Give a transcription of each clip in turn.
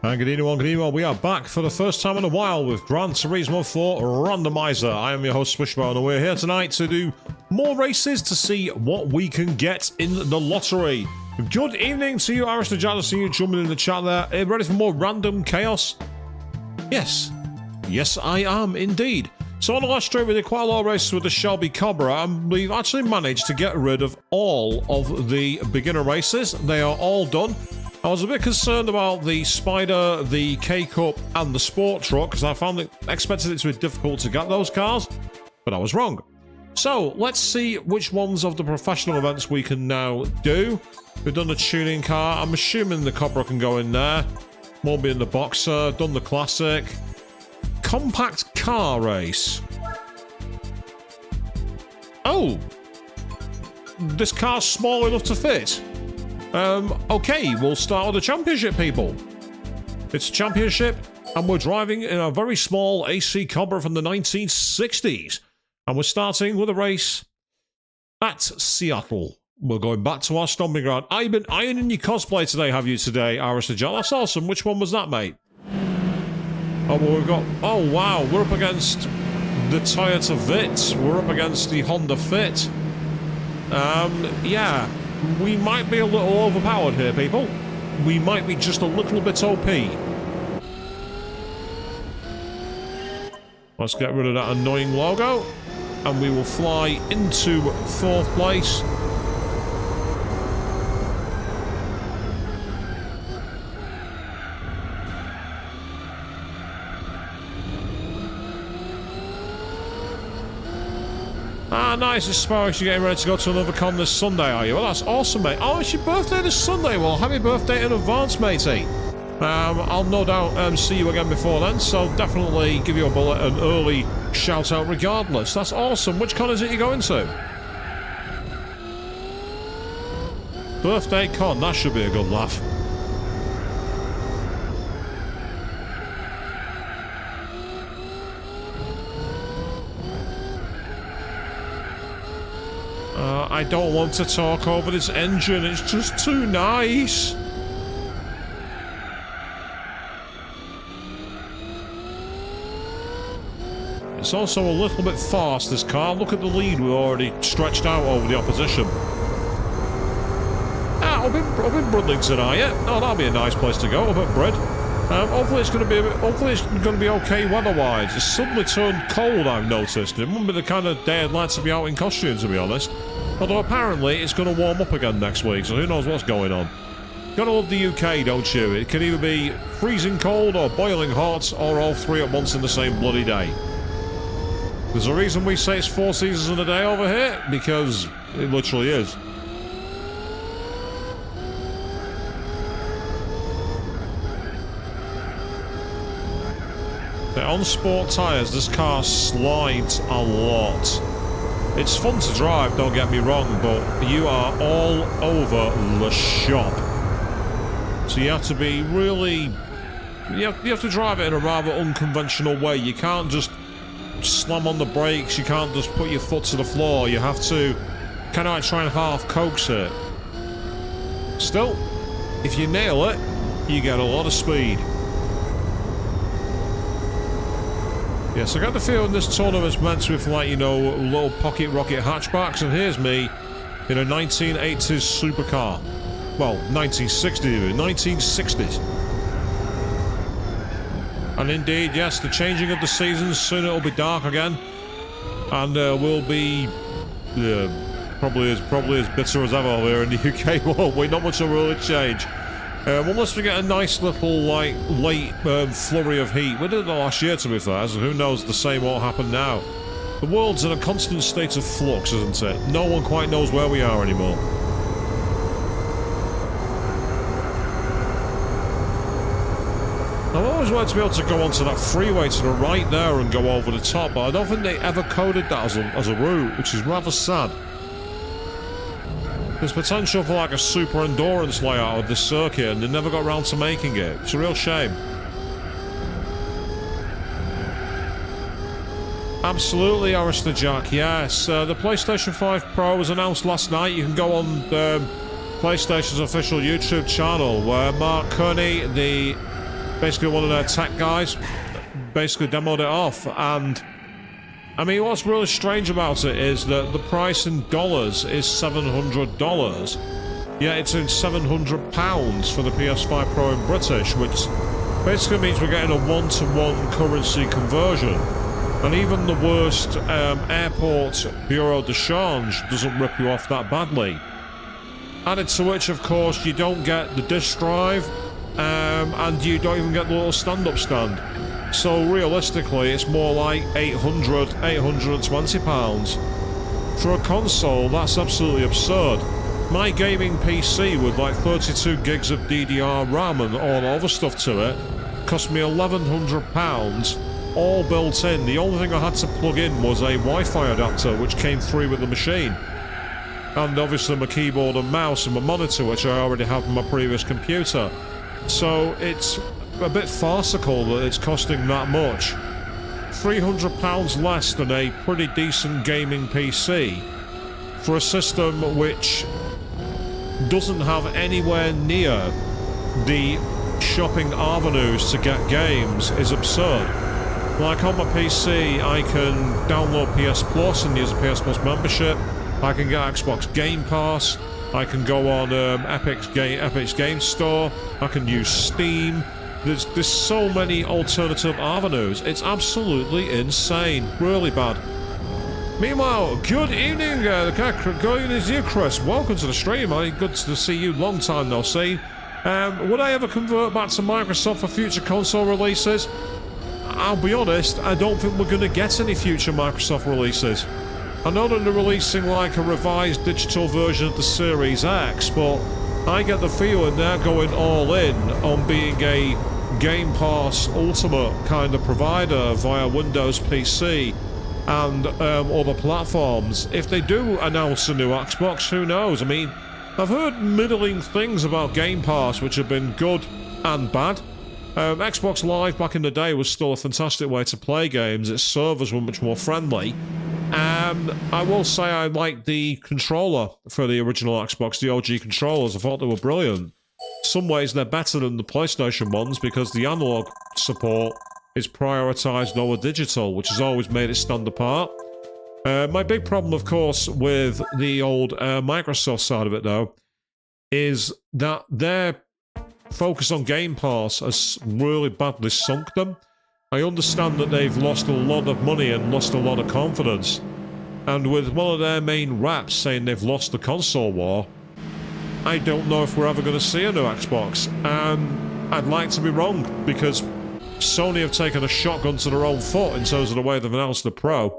And good evening, we are back for the first time in a while with Gran Turismo for Randomiser. I am your host, Swishbone, and we're here tonight to do more races to see what we can get in the lottery. Good evening to you, Irish the Jack. I see you jumping in the chat there. Are you ready for more random chaos? Yes. Yes, I am, indeed. So on the last stream, we did quite a lot of races with the Shelby Cobra, and we've actually managed to get rid of all of the beginner races. They are all done. I was a bit concerned about the Spider, the K-Cup, and the Sport Truck, because I expected it to be difficult to get those cars, but I was wrong. So, let's see which ones of the professional events we can now do. We've done the tuning car. I'm assuming the Cobra can go in there. Won't be in the Boxer. Done the Classic. Compact car race. Oh! This car's small enough to fit. Okay, we'll start with the championship, people. It's a championship, and we're driving in a very small AC Cobra from the 1960s. And we're starting with a race at Seattle. We're going back to our stomping ground. I've been ironing your cosplay today, have you, today, Irish the Jack? That's awesome. Which one was that, mate? Oh, well, we've got... Oh, wow, we're up against the Toyota Vitz. We're up against the Honda Fit. Yeah... We might be a little overpowered here, people. We might be just a little bit OP. Let's get rid of that annoying logo. And we will fly into 4th place. Ah, nice, Sparks, you're getting ready to go to another con this Sunday, are you? Well, that's awesome, mate. Oh, it's your birthday this Sunday. Well, happy birthday in advance, matey. I'll no doubt see you again before then, so definitely give you an early shout-out regardless. That's awesome. Which con is it you're going to? Birthday con, that should be a good laugh. I don't want to talk over this engine, it's just too nice. It's also a little bit fast, this car. Look at the lead we've already stretched out over the opposition. Ah, up in Brudlington, are you? Oh, that'll be a nice place to go, up at Brid. Hopefully it's going to be okay weather-wise. It's suddenly turned cold, I've noticed. It wouldn't be the kind of day I'd like to be out in costume, to be honest. Although apparently it's going to warm up again next week, so who knows what's going on. Gotta love the UK, don't you? It can either be freezing cold or boiling hot, or all three at once in the same bloody day. There's a reason we say it's 4 seasons in a day over here, because it literally is. On sport tyres, this car slides a lot. It's fun to drive, don't get me wrong, but you are all over the shop. So you have to be really... You have to drive it in a rather unconventional way. You can't just slam on the brakes, you can't just put your foot to the floor. You have to kind of like try and half coax it. Still, if you nail it, you get a lot of speed. Yes, I got the feeling this tournament's meant to be for, like, you know, little pocket rocket hatchbacks, and here's me in a 1980s supercar. Well, 1960s. And indeed, yes, the changing of the seasons, soon it'll be dark again, and we'll be probably as bitter as ever here in the UK, won't we? Not much will really change. Unless we get a nice little, like, late flurry of heat. We did it last year, to be fair, so who knows, the same won't happen now. The world's in a constant state of flux, isn't it? No one quite knows where we are anymore. I've always wanted to be able to go onto that freeway to the right there and go over the top, but I don't think they ever coded that as a route, which is rather sad. There's potential for like a super endurance layout of this circuit, and they never got around to making it. It's a real shame. Absolutely, Irish the Jack, yes. The PlayStation 5 Pro was announced last night. You can go on PlayStation's official YouTube channel where Mark Kearney, the basically one of their tech guys, basically demoed it off. And I mean, what's really strange about it is that the price in dollars is $700, yet it's in £700 for the PS5 Pro in British, which basically means we're getting a one-to-one currency conversion. And even the worst airport bureau de change doesn't rip you off that badly. Added to which, of course, you don't get the disc drive, and you don't even get the little stand-up stand. So realistically, it's more like £820. For a console, that's absolutely absurd. My gaming PC with like 32 gigs of DDR RAM and all other stuff to it cost me £1,100, all built in. The only thing I had to plug in was a Wi-Fi adapter, which came free with the machine. And obviously my keyboard and mouse and my monitor, which I already have on my previous computer. So it's a bit farcical that it's costing that much. £300 less than a pretty decent gaming PC for a system which doesn't have anywhere near the shopping avenues to get games is absurd. Like on my PC, I can download PS Plus and use a PS Plus membership. I can get Xbox Game Pass. I can go on Epic's Game Store. I can use Steam. There's so many alternative avenues. It's absolutely insane. Really bad. Meanwhile, good evening, good evening to you, Chris. Welcome to the stream. Good to see you. Long time no see. Would I ever convert back to Microsoft for future console releases? I'll be honest, I don't think we're going to get any future Microsoft releases. I know that they're releasing like a revised digital version of the Series X, but I get the feeling they're going all in on being a Game Pass Ultimate kind of provider via Windows PC and other platforms. If they do announce a new Xbox, who knows? I mean, I've heard middling things about Game Pass which have been good and bad. Xbox Live back in the day was still a fantastic way to play games. Its servers were much more friendly. I will say I like the controller for the original Xbox, the OG controllers. I thought they were brilliant. In some ways they're better than the PlayStation ones because the analog support is prioritised over digital, which has always made it stand apart. My big problem, of course, with the old Microsoft side of it, though, is that their focus on Game Pass has really badly sunk them. I understand that they've lost a lot of money and lost a lot of confidence. And with one of their main raps saying they've lost the console war, I don't know if we're ever going to see a new Xbox. I'd like to be wrong, because Sony have taken a shotgun to their own foot in terms of the way they've announced the Pro.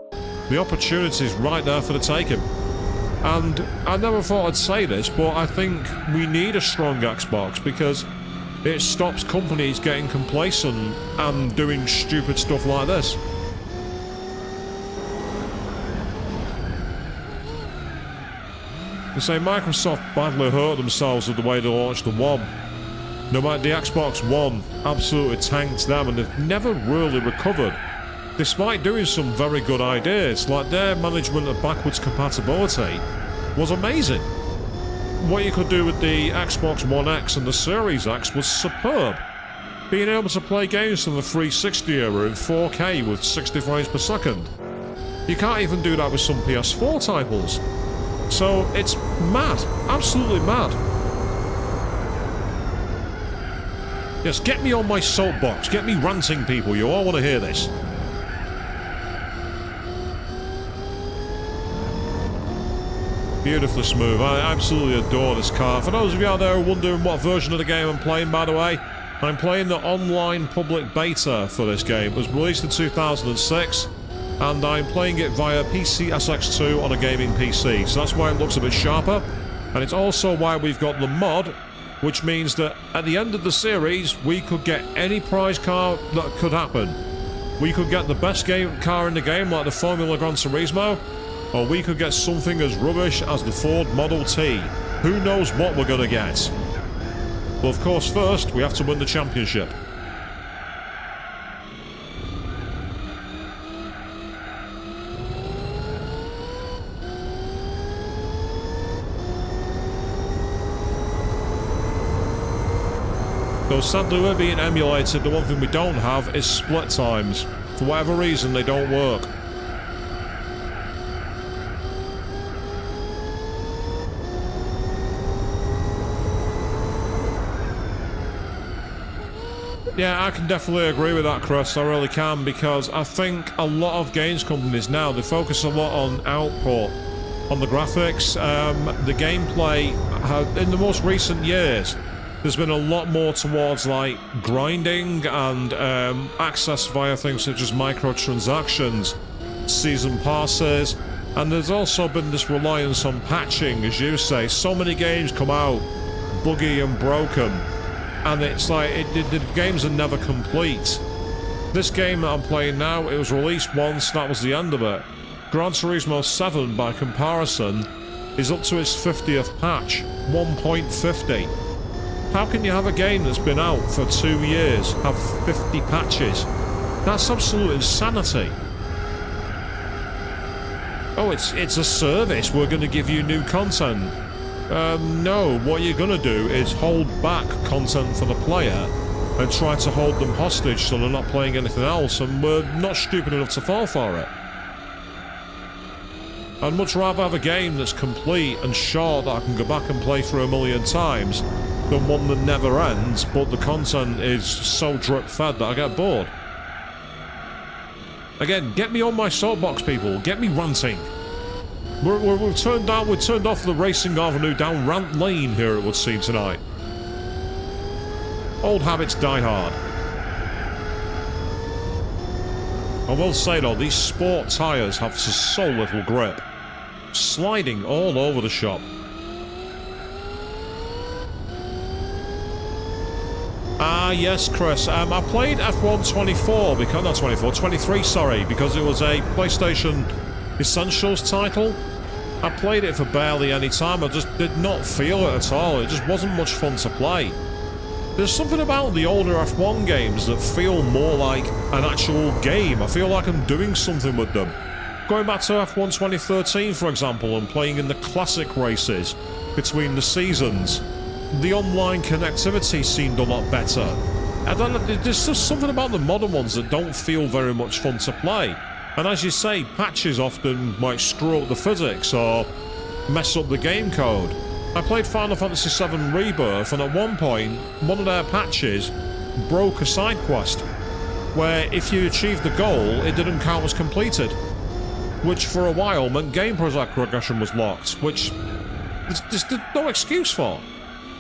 The opportunity is right there for the taking. And I never thought I'd say this, but I think we need a strong Xbox because it stops companies getting complacent and doing stupid stuff like this. They say Microsoft badly hurt themselves with the way they launched the One. No matter, the Xbox One absolutely tanked them and they've never really recovered. Despite doing some very good ideas, like their management of backwards compatibility was amazing. What you could do with the Xbox One X and the Series X was superb. Being able to play games from the 360 era in 4K with 60 frames per second. You can't even do that with some PS4 titles. So it's mad, absolutely mad. Yes, get me on my soapbox, get me ranting, people, you all want to hear this. Beautifully smooth. I absolutely adore this car. For those of you out there wondering what version of the game I'm playing, by the way, I'm playing the online public beta for this game. It was released in 2006, and I'm playing it via PCSX2 on a gaming PC. So that's why it looks a bit sharper, and it's also why we've got the mod, which means that at the end of the series, we could get any prize car that could happen. We could get the best car in the game, like the Formula Gran Turismo, or we could get something as rubbish as the Ford Model T. Who knows what we're going to get? But of course, first, we have to win the championship. So sadly we're being emulated. The one thing we don't have is split times. For whatever reason, they don't work. Yeah, I can definitely agree with that, Chris. I really can, because I think a lot of games companies now, they focus a lot on output, on the graphics. The gameplay, in the most recent years, there's been a lot more towards like grinding and access via things such as microtransactions, season passes, and there's also been this reliance on patching, as you say. So many games come out buggy and broken, and it's like the games are never complete. This game that I'm playing now, it was released once, that was the end of it. Gran Turismo 7, by comparison, is up to its 50th patch, 1.50. How can you have a game that's been out for 2 years have 50 patches? That's absolute insanity. Oh, it's a service, we're going to give you new content. No, what you're going to do is hold back content for the player and try to hold them hostage so they're not playing anything else, and we're not stupid enough to fall for it. I'd much rather have a game that's complete and short that I can go back and play through a million times than one that never ends, but the content is so drip-fed that I get bored. Again, get me on my soapbox, people. Get me ranting. We've turned off the Racing Avenue down Rant Lane here, it would seem, tonight. Old habits die hard. I will say though, these sport tyres have so little grip. Sliding all over the shop. Ah, yes, Chris. I played F1 24, because, not 24, 23, sorry, because it was a PlayStation Essentials title. I played it for barely any time. I just did not feel it at all. It just wasn't much fun to play. There's something about the older F1 games that feel more like an actual game. I feel like I'm doing something with them. Going back to F1 2013, for example, and playing in the classic races between the seasons, the online connectivity seemed a lot better. I don't know, there's just something about the modern ones that don't feel very much fun to play. And as you say, patches often might screw up the physics or mess up the game code. I played Final Fantasy VII Rebirth, and at one point, one of their patches broke a side quest, where if you achieved the goal, it didn't count as completed. Which for a while meant game progression was locked, which there's no excuse for.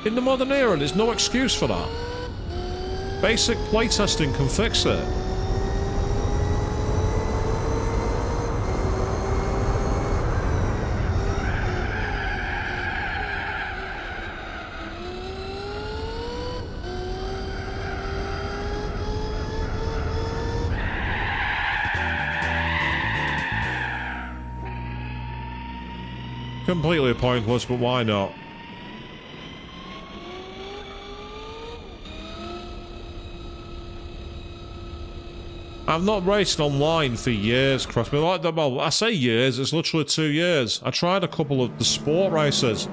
In the modern era, there's no excuse for that. Basic playtesting can fix it. Completely pointless, but why not? I've not raced online for years, cross me. Like, well, I say years, it's literally 2 years. I tried a couple of the sport races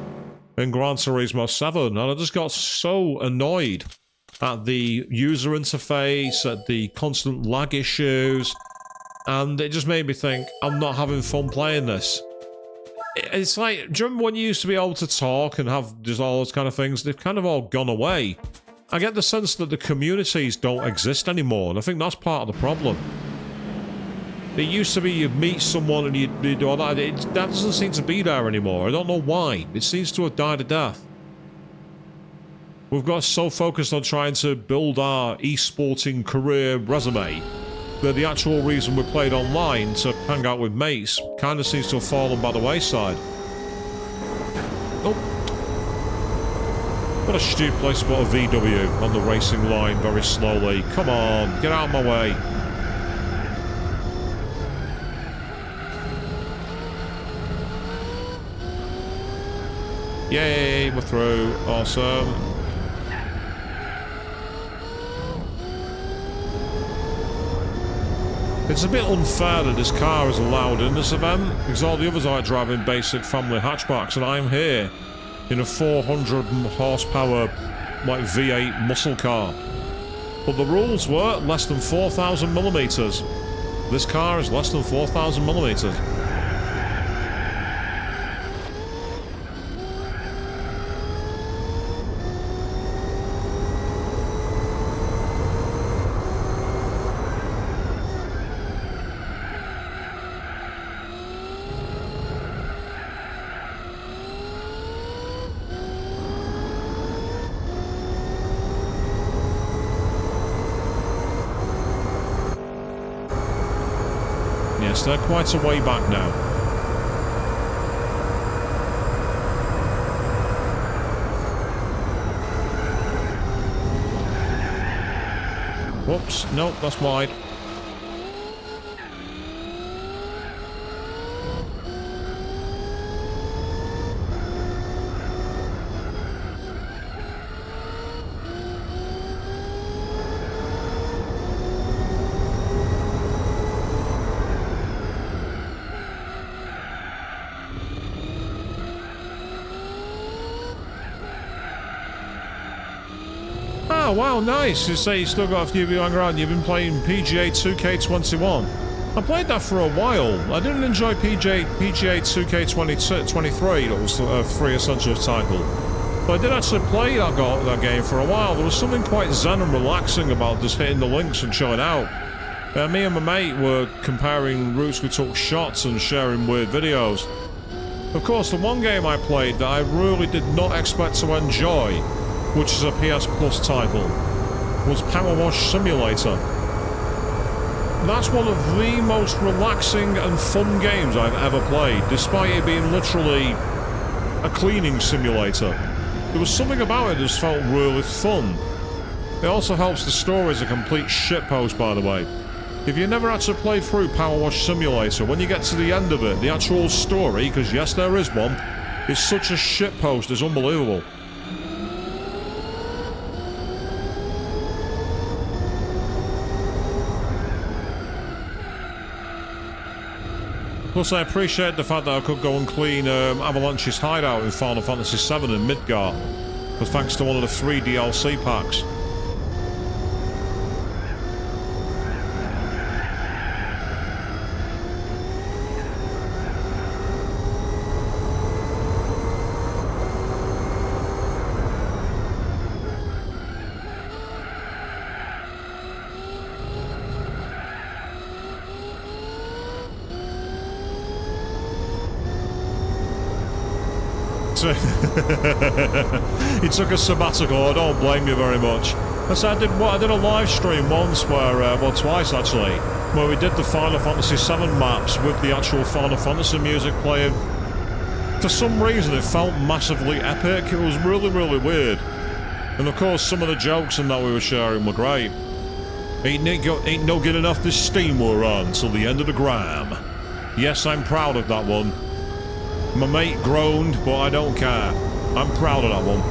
in Gran Turismo 7, and I just got so annoyed at the user interface, at the constant lag issues, and it just made me think, I'm not having fun playing this. It's like, do you remember when you used to be able to talk and have just all those kind of things? They've kind of all gone away. I get the sense that the communities don't exist anymore, and I think that's part of the problem. It used to be you'd meet someone and you'd do all that. That doesn't seem to be there anymore. I don't know why. It seems to have died a death. We've got so focused on trying to build our e-sporting career resume that the actual reason we played online to hang out with mates kind of seems to have fallen by the wayside. Oh. What a stupid place to put a VW on the racing line very slowly. Come on, get out of my way. Yay, we're through. Awesome. It's a bit unfair that this car is allowed in this event, because all the others are driving basic family hatchbacks, and I'm here in a 400 horsepower like V8 muscle car. But the rules were less than 4,000 millimeters. This car is less than 4,000 millimeters. Yes, they're quite a way back now. Whoops, nope, that's wide. Oh, wow, nice. You say you still got a few of you hanging around. You've been playing PGA 2K21. I played that for a while. I didn't enjoy PGA 2K23. That was a free Essentials title. But I did actually play that game for a while. There was something quite zen and relaxing about just hitting the links and chilling out. Me and my mate were comparing routes we took shots and sharing weird videos. Of course, the one game I played that I really did not expect to enjoy, which is a PS Plus title, was Power Wash Simulator. That's one of the most relaxing and fun games I've ever played, despite it being literally a cleaning simulator. There was something about it that just felt really fun. It also helps the story is a complete shitpost, by the way. If you never actually played through Power Wash Simulator, when you get to the end of it, the actual story, because yes there is one, is such a shitpost, it's unbelievable. Plus, I appreciate the fact that I could go and clean Avalanche's hideout in Final Fantasy VII in Midgar, but thanks to one of the 3 DLC packs. He took a sabbatical. I don't blame you very much. I did a live stream once where, well, twice actually, where we did the Final Fantasy VII maps with the actual Final Fantasy music playing. For some reason, it felt massively epic. It was really, really weird. And of course, some of the jokes and that we were sharing were great. Ain't no good enough this steam we're on till the end of the Gran. Yes, I'm proud of that one. My mate groaned, but I don't care. I'm proud of that one.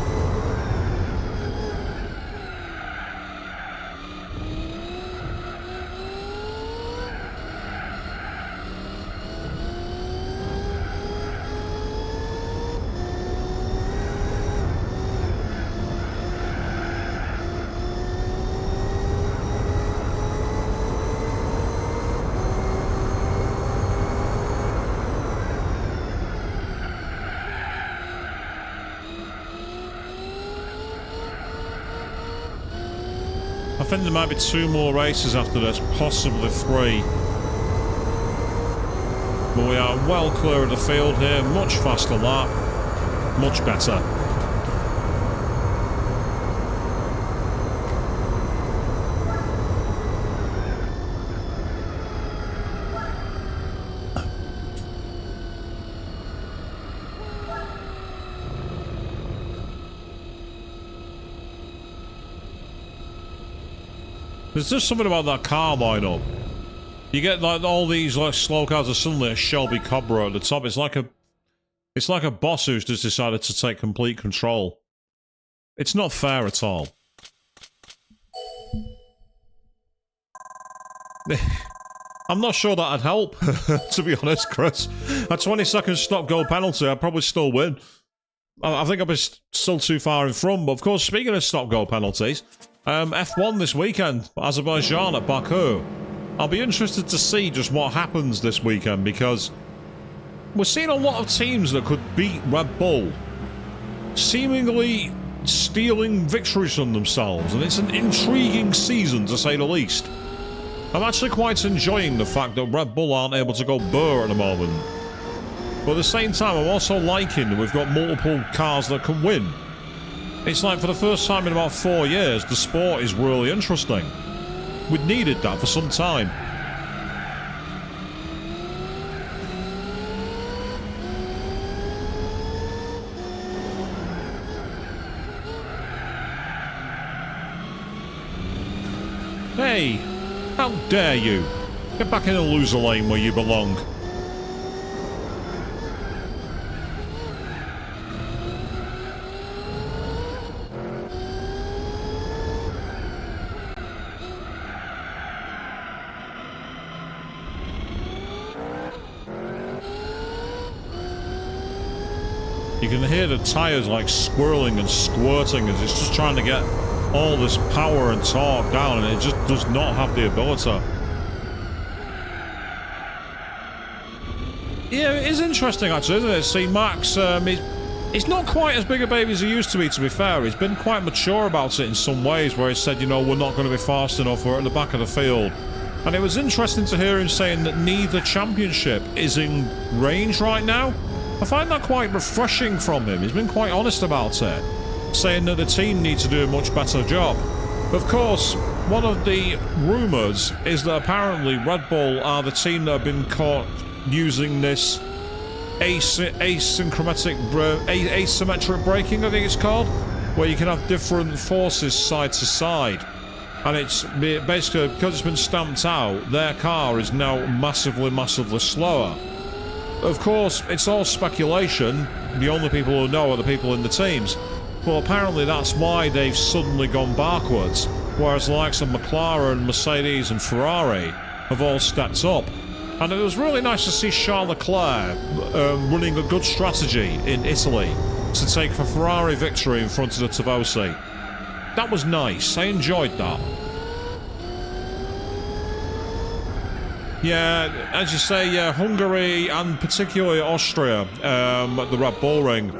I think there might be 2 more races after this, possibly 3. But we are well clear of the field here, much faster lap, much better. There's just something about that car lineup. You get like all these like slow cars and suddenly a Shelby Cobra at the top. It's like a boss who's just decided to take complete control. It's not fair at all. I'm not sure that'd help, to be honest, Chris. A 20-second stop-go penalty, I'd probably still win. I think I'm still too far in front. But of course, speaking of stop-go penalties, F1 this weekend, Azerbaijan at Baku. I'll be interested to see just what happens this weekend, because we're seeing a lot of teams that could beat Red Bull seemingly stealing victories from themselves, and it's an intriguing season to say the least. I'm actually quite enjoying the fact that Red Bull aren't able to go burr at the moment. But at the same time, I'm also liking that we've got multiple cars that can win. It's like for the first time in about 4 years, the sport is really interesting. We'd needed that for some time. Hey, how dare you? Get back in the loser lane where you belong. You can hear the tyres like swirling and squirting as it's just trying to get all this power and torque down, and it just does not have the ability. Yeah, it is interesting actually, isn't it? See, Max, he's not quite as big a baby as he used to be fair. He's been quite mature about it in some ways, where he said, you know, we're not going to be fast enough, we're at the back of the field. And it was interesting to hear him saying that neither championship is in range right now. I find that quite refreshing from him. He's been quite honest about it, saying that the team needs to do a much better job. Of course, one of the rumours is that apparently Red Bull are the team that have been caught using this asymmetric braking, I think it's called, where you can have different forces side to side. And it's basically, because it's been stamped out, their car is now massively, massively slower. Of course, it's all speculation. The only people who know are the people in the teams. Well, apparently that's why they've suddenly gone backwards, whereas the likes of McLaren, Mercedes and Ferrari have all stepped up. And it was really nice to see Charles Leclerc running a good strategy in Italy to take the Ferrari victory in front of the Tifosi. That was nice. I enjoyed that. Yeah, as you say, Hungary and particularly Austria at the Red Bull Ring.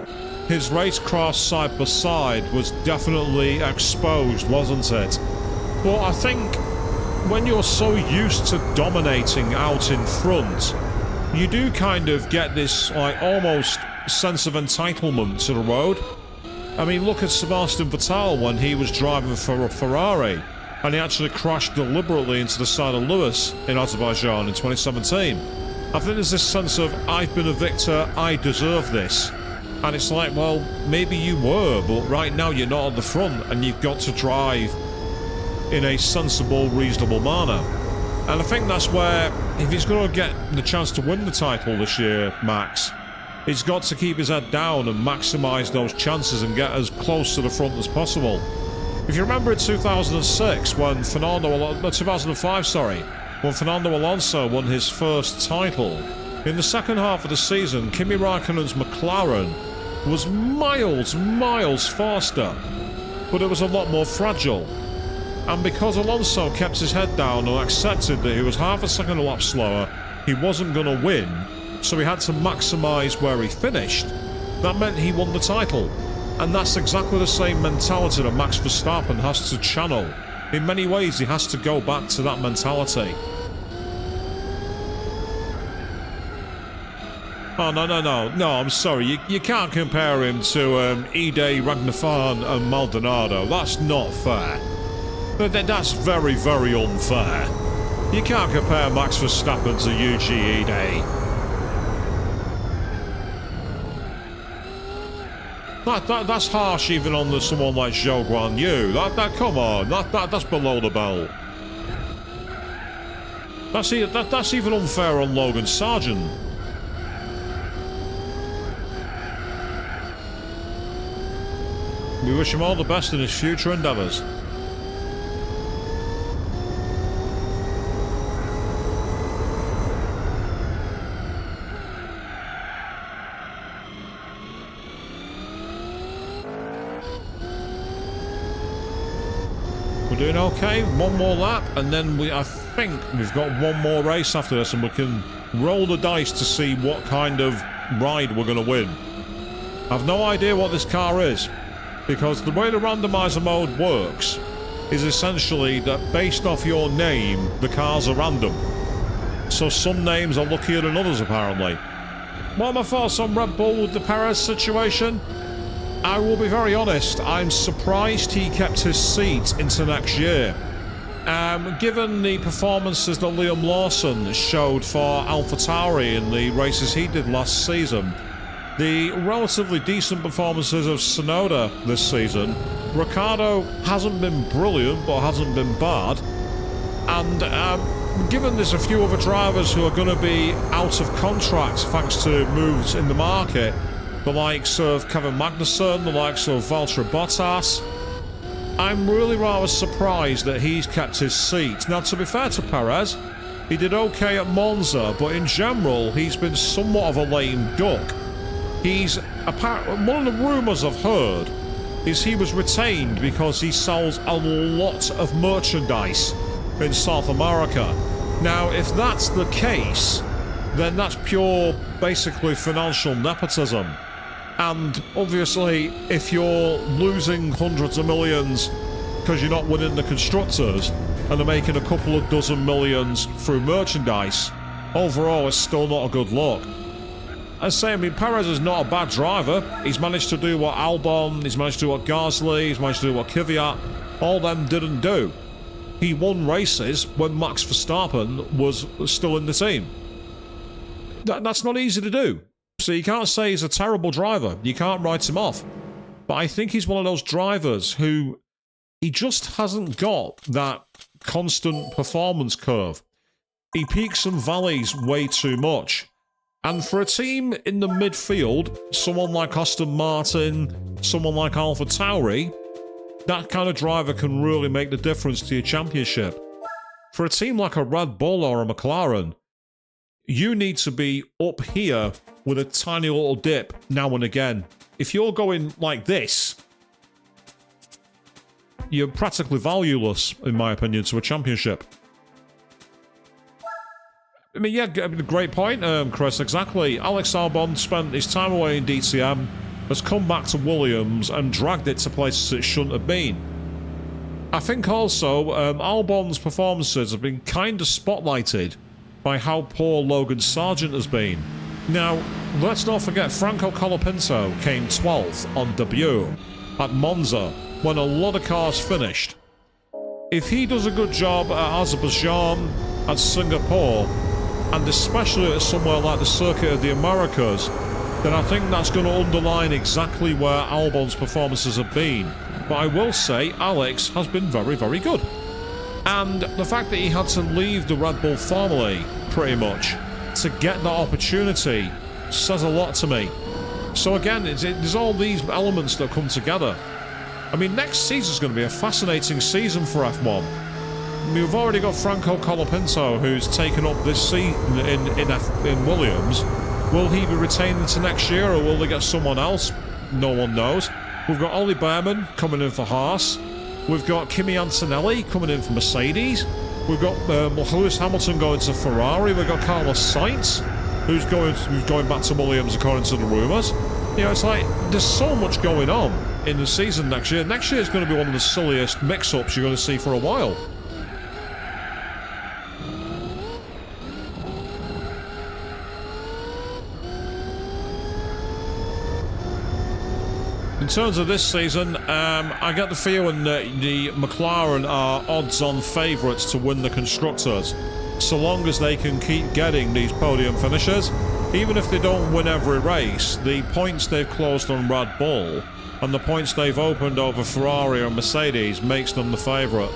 His racecraft side by side was definitely exposed, wasn't it? Well, I think when you're so used to dominating out in front, you do kind of get this, like, almost sense of entitlement to the road. I mean, look at Sebastian Vettel when he was driving for a Ferrari, and he actually crashed deliberately into the side of Lewis in Azerbaijan in 2017. I think there's this sense of, I've been a victor, I deserve this. And it's like, well, maybe you were, but right now you're not at the front, and you've got to drive in a sensible, reasonable manner. And I think that's where, if he's going to get the chance to win the title this year, Max, he's got to keep his head down and maximise those chances and get as close to the front as possible. If you remember in 2006, when 2005, sorry, when Fernando Alonso won his first title, in the second half of the season, Kimi Raikkonen's McLaren was miles faster, but it was a lot more fragile. And because Alonso kept his head down and accepted that he was half a second a lap slower, he wasn't going to win, so he had to maximise where he finished. That meant he won the title. And that's exactly the same mentality that Max Verstappen has to channel. In many ways, he has to go back to that mentality. Oh, no, I'm sorry. You can't compare him to Ide, Ragnarfan and Maldonado. That's not fair. That's very, very unfair. You can't compare Max Verstappen to Yuji Ide. That's harsh even on someone like Zhou Guan Yu. Come on, that's below the belt. That's even unfair on Logan Sargent. We wish him all the best in his future endeavours. We're doing okay. One more lap, and then I think we've got one more race after this, and we can roll the dice to see what kind of ride we're going to win. I've no idea what this car is, because the way the randomizer mode works is essentially that based off your name, the cars are random. So some names are luckier than others, apparently. What are my thoughts on Red Bull with the Perez situation? I will be very honest, I'm surprised he kept his seat into next year. Given the performances that Liam Lawson showed for AlphaTauri in the races he did last season, the relatively decent performances of Tsunoda this season, Ricciardo hasn't been brilliant but hasn't been bad, and given there's a few other drivers who are going to be out of contract thanks to moves in the market, the likes of Kevin Magnussen, the likes of Valtteri Bottas, I'm really rather surprised that he's kept his seat. Now, to be fair to Perez, he did okay at Monza, but in general, he's been somewhat of a lame duck. One of the rumours I've heard is he was retained because he sells a lot of merchandise in South America. Now, if that's the case, then that's pure, basically, financial nepotism. And obviously, if you're losing hundreds of millions because you're not winning the constructors and they're making a couple of dozen millions through merchandise, overall it's still not a good look. I say, I mean, Perez is not a bad driver. He's managed to do what Albon, he's managed to do what Gasly, he's managed to do what Kvyat, all them didn't do. He won races when Max Verstappen was still in the team. That's not easy to do. So you can't say he's a terrible driver. You can't write him off. But I think he's one of those drivers who he just hasn't got that constant performance curve. He peaks and valleys way too much. And for a team in the midfield, someone like Aston Martin, someone like AlphaTauri, that kind of driver can really make the difference to your championship. For a team like a Red Bull or a McLaren, you need to be up here with a tiny little dip now and again. If you're going like this, you're practically valueless, in my opinion, to a championship. I mean, yeah, great point, Chris, exactly. Alex Albon spent his time away in DTM, has come back to Williams and dragged it to places it shouldn't have been. I think also Albon's performances have been kind of spotlighted by how poor Logan Sargent has been. Now, let's not forget Franco Colapinto came 12th on debut at Monza when a lot of cars finished. If he does a good job at Azerbaijan, at Singapore, and especially at somewhere like the Circuit of the Americas, then I think that's going to underline exactly where Albon's performances have been. But I will say Alex has been very, very good. And the fact that he had to leave the Red Bull family, pretty much, to get that opportunity says a lot to me. So again, there's all these elements that come together. I mean, next season's going to be a fascinating season for F1. We've already got Franco Colapinto, who's taken up this season in Williams. Will he be retained into next year, or will they get someone else? No one knows. We've got Ollie Behrman coming in for Haas. We've got Kimi Antonelli coming in for Mercedes. We've got Lewis Hamilton going to Ferrari. We've got Carlos Sainz, who's going back to Williams according to the rumours. You know, it's like there's so much going on in the season next year. Next year is going to be one of the silliest mix-ups you're going to see for a while. In terms of this season, I get the feeling that the McLaren are odds-on favourites to win the Constructors, so long as they can keep getting these podium finishes. Even if they don't win every race, the points they've closed on Red Bull and the points they've opened over Ferrari and Mercedes makes them the favourite.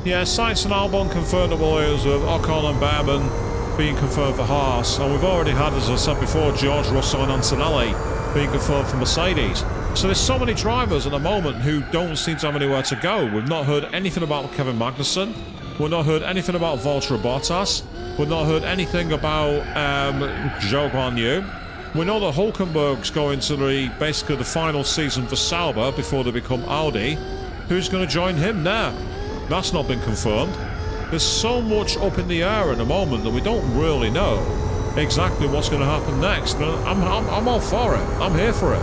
Yeah, Sainz and Albon confirmed at Williams, with Ocon and Behrman being confirmed for Haas, and we've already had, as I said before, George Russell and Antonelli being confirmed for Mercedes. So there's so many drivers at the moment who don't seem to have anywhere to go. We've not heard anything about Kevin Magnussen. We've not heard anything about Valtteri Bottas. We've not heard anything about Zhou Guanyu. We know that Hulkenberg's going to basically the final season for Sauber before they become Audi. Who's going to join him there? That's not been confirmed. There's so much up in the air at the moment that we don't really know exactly what's going to happen next. But I'm all for it. I'm here for it.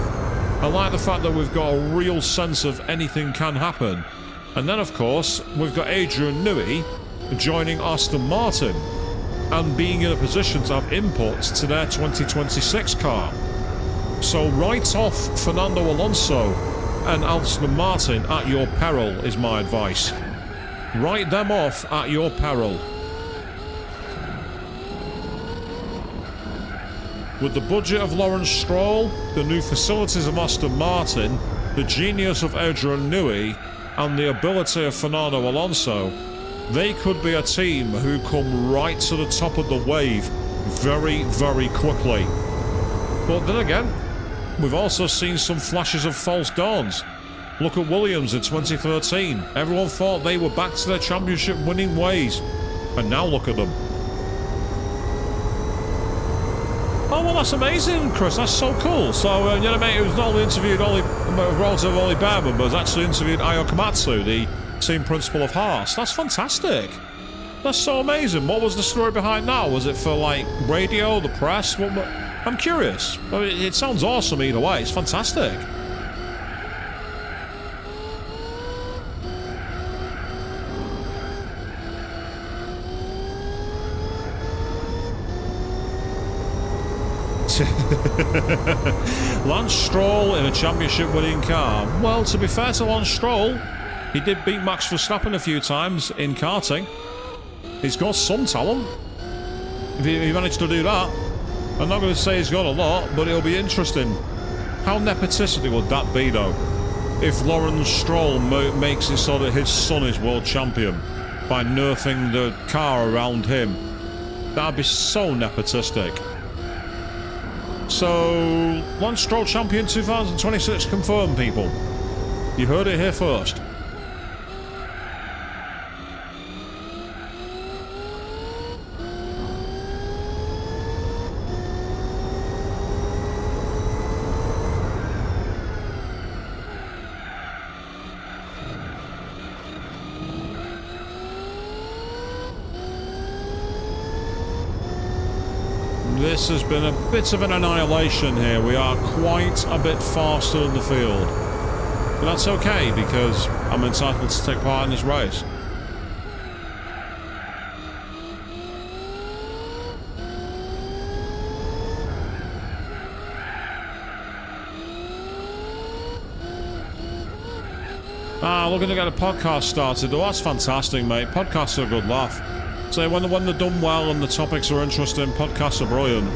I like the fact that we've got a real sense of anything can happen. And then, of course, we've got Adrian Newey joining Aston Martin and being in a position to have inputs to their 2026 car. So write off Fernando Alonso and Aston Martin at your peril is my advice. Write them off at your peril. With the budget of Lawrence Stroll, the new facilities of Aston Martin, the genius of Adrian Newey, and the ability of Fernando Alonso, they could be a team who come right to the top of the wave very, very quickly. But then again, we've also seen some flashes of false dawns. Look at Williams in 2013. Everyone thought they were back to their championship winning ways. And now look at them. Oh, well, that's amazing, Chris. That's so cool. So, you know, mate, it was not only interviewed relative Ollie Behrman, but was actually interviewed Ayo Komatsu, the team principal of Haas. That's fantastic. That's so amazing. What was the story behind that? Was it for, like, radio, the press? I'm curious. I mean, it sounds awesome either way. It's fantastic. Lance Stroll in a championship winning car. Well, to be fair to Lance Stroll, he did beat Max Verstappen a few times in karting. He's got some talent. If he managed to do that, I'm not going to say he's got a lot, but it'll be interesting. How nepotistic would that be, though? If Lawrence Stroll makes it so that his son is world champion by nerfing the car around him. That'd be so nepotistic. So, Lance Stroll champion 2026 confirmed, people. You heard it here first. This has been a bit of an annihilation here. We are quite a bit faster in the field. But that's okay, because I'm entitled to take part in this race. Looking to get a podcast started. Oh, that's fantastic, mate. Podcasts are a good laugh. So when they're done well and the topics are interesting, podcasts are brilliant.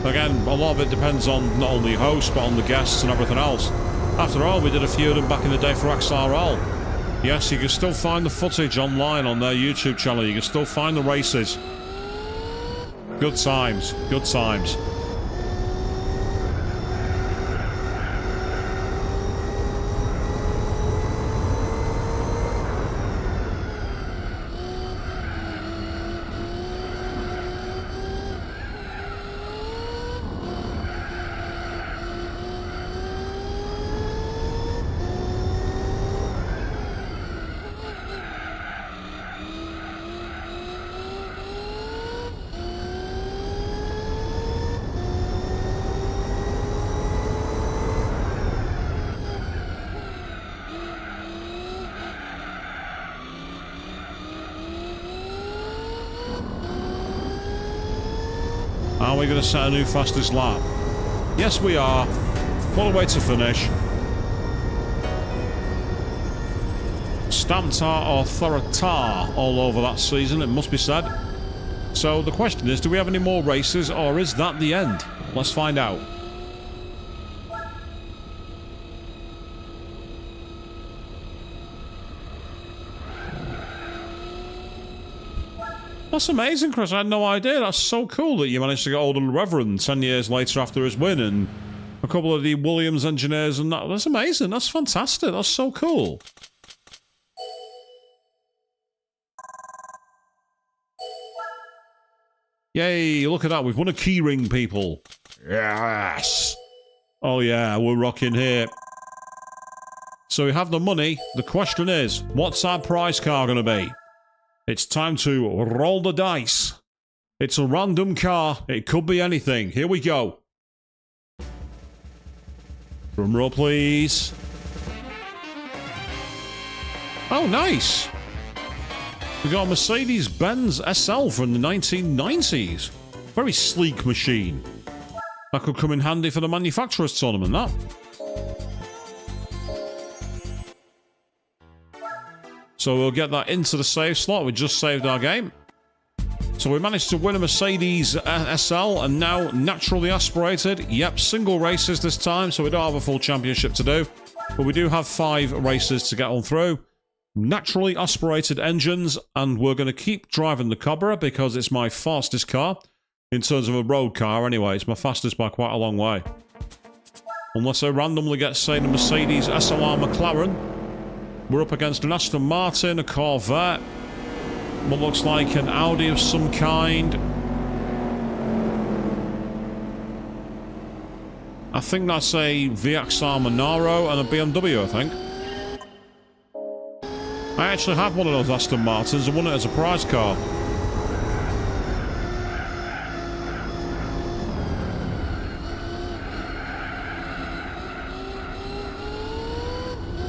Again, a lot of it depends on not only hosts, but on the guests and everything else. After all, we did a few of them back in the day for XRL. Yes, you can still find the footage online on their YouTube channel. You can still find the races. Good times. Good times. Are we going to set a new fastest lap? Yes, we are. What a way to finish. Stamped our authority all over that season, it must be said. So the question is, do we have any more races, or is that the end? Let's find out. That's amazing, Chris. I had no idea. That's so cool that you managed to get hold of the Reverend 10 years later after his win and a couple of the Williams engineers and that. That's amazing. That's fantastic. That's so cool. Yay, look at that. We've won a keyring, people. Yes. Oh, yeah, we're rocking here. So we have the money. The question is, what's our prize car going to be? It's time to roll the dice. It's a random car. It could be anything. Here we go. Drum roll, please. Oh, nice. We got a Mercedes-Benz SL from the 1990s. Very sleek machine. That could come in handy for the manufacturers tournament, that. So we'll get that into the save slot. We just saved our game. So we managed to win a Mercedes SL and now naturally aspirated. Yep, single races this time, so we don't have a full championship to do. But we do have 5 races to get on through. Naturally aspirated engines, and we're going to keep driving the Cobra because it's my fastest car. In terms of a road car, anyway. It's my fastest by quite a long way. Unless I randomly get, say, the Mercedes SLR McLaren. We're up against an Aston Martin, a Corvette. What looks like an Audi of some kind. I think that's a VXR Monaro and a BMW, I think. I actually have one of those Aston Martins and won it as a prize car.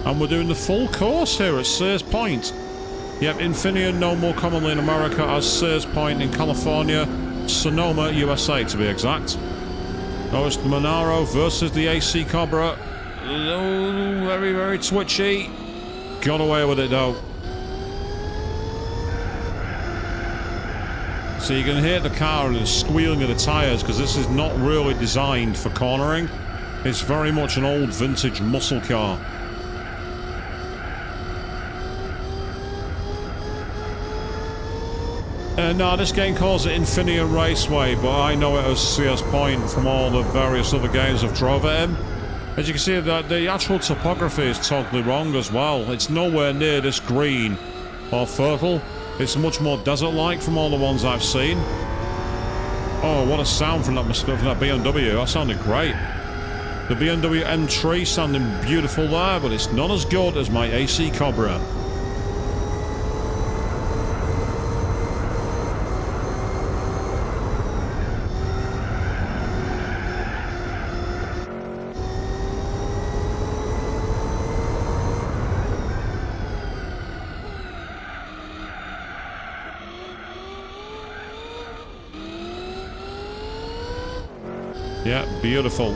And we're doing the full course here at Sears Point. Yep, Infineon, known more commonly in America as Sears Point in California, Sonoma, USA to be exact. Oh, it's the Monaro versus the AC Cobra. Oh, very, very twitchy. Got away with it though. So you can hear the car and the squealing of the tyres because this is not really designed for cornering. It's very much an old vintage muscle car. No, this game calls it Infineon Raceway, but I know it as Sears Point from all the various other games I've drove it in. As you can see, the actual topography is totally wrong as well. It's nowhere near this green or fertile. It's much more desert-like from all the ones I've seen. Oh, what a sound from that BMW. That sounded great. The BMW M3 sounding beautiful there, but it's not as good as my AC Cobra. Yeah, beautiful.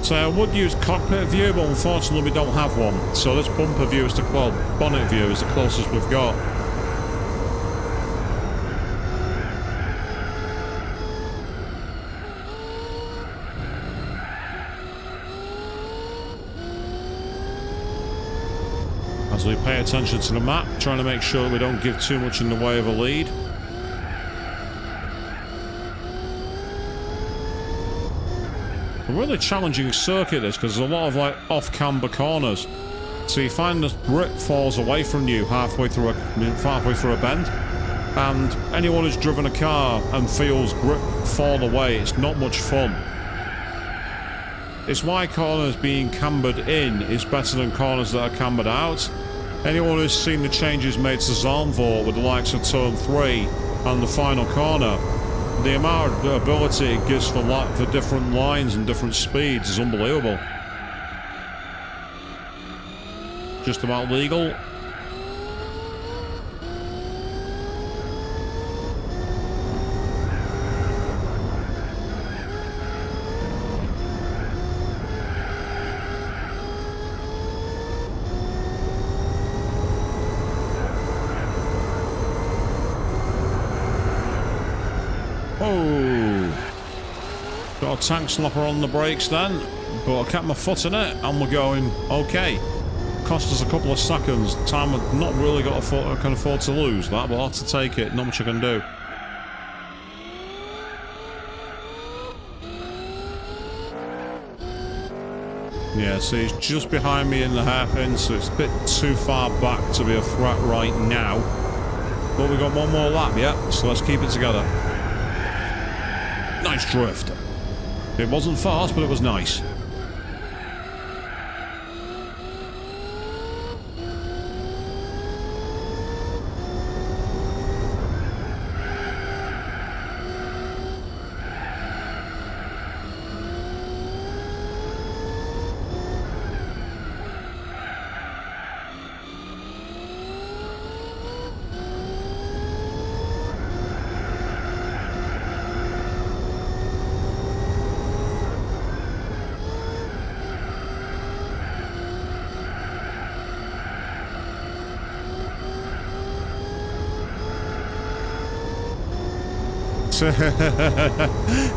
So I would use cockpit view, but unfortunately we don't have one. So this bumper view is well, bonnet view is the closest we've got. As we pay attention to the map, trying to make sure we don't give too much in the way of a lead. A really challenging circuit this, because there's a lot of like off-camber corners. So you find the grip falls away from you halfway through a bend. And anyone who's driven a car and feels grip fall away, it's not much fun. It's why corners being cambered in is better than corners that are cambered out. Anyone who's seen the changes made to Zandvoort with the likes of turn 3 and the final corner, the amount of ability it gives for different lines and different speeds is unbelievable. Just about legal. Got a tank slapper on the brakes then, but I kept my foot in it and we're going okay. Cost us a couple of seconds. Time I've not really got I can afford to lose that, but I'll have to take it. Not much I can do. Yeah, so he's just behind me in the hairpin, so it's a bit too far back to be a threat right now. But we've got one more lap, yeah, so let's keep it together. Nice drift. It wasn't fast, but it was nice.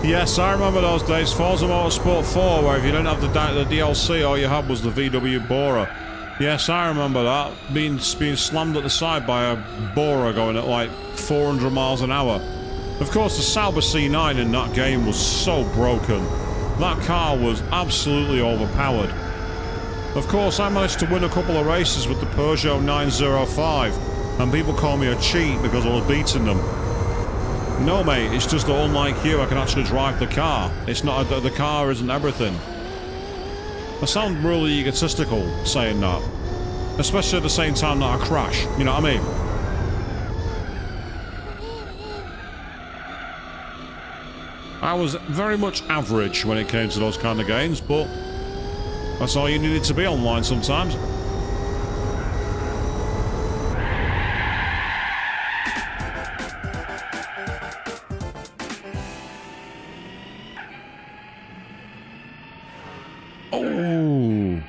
Yes, I remember those days. Forza Motorsport 4, where if you didn't have the DLC, all you had was the VW Bora. Yes, I remember that. Being slammed at the side by a Bora going at like 400 miles an hour. Of course, the Sauber C9 in that game was so broken. That car was absolutely overpowered. Of course, I managed to win a couple of races with the Peugeot 905, and people call me a cheat because I was beating them. No, mate, it's just that unlike you, I can actually drive the car. It's not the car isn't everything. I sound really egotistical saying that, especially at the same time that I crash. You know what I mean? I was very much average when it came to those kind of games, but that's all you needed to be online sometimes. Oh.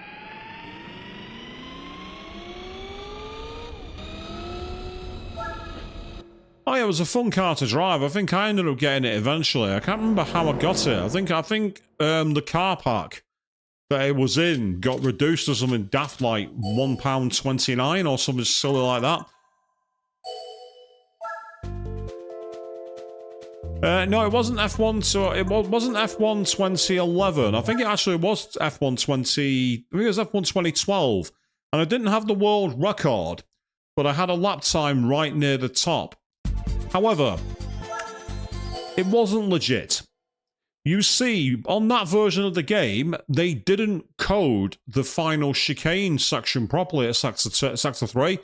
Oh yeah, it was a fun car to drive. I think I ended up getting it eventually. I can't remember how I got it. I think the car park that it was in got reduced to something daft like £1.29 or something silly like that. No, it wasn't F1, so it wasn't F1 2011. I think it actually was F1 20... I think it was F1 2012. And I didn't have the world record, but I had a lap time right near the top. However, it wasn't legit. You see, on that version of the game, they didn't code the final chicane section properly at Sector 3.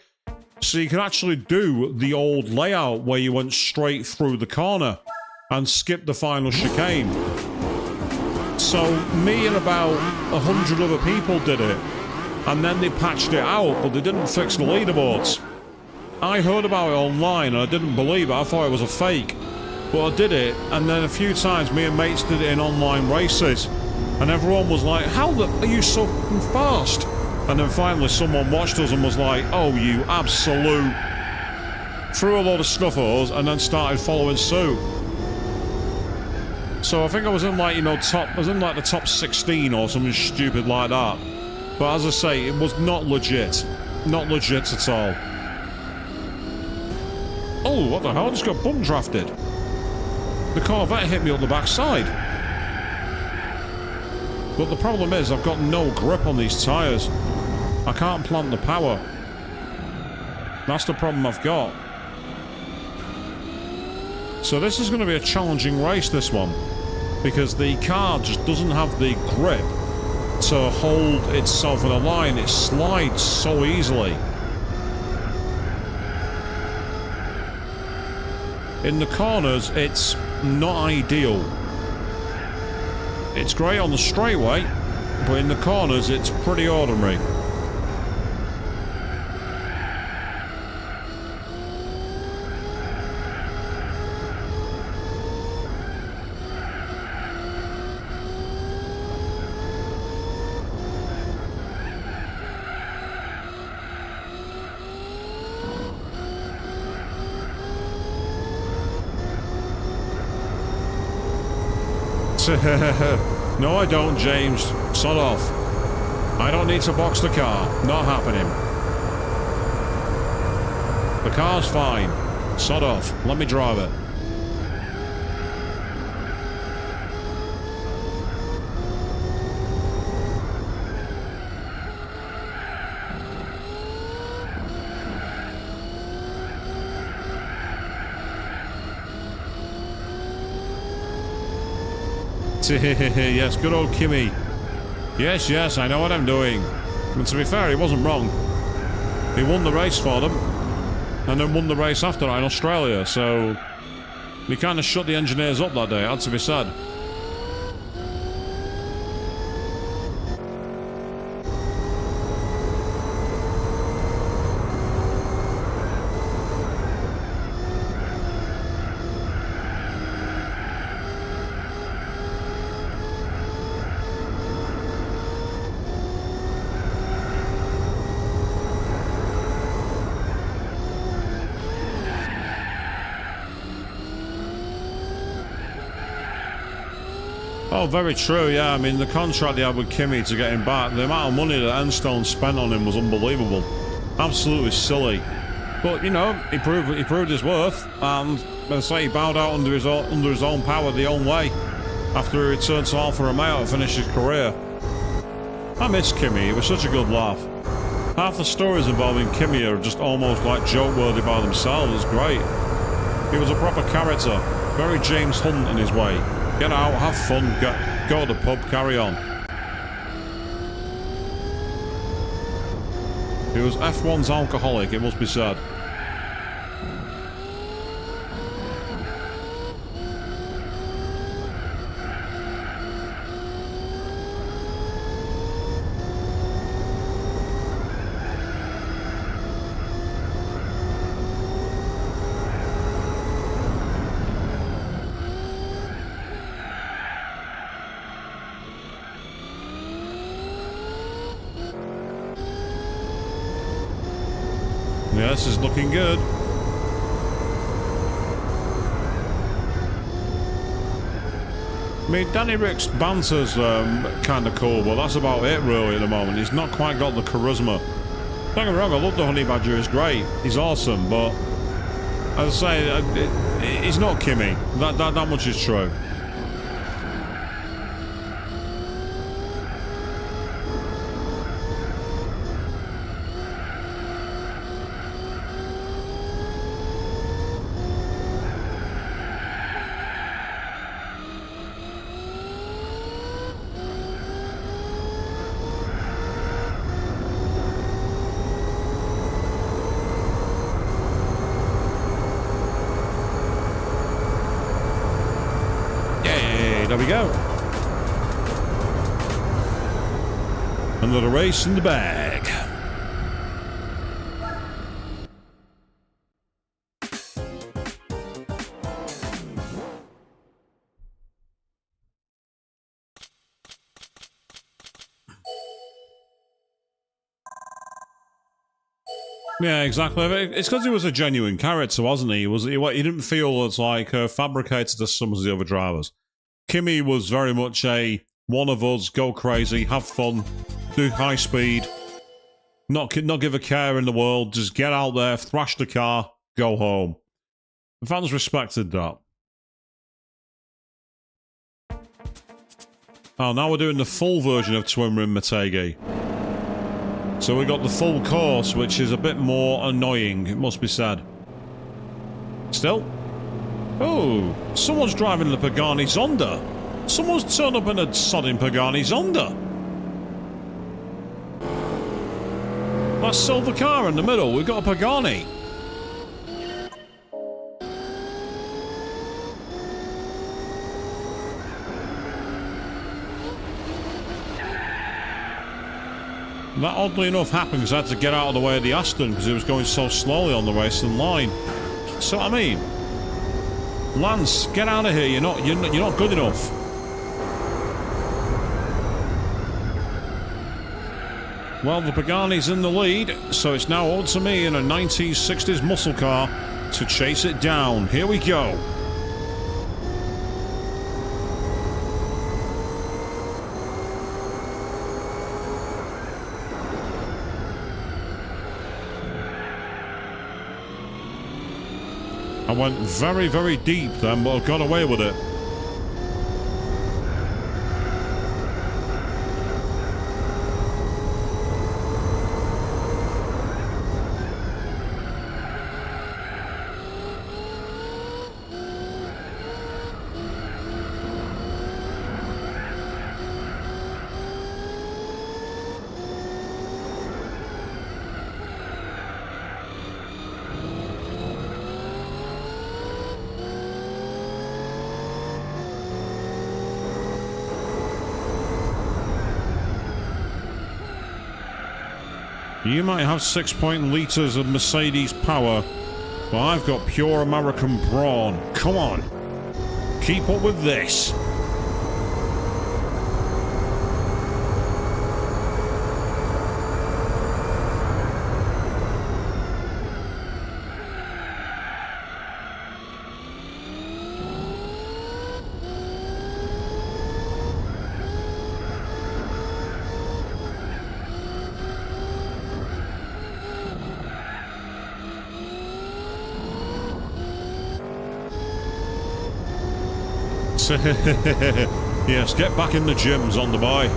So you could actually do the old layout where you went straight through the corner and skip the final chicane. So me and about 100 other people did it, and then they patched it out, but they didn't fix the leaderboards. I heard about it online and I didn't believe it. I thought it was a fake, but I did it, and then a few times me and mates did it in online races, and everyone was like, how are you so fast? And then finally someone watched us and was like, oh, you absolute... threw a load of stuff at us and then started following suit. So I think I was in like, the top 16 or something stupid like that. But as I say, it was not legit. Not legit at all. Oh, what the hell? I just got bum drafted. The Corvette hit me on the backside. But the problem is, I've got no grip on these tyres. I can't plant the power. That's the problem I've got. So this is going to be a challenging race, this one. Because the car just doesn't have the grip to hold itself in a line. It slides so easily. In the corners, it's not ideal. It's great on the straightaway, but in the corners, it's pretty ordinary. No, I don't, James. Sod off. I don't need to box the car. Not happening. The car's fine. Sod off. Let me drive it. Yes, good old Kimmy. Yes, I know what I'm doing. And to be fair, he wasn't wrong. He won the race for them, and then won the race after that in Australia, so we kind of shut the engineers up that day, it had to be said. Oh, very true, yeah. I mean, the contract they had with Kimi to get him back, the amount of money that Enstone spent on him was unbelievable. Absolutely silly. But, you know, he proved his worth, and as I say, he bowed out under his own power the own way after he returned to Alfa Romeo to finish his career. I miss Kimi, he was such a good laugh. Half the stories involving Kimi are just almost like joke-worthy by themselves. It's great. He was a proper character, very James Hunt in his way. Get out, have fun, go to the pub, carry on. He was F1's alcoholic, it must be said. Yeah, this is looking good. I mean, Danny Rick's banter's kind of cool, but that's about it really at the moment. He's not quite got the charisma. Don't get me wrong, I love the Honey Badger, he's great. He's awesome, but as I say, he's not Kimi. That much is true. There we go. Another race in the bag. Yeah, exactly. It's because he was a genuine character, wasn't he? He didn't feel as like fabricated as some of the other drivers. Kimi was very much a one of us, go crazy, have fun, do high speed, not give a care in the world, just get out there, thrash the car, go home. The fans respected that. Oh, now we're doing the full version of Twin Rim Motegi. So we got the full course, which is a bit more annoying, it must be said. Still. Oh, someone's driving the Pagani Zonda. Someone's turned up in a sodding Pagani Zonda. That silver car in the middle, we've got a Pagani. That oddly enough happened because I had to get out of the way of the Aston because it was going so slowly on the racing line. See what I mean? Lance, get out of here. You're not good enough. Well, the Pagani's in the lead, so it's now up to me in a 1960s muscle car to chase it down. Here we go. I went very, very deep then, but I got away with it. You might have 6 litres of Mercedes power, but I've got pure American brawn. Come on. Keep up with this. Yes, get back in the gyms on the boy.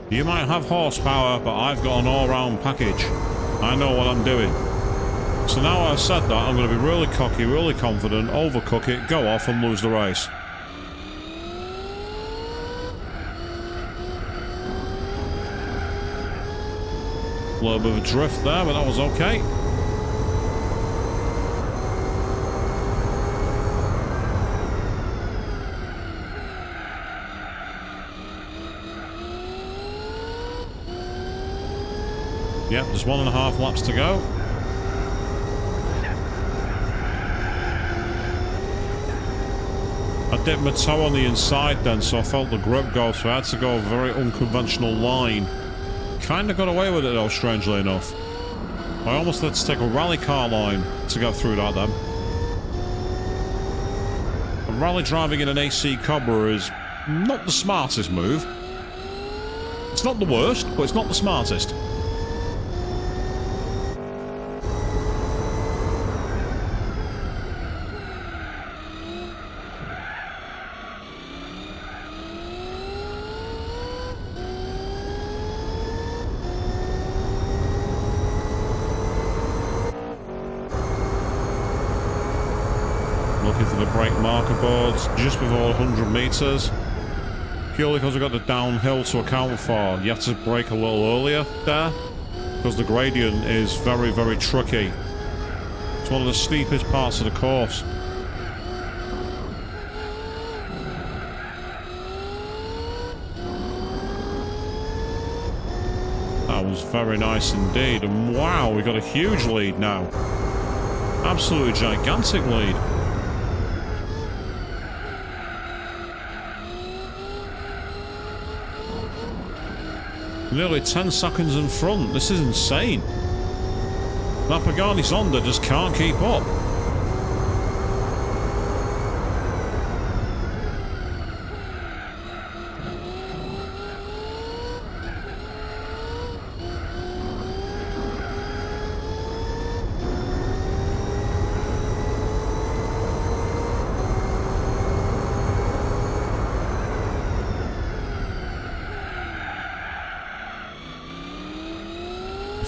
You might have horsepower, but I've got an all-round package. I know what I'm doing. So now I've said that, I'm going to be really cocky, really confident, overcook it, go off and lose the race. A little bit of a drift there, but that was okay. Yep, there's 1.5 laps to go. I dipped my toe on the inside then, so I felt the grip go, so I had to go a very unconventional line. Kind of got away with it though, strangely enough. I almost had to take a rally car line to go through that then. And rally driving in an AC Cobra is not the smartest move. It's not the worst, but it's not the smartest. Looking for the brake marker boards just before 100 meters. Purely because we've got the downhill to account for. You have to brake a little earlier there because the gradient is very, very tricky. It's one of the steepest parts of the course. That was very nice indeed. And wow, we got a huge lead now. Absolutely gigantic lead. Nearly 10 seconds in front. This is insane. That Pagani Zonda just can't keep up.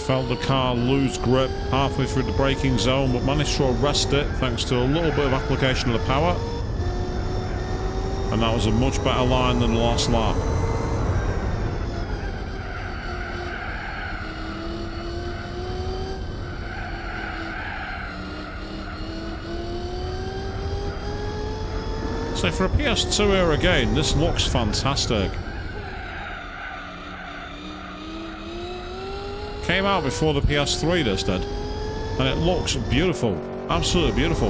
Felt the car lose grip halfway through the braking zone, but managed to arrest it thanks to a little bit of application of the power. And that was a much better line than the last lap. So for a PS2 era game, this looks fantastic. Came out before the PS3, this did, and it looks beautiful, absolutely beautiful.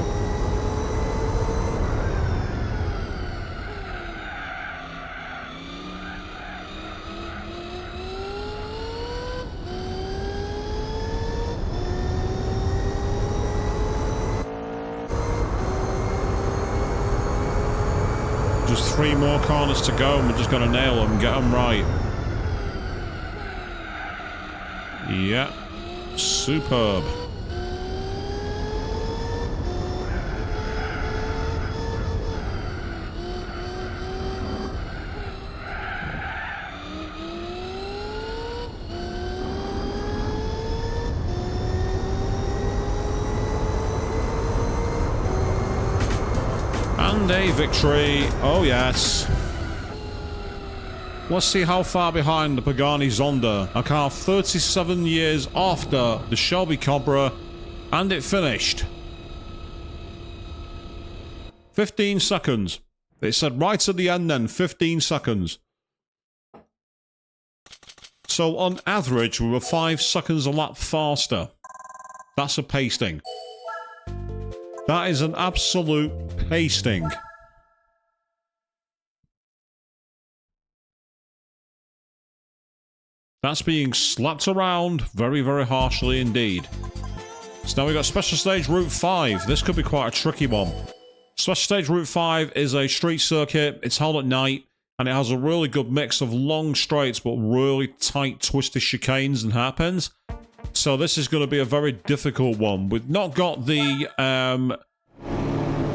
Just 3 more corners to go, and we're just going to nail them, get them right. Yeah, superb. And a victory. Oh yes. Let's see how far behind the Pagani Zonda, a car 37 years after the Shelby Cobra, and it finished. 15 seconds. It said right at the end then, 15 seconds. So on average, we were 5 seconds a lap faster. That's a pasting. That is an absolute pasting. That's being slapped around very, very harshly indeed. So now we've got Special Stage Route 5. This could be quite a tricky one. Special Stage Route 5 is a street circuit. It's held at night. And it has a really good mix of long straights, but really tight, twisty chicanes and hairpins. So this is going to be a very difficult one. We've not got the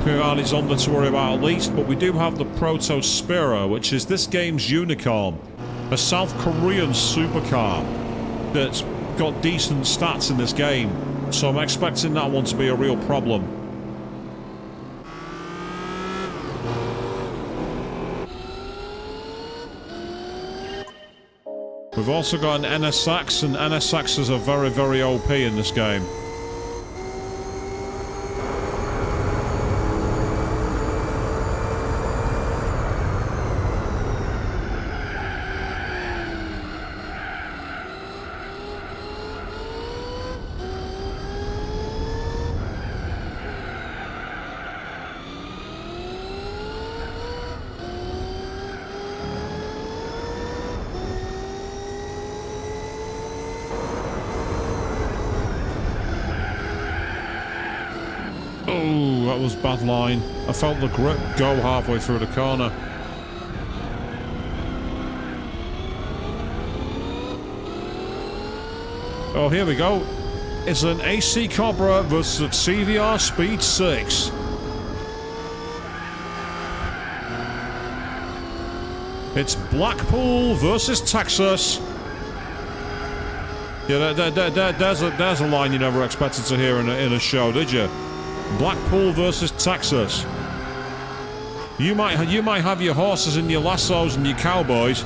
Piranha's Honda to worry about at least, but we do have the Proto Spiro, which is this game's unicorn. A South Korean supercar that's got decent stats in this game. So I'm expecting that one to be a real problem. We've also got an NSX, and NSXs are very, very OP in this game. Oh, that was bad line. I felt the grip go halfway through the corner. Oh, here we go. It's an AC Cobra versus a CVR Speed 6. It's Blackpool versus Texas. Yeah, there's a line you never expected to hear in a show, did you? Blackpool versus Texas. You might have your horses and your lassos and your cowboys.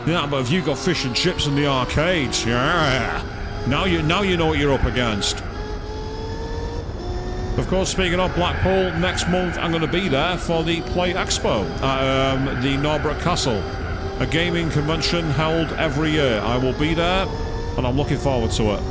Yeah, but have you got fish and chips in the arcades? Yeah. Now you know what you're up against. Of course, speaking of Blackpool, next month I'm going to be there for the Play Expo at the Norbrook Castle, a gaming convention held every year. I will be there, and I'm looking forward to it.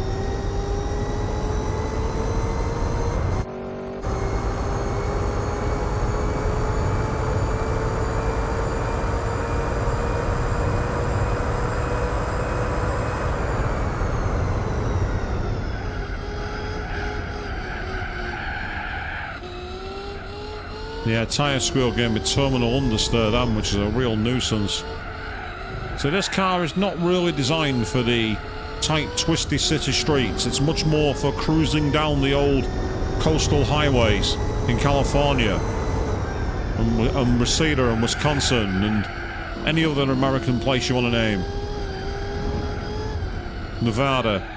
Yeah, tyre squeal gave me terminal understeer then, which is a real nuisance. So this car is not really designed for the tight, twisty city streets. It's much more for cruising down the old coastal highways in California and Reseda and Wisconsin and any other American place you want to name. Nevada.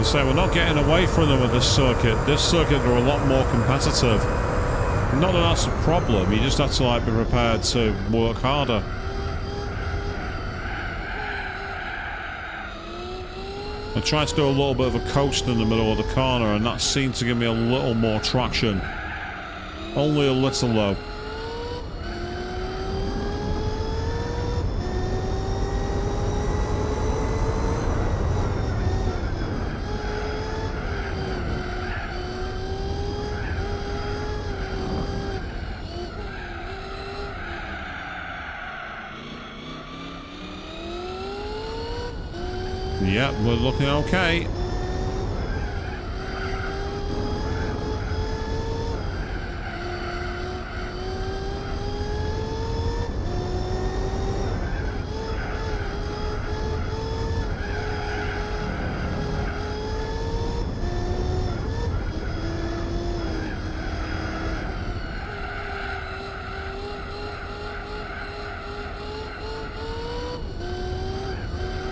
So we're not getting away from them with this circuit. This circuit are a lot more competitive. Not that that's a problem, you just have to be prepared to work harder. I tried to do a little bit of a coast in the middle of the corner, and that seemed to give me a little more traction. Only a little though. Yep, we're looking okay.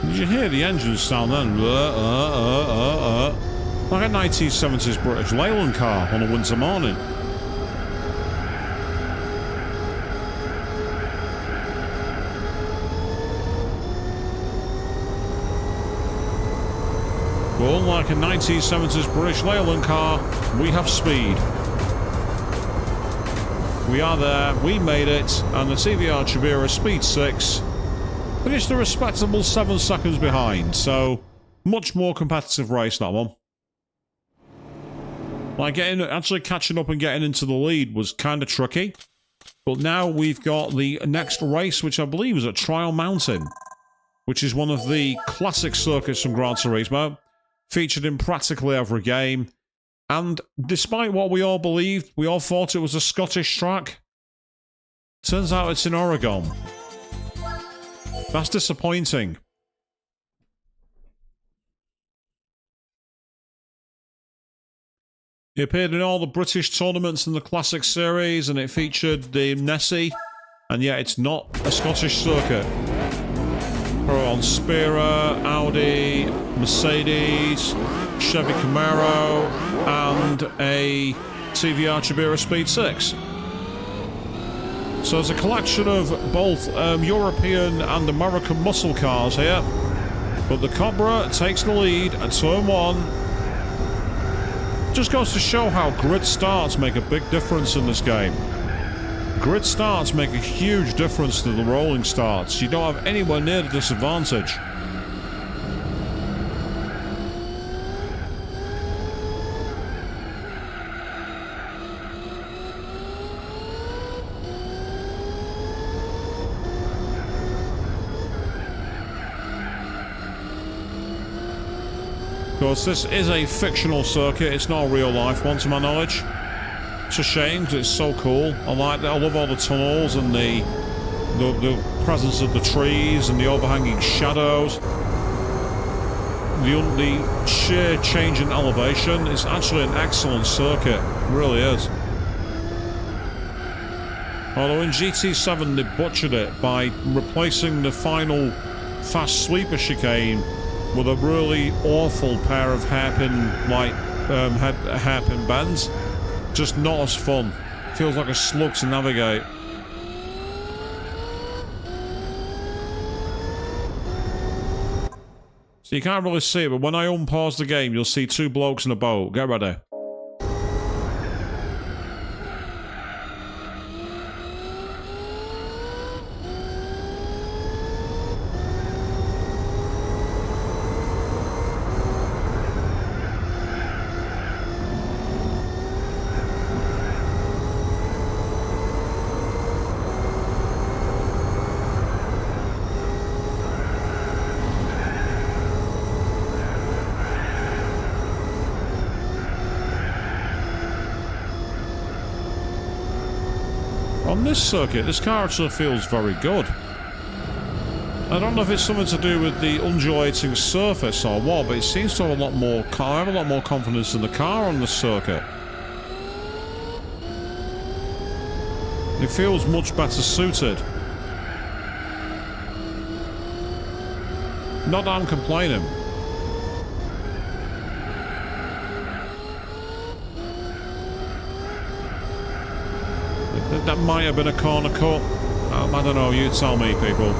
Did you hear the engine sound then? Like a 1970s British Leyland car on a winter morning. But unlike a 1970s British Leyland car, we have speed. We are there, we made it, and the TVR Chabira Speed 6 finished a respectable 7 seconds behind, so much more competitive race, that one. Like, actually catching up and getting into the lead was kind of tricky, but now we've got the next race, which I believe is at Trial Mountain, which is one of the classic circuits from Gran Turismo, featured in practically every game. And despite what we all believed, we all thought it was a Scottish track. Turns out it's in Oregon. That's disappointing. It appeared in all the British tournaments in the Classic Series, and it featured the Nessie, and yet it's not a Scottish circuit. We're on Spira, Audi, Mercedes, Chevy Camaro, and a TVR Chabira Speed 6. So there's a collection of both European and American muscle cars here, but the Cobra takes the lead at turn 1. Just goes to show how grid starts make a big difference in this game. Grid starts make a huge difference to the rolling starts. You don't have anywhere near the disadvantage. Of course, this is a fictional circuit. It's not a real life one, to my knowledge. It's a shame because it's so cool. I like that. I love all the tunnels and the presence of the trees and the overhanging shadows. The sheer change in elevation is actually an excellent circuit. It really is. Although in GT7 they butchered it by replacing the final fast sweeper chicane with a really awful pair of hairpin bends. Just not as fun. Feels like a slug to navigate. So you can't really see it, but when I unpause the game, you'll see two blokes in a boat. Get ready. On this circuit, this car actually feels very good. I don't know if it's something to do with the undulating surface or what, but it seems to have a lot more. I have a lot more confidence in the car on this circuit. It feels much better suited. Not that I'm complaining. That might have been a corner cut. I don't know, you tell me, people.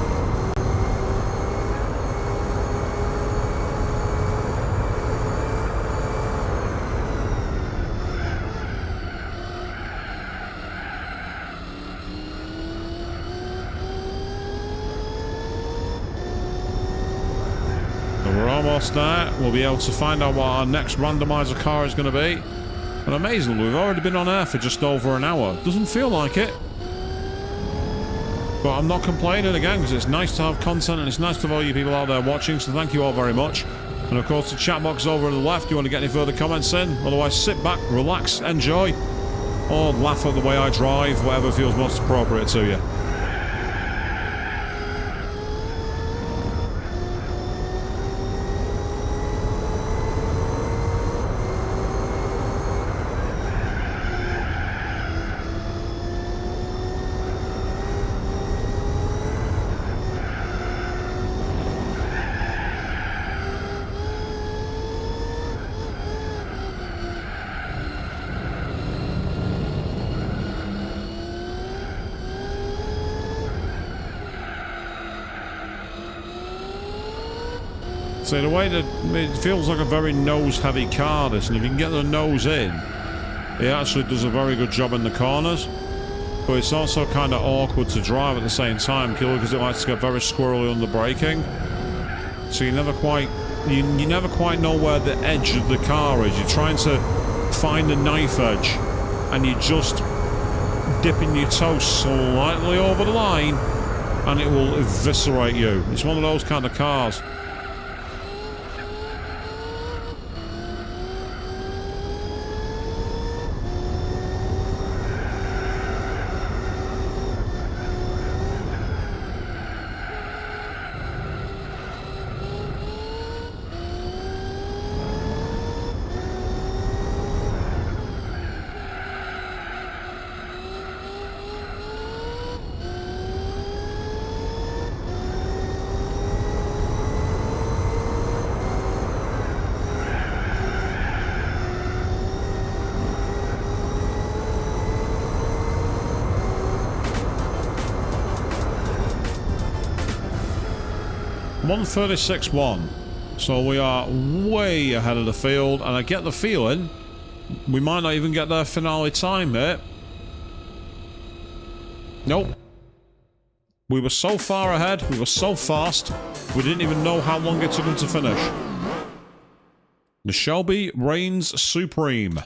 So we're almost there. We'll be able to find out what our next randomizer car is going to be. And amazingly, we've already been on air for just over an hour. Doesn't feel like it. But I'm not complaining again, because it's nice to have content and it's nice to have all you people out there watching, so thank you all very much. And of course, the chat box over on the left, if you want to get any further comments in. Otherwise, sit back, relax, enjoy, or laugh at the way I drive, whatever feels most appropriate to you. So in a way, that it feels like a very nose-heavy car, this, and if you can get the nose in, it actually does a very good job in the corners. But it's also kind of awkward to drive at the same time, because it likes to get very squirrely on the braking. So you never quite... You never quite know where the edge of the car is. You're trying to find the knife edge, and you're just dipping your toe slightly over the line, and it will eviscerate you. It's one of those kind of cars. .136.1, so we are way ahead of the field, and I get the feeling we might not even get their finale time, mate. Nope. We were so far ahead, we were so fast, we didn't even know how long it took them to finish. The Shelby reigns supreme.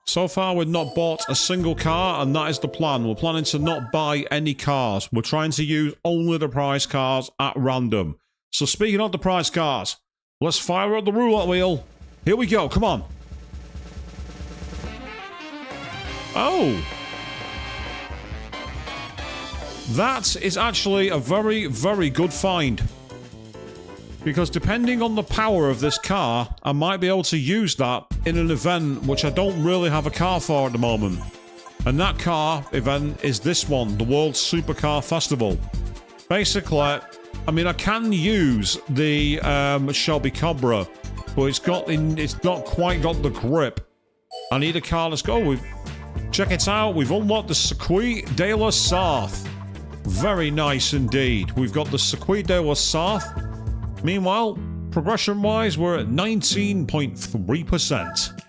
So far, we've not bought a single car, and that is the plan. We're planning to not buy any cars. We're trying to use only the prize cars at random. So speaking of the prize cars, let's fire up the roulette wheel. Here we go, come on. Oh. That is actually a very, very good find. Because depending on the power of this car, I might be able to use that in an event which I don't really have a car for at the moment. And that car event is this one, the World Supercar Festival. Basically, I mean, I can use the Shelby Cobra, but it's not quite got the grip. I need a car. Let's go. Check it out. We've unlocked the Circuit de la Sarthe. Very nice indeed. We've got the Circuit de la Sarthe. Meanwhile, progression-wise, we're at 19.3%.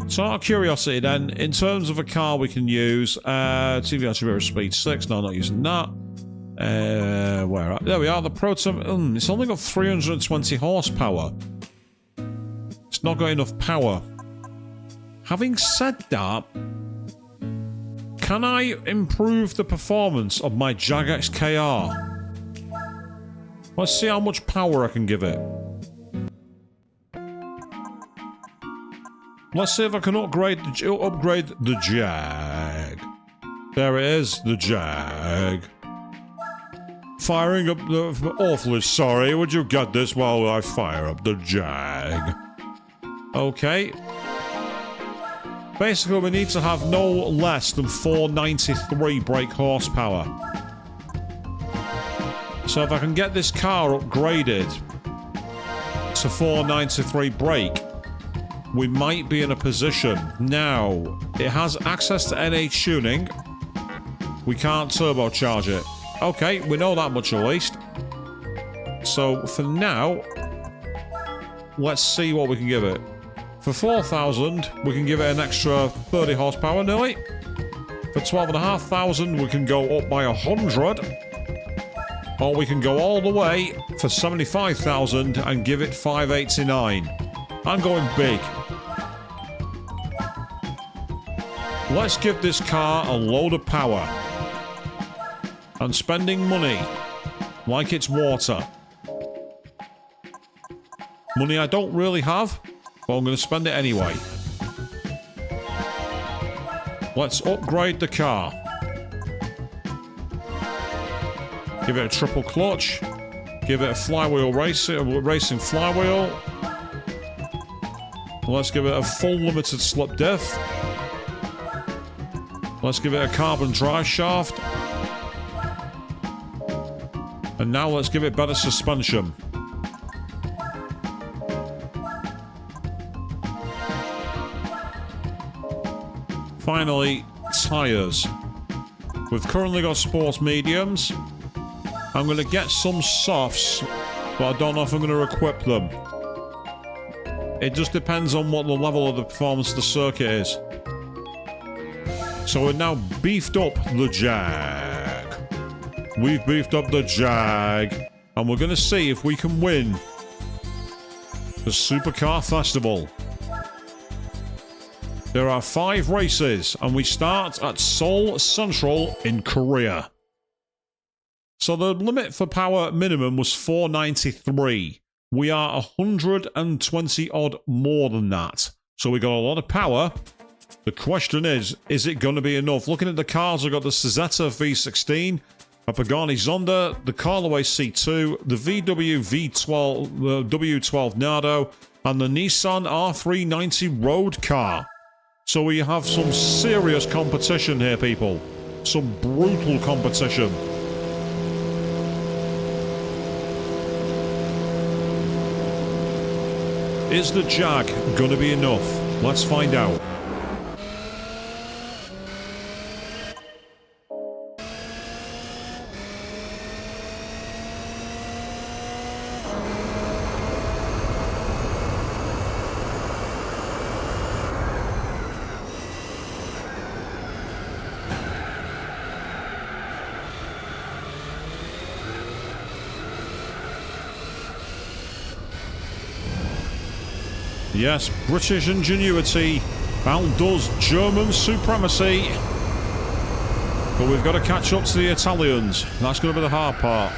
So out of curiosity then, in terms of a car we can use, TV attribute speed 6, no, not using that. Where? There we are, the Proton, it's only got 320 horsepower. It's not got enough power. Having said that, can I improve the performance of my Jag XKR? Let's see how much power I can give it. Let's see if I can upgrade the Jag. There it is, the Jag. Firing up the... Awfully sorry, would you get this while I fire up the Jag? Okay. Basically, we need to have no less than 493 brake horsepower. So if I can get this car upgraded to 493 brake, we might be in a position. Now, it has access to NH tuning. We can't turbocharge it. Okay, we know that much at least. So for now, let's see what we can give it. For 4,000, we can give it an extra 30 horsepower nearly. For 12,500, we can go up by 100. Or we can go all the way for 75,000 and give it 589. I'm going big. Let's give this car a load of power. And spending money like it's water. Money I don't really have, but I'm going to spend it anyway. Let's upgrade the car. Give it a triple clutch. Give it a flywheel racing flywheel. Let's give it a full limited slip diff. Let's give it a carbon drive shaft. And now let's give it better suspension. Finally, tyres. We've currently got sports mediums. I'm going to get some softs, but I don't know if I'm going to equip them. It just depends on what the level of the performance of the circuit is. So we've now beefed up the Jag. We've beefed up the Jag. And we're going to see if we can win the Supercar Festival. There are 5 races, and we start at Seoul Central in Korea. So the limit for power minimum was 493. We are 120 odd more than that. So we got a lot of power. The question is it going to be enough? Looking at the cars, I've got the Cizeta V16, a Pagani Zonda, the Carlaway C2, the VW V12, the W12 Nardo, and the Nissan R390 road car. So we have some serious competition here, people. Some brutal competition. Is the Jag going to be enough? Let's find out. Yes, British ingenuity outdoes German supremacy. But we've got to catch up to the Italians. That's going to be the hard part.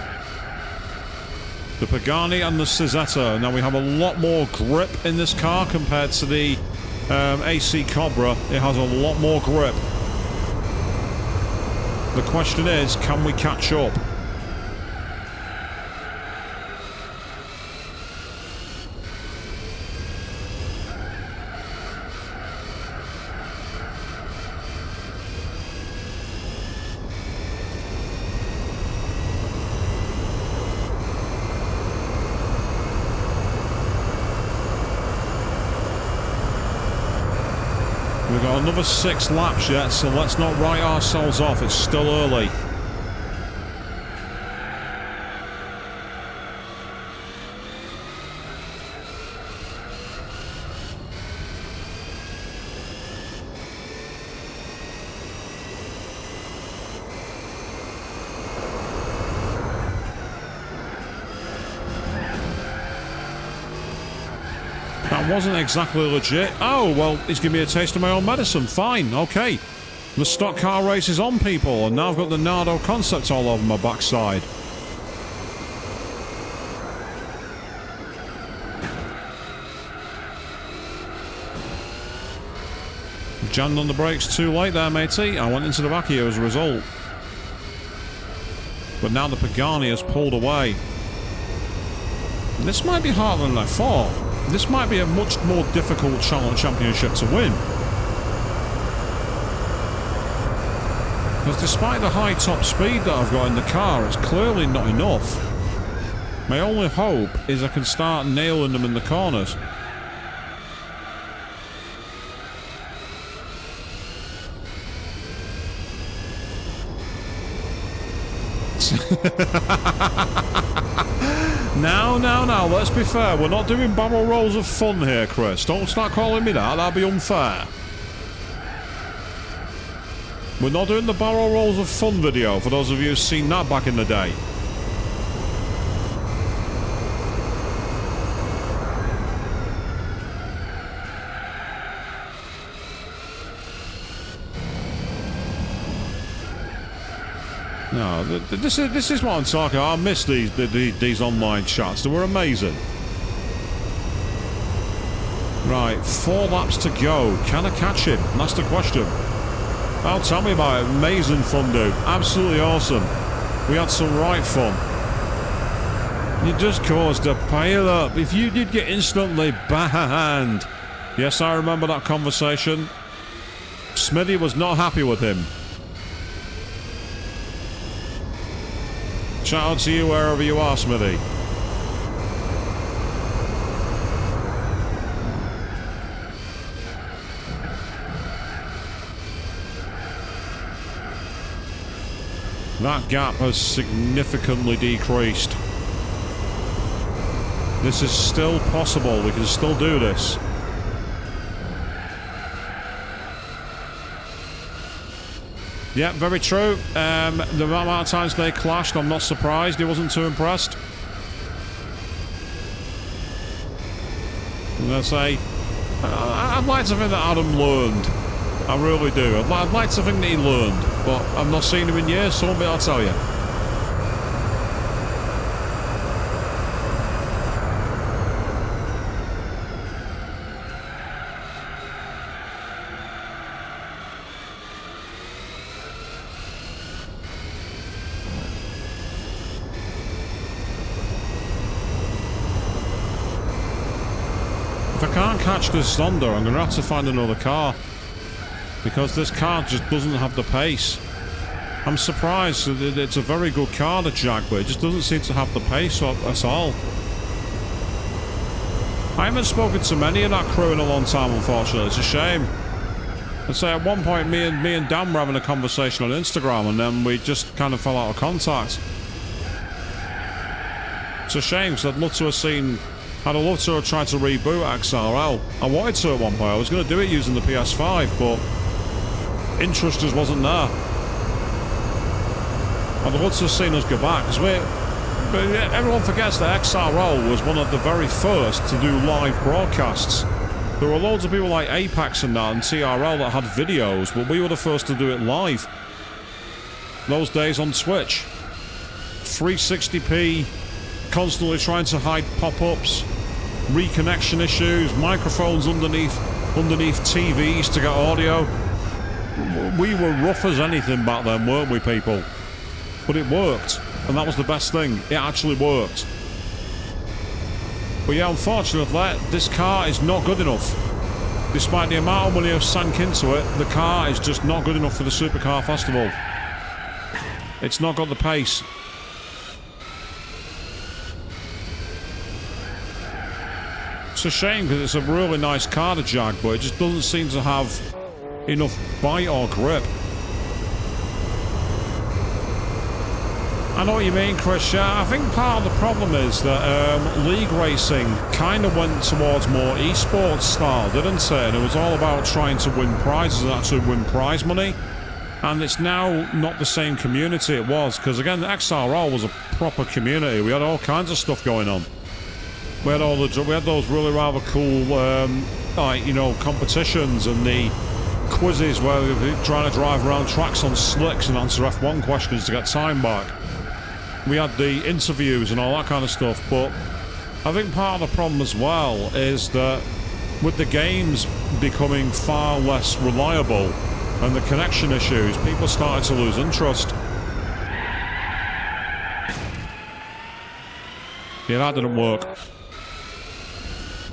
The Pagani and the Cizeta. Now we have a lot more grip in this car compared to the AC Cobra. It has a lot more grip. The question is, can we catch up? We've got another 6 laps yet, so let's not write ourselves off. It's still early. That wasn't exactly legit. Oh, well, he's giving me a taste of my own medicine. Fine, okay. The stock car race is on, people, and now I've got the Nardo concept all over my backside. Jammed on the brakes too late there, matey. I went into the back of you as a result. But now the Pagani has pulled away. This might be harder than I thought. This might be a much more difficult championship to win. Because despite the high top speed that I've got in the car, it's clearly not enough. My only hope is I can start nailing them in the corners. Now, let's be fair. We're not doing barrel rolls of fun here, Chris. Don't start calling me that. That'd be unfair. We're not doing the barrel rolls of fun video, for those of you who've seen that back in the day. No, this is what I'm talking about. I miss these online chats. They were amazing. Right, 4 laps to go. Can I catch him? That's the question. Oh, tell me about it. Amazing fun, dude. Absolutely awesome. We had some right fun. You just caused a pile up. If you did get instantly banned. Yes, I remember that conversation. Smithy was not happy with him. Shout out to you wherever you are, Smithy. That gap has significantly decreased. This is still possible. We can still do this. Yeah, very true. The amount of times they clashed, I'm not surprised. He wasn't too impressed. I'm going to say, I'd like to think that Adam learned. I really do. I'd like to think that he learned. But I've not seen him in years, so I won't be able to tell you. If I can't catch this Zonda, I'm going to have to find another car. Because this car just doesn't have the pace. I'm surprised. It's a very good car, the Jag, but it just doesn't seem to have the pace at all. I haven't spoken to many of that crew in a long time, unfortunately. It's a shame. I'd say at one point, me and Dan were having a conversation on Instagram, and then we just kind of fell out of contact. It's a shame, because I'd love to have seen... I'd have loved to have tried to reboot XRL. I wanted to at one point. I was going to do it using the PS5, but interest just wasn't there. I'd have loved to have seen us go back, because everyone forgets that XRL was one of the very first to do live broadcasts. There were loads of people like Apex and that and TRL that had videos, but we were the first to do it live. Those days on Twitch. 360p, constantly trying to hide pop-ups, reconnection issues, microphones underneath TVs to get audio. We were rough as anything back then, weren't we, people? But it worked, and that was the best thing. It actually worked. But yeah, unfortunately, this car is not good enough. Despite the amount of money I've sank into it, the car is just not good enough for the Supercar Festival. It's not got the pace. It's a shame because it's a really nice car, the Jag, but it just doesn't seem to have enough bite or grip. I know what you mean, Chris. Yeah, I think part of the problem is that league racing kind of went towards more esports style, didn't it? And it was all about trying to win prizes and actually win prize money. And it's now not the same community it was, because again, the XRL was a proper community. We had all kinds of stuff going on. We had those really rather cool, like, you know, competitions and the quizzes where we were trying to drive around tracks on slicks and answer F1 questions to get time back. We had the interviews and all that kind of stuff, but I think part of the problem as well is that with the games becoming far less reliable and the connection issues, people started to lose interest. Yeah, that didn't work.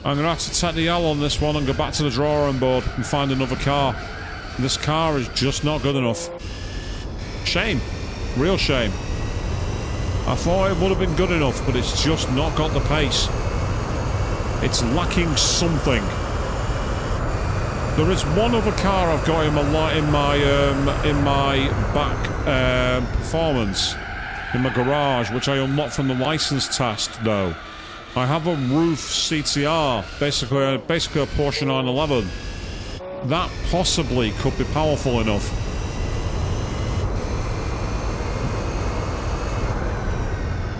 I'm going to have to take the L on this one and go back to the drawing board and find another car. This car is just not good enough. Shame. Real shame. I thought it would have been good enough, but it's just not got the pace. It's lacking something. There is one other car I've got in my back performance, in my garage, which I unlocked from the license test, though. I have a roof CTR, basically a Porsche 911. That possibly could be powerful enough.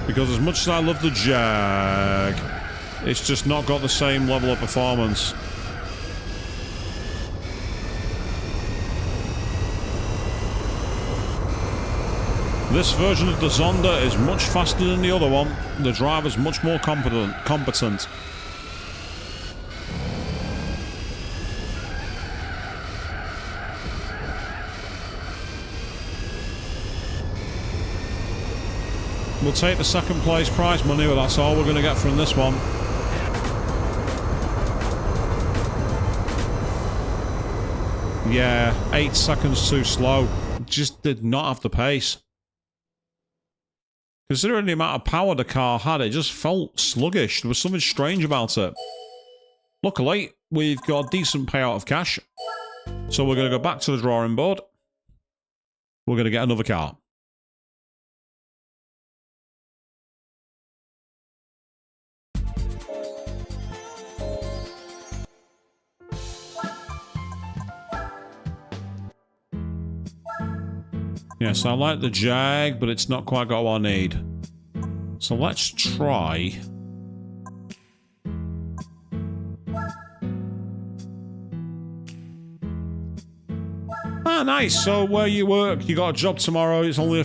Because as much as I love the Jag, it's just not got the same level of performance. This version of the Zonda is much faster than the other one. The driver's much more competent. We'll take the second place prize money, but that's all we're going to get from this one. Yeah, 8 seconds too slow. Just did not have the pace. Considering the amount of power the car had, it just felt sluggish. There was something strange about it. Luckily, we've got a decent payout of cash. So we're going to go back to the drawing board. We're going to get another car. Yes, I like the Jag, but it's not quite got what I need. So let's try... Ah, nice. So where you work, you got a job tomorrow. It's only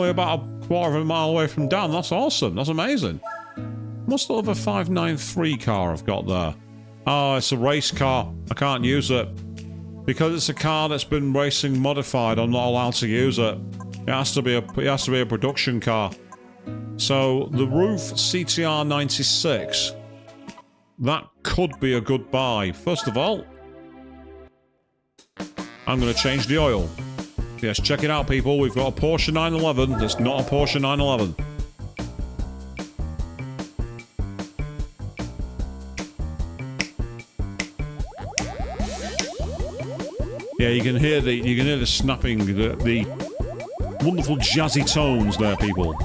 about a quarter of a mile away from Dan. That's awesome. That's amazing. What's the other 593 car I've got there? Oh, it's a race car. I can't use it. Because it's a car that's been racing modified, I'm not allowed to use it. It has to be a production car. So the Roof CTR 96. That could be a good buy. First of all, I'm going to change the oil. Yes, check it out, people. We've got a Porsche 911 that's not a Porsche 911. Yeah, you can hear the snapping, the wonderful jazzy tones there, people.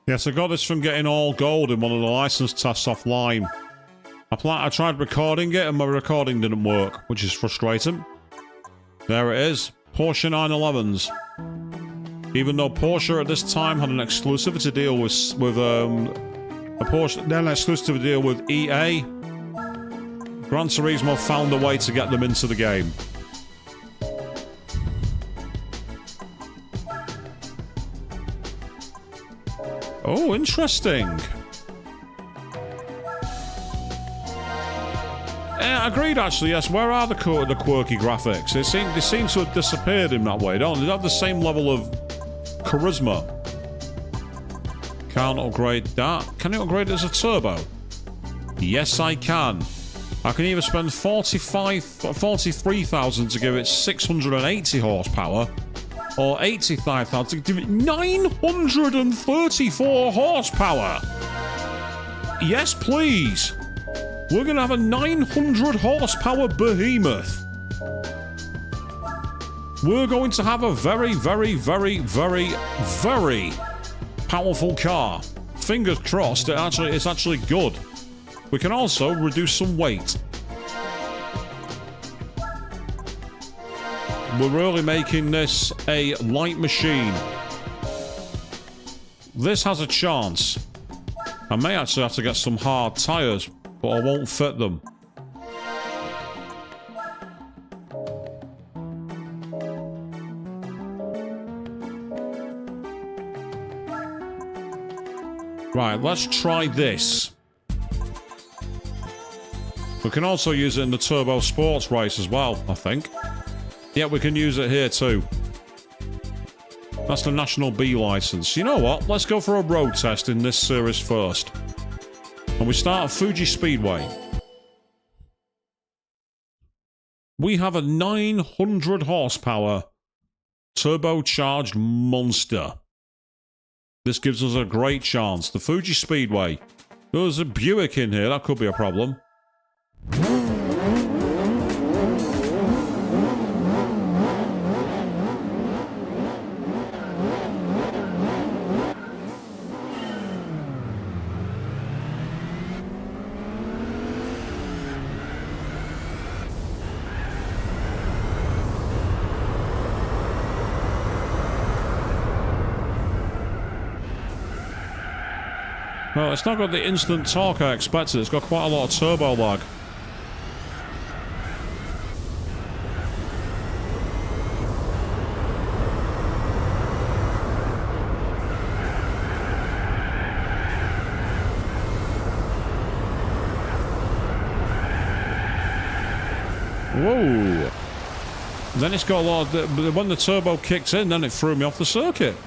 Yes, I got this from getting all gold in one of the license tests offline. I tried recording it and my recording didn't work, which is frustrating. There it is. Porsche 911s. Even though Porsche at this time had an exclusivity deal with EA, Gran Turismo found a way to get them into the game. Oh, interesting. Agreed, actually, yes. Where are the quirky graphics? They seem to have disappeared in that way, don't they? They have the same level of charisma. Can't upgrade that. Can you upgrade it as a turbo? Yes, I can. I can either spend 43,000 to give it 680 horsepower, or 85,000 to give it 934 horsepower. Yes, please. We're going to have a 900 horsepower behemoth. We're going to have a very, very, very, very, very powerful car. Fingers crossed, it's actually good. We can also reduce some weight. We're really making this a light machine. This has a chance. I may actually have to get some hard tyres, but I won't fit them. Right, let's try this. We can also use it in the Turbo Sports race as well, I think. Yeah, we can use it here too. That's the National B license. You know what? Let's go for a road test in this series first. And we start at Fuji Speedway. We have a 900 horsepower turbocharged monster. This gives us a great chance. The Fuji Speedway. There's a Buick in here. That could be a problem. Well, it's not got the instant torque I expected. It's got quite a lot of turbo lag. Whoa! Then it's got a lot of... When the turbo kicked in, then it threw me off the circuit.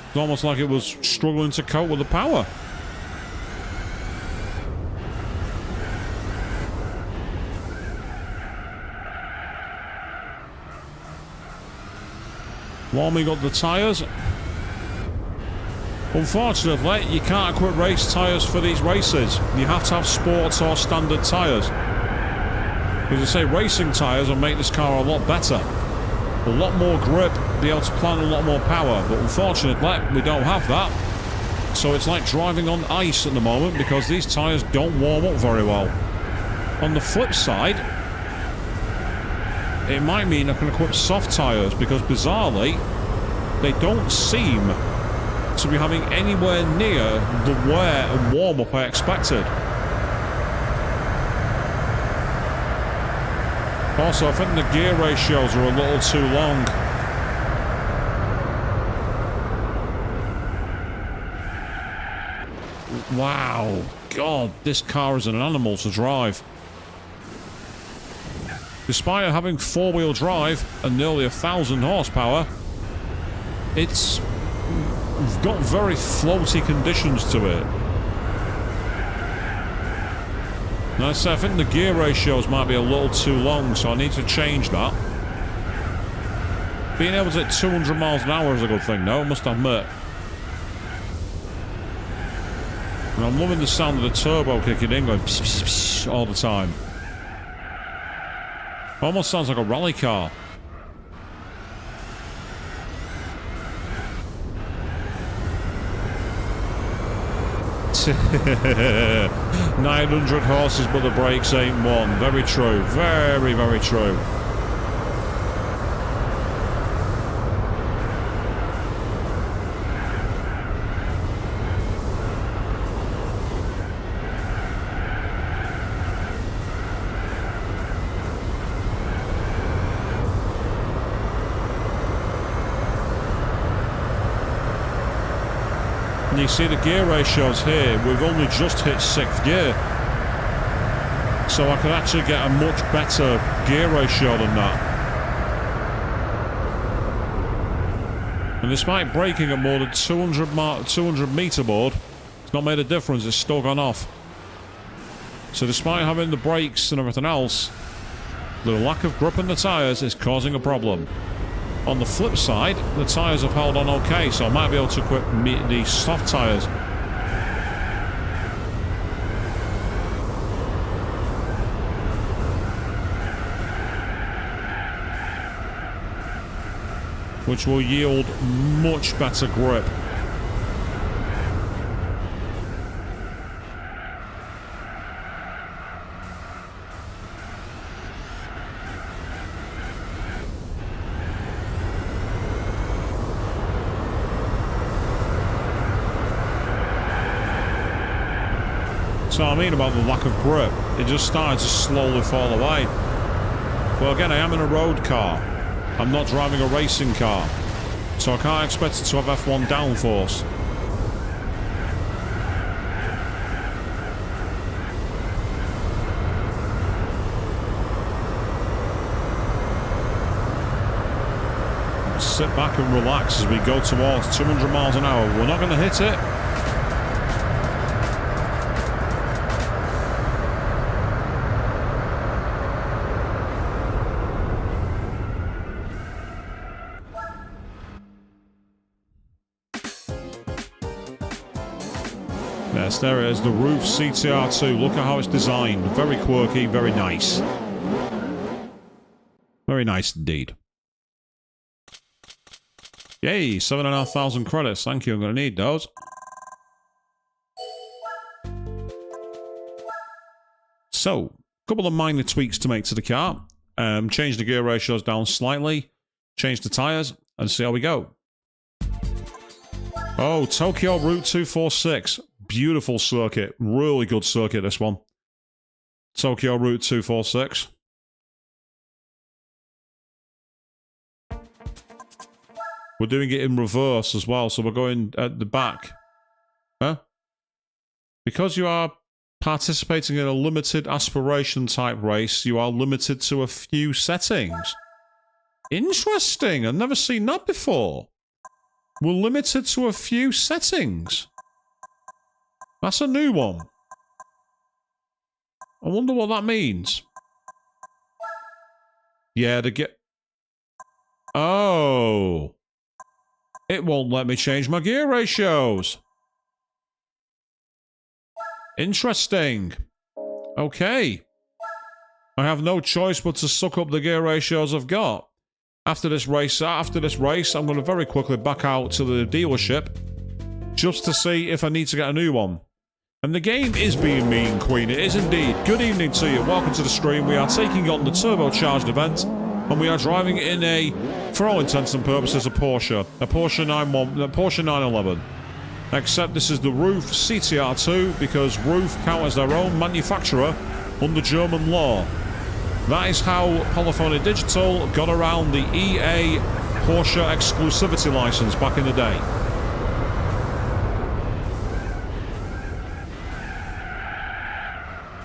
It's almost like it was struggling to cope with the power. Warming up the tyres. Unfortunately, you can't equip race tyres for these races. You have to have sports or standard tyres. As I say, racing tyres will make this car a lot better. a lot more grip, be able to plant a lot more power. But unfortunately, we don't have that. So it's like driving on ice at the moment because these tyres don't warm up very well. On the flip side, it might mean I can equip soft tyres because bizarrely, they don't seem to be having anywhere near the wear and warm-up I expected. Also, I think the gear ratios are a little too long. Wow. God, this car is an animal to drive. Despite having four-wheel drive and nearly 1,000 horsepower, it's got very floaty conditions to it. And I say, I think the gear ratios might be a little too long, so I need to change that. Being able to hit 200 miles an hour is a good thing, though, I must admit. And I'm loving the sound of the turbo kicking in, going psh, psh, psh, all the time. Almost sounds like a rally car. "900 horses, but the brakes ain't one." Very true. Very, very true. You see the gear ratios here, we've only just hit 6th gear. So I could actually get a much better gear ratio than that. And despite braking at more than 200 meter board, it's not made a difference, it's still gone off. So despite having the brakes and everything else, the lack of grip in the tyres is causing a problem. On the flip side, the tyres have held on okay, so I might be able to equip the soft tyres. Which will yield much better grip. So I mean about the lack of grip, it just started to slowly fall away. Well, again, I am in a road car. I'm not driving a racing car, so I can't expect it to have F1 downforce. Sit back and relax as we go towards 200 miles an hour. We're not going to hit it. Yes, there it is, the Roof CTR2. Look at how it's designed. Very quirky, very nice. Very nice indeed. Yay, 7,500 credits. Thank you, I'm going to need those. So, a couple of minor tweaks to make to the car. Change the gear ratios down slightly. Change the tyres, and see how we go. Oh, Tokyo Route 246. Beautiful circuit. Really good circuit, this one. Tokyo Route 246. We're doing it in reverse as well, so we're going at the back. Huh? Because you are participating in a limited aspiration type race, you are limited to a few settings. Interesting. I've never seen that before. We're limited to a few settings. That's a new one. I wonder what that means. Yeah, to get... Oh. It won't let me change my gear ratios. Interesting. Okay. I have no choice but to suck up the gear ratios I've got. After this race, I'm going to very quickly back out to the dealership just to see if I need to get a new one. And the game is being mean, Queen. It is indeed. Good evening to you. Welcome to the stream. We are taking on the turbocharged event, and we are driving in a, for all intents and purposes, a Porsche 911. Except this is the Roof CTR2 because Roof count as their own manufacturer under German law. That is how Polyphony Digital got around the EA Porsche exclusivity license back in the day.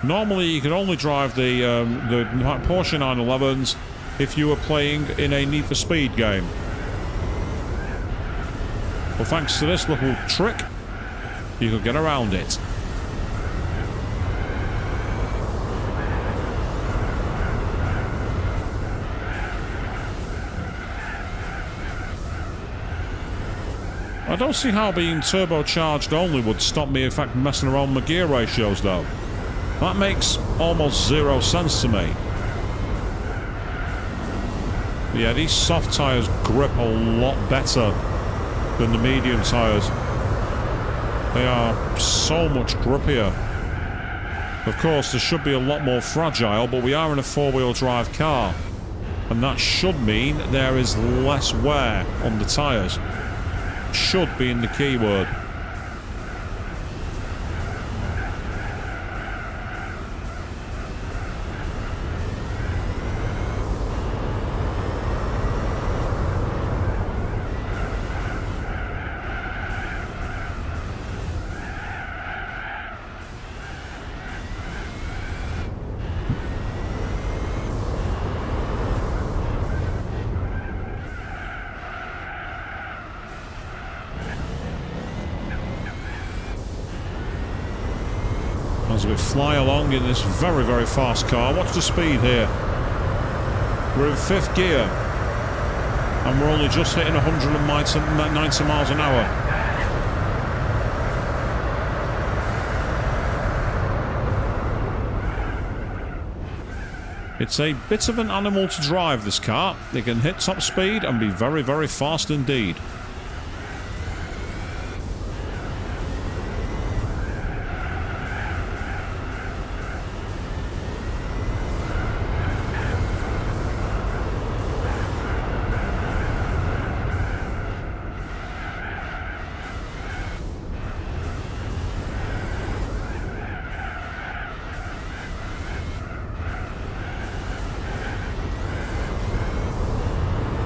Normally, you could only drive the Porsche 911s if you were playing in a Need for Speed game. Well, thanks to this little trick, you could get around it. I don't see how being turbocharged only would stop me, in fact, messing around with my gear ratios, though. That makes almost zero sense to me. Yeah, these soft tyres grip a lot better than the medium tyres. They are so much grippier. Of course, they should be a lot more fragile, but we are in a four-wheel drive car. And that should mean there is less wear on the tyres. Should be in the keyword. As we fly along in this very, very fast car. Watch the speed here. We're in 5th gear. And we're only just hitting 190 miles an hour. It's a bit of an animal to drive, this car. It can hit top speed and be very, very fast indeed.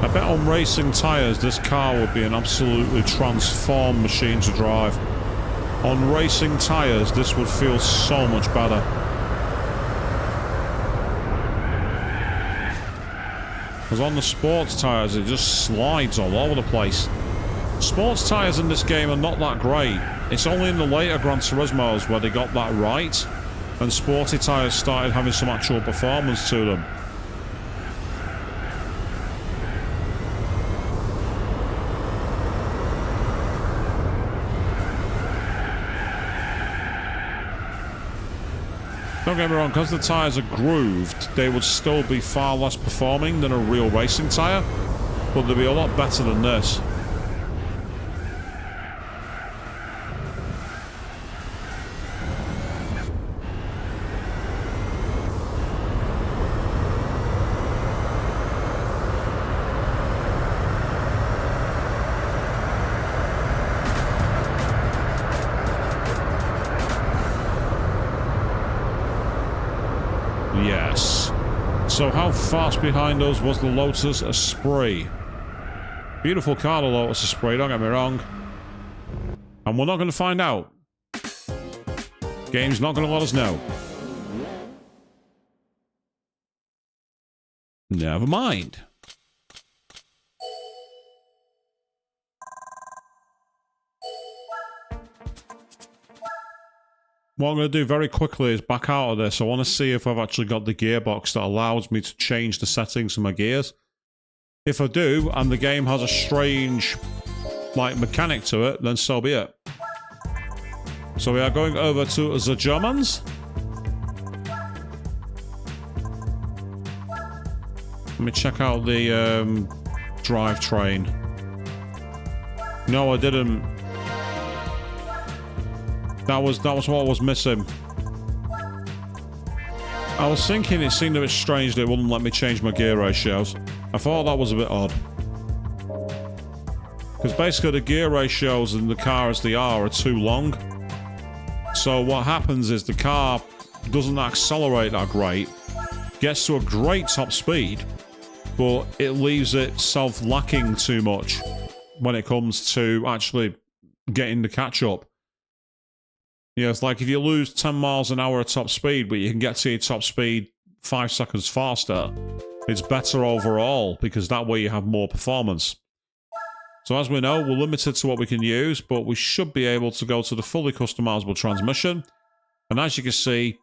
I bet on racing tyres this car would be an absolutely transformed machine to drive. On racing tyres this would feel so much better. Because on the sports tyres it just slides all over the place. Sports tyres in this game are not that great. It's only in the later Gran Turismos where they got that right and sporty tyres started having some actual performance to them. Don't get me wrong, because the tyres are grooved, they would still be far less performing than a real racing tyre, but they'd be a lot better than this. Yes. So how fast behind us was the Lotus Esprit? Beautiful car, the Lotus Esprit, don't get me wrong. And we're not going to find out. Game's not going to let us know. Never mind. What I'm going to do very quickly is back out of this. I want to see if I've actually got the gearbox that allows me to change the settings of my gears. If I do, and the game has a strange, like, mechanic to it, then so be it. So we are going over to the Germans. Let me check out the drivetrain. No, I didn't. That was what I was missing. I was thinking it seemed a bit strange that it wouldn't let me change my gear ratios. I thought that was a bit odd. Because basically the gear ratios in the car as they are too long. So what happens is the car doesn't accelerate that great. Gets to a great top speed, but it leaves itself lacking too much when it comes to actually getting the catch up. You know, it's like if you lose 10 miles an hour at top speed, but you can get to your top speed 5 seconds faster, it's better overall, because that way you have more performance. So as we know, we're limited to what we can use, but we should be able to go to the fully customizable transmission. And as you can see,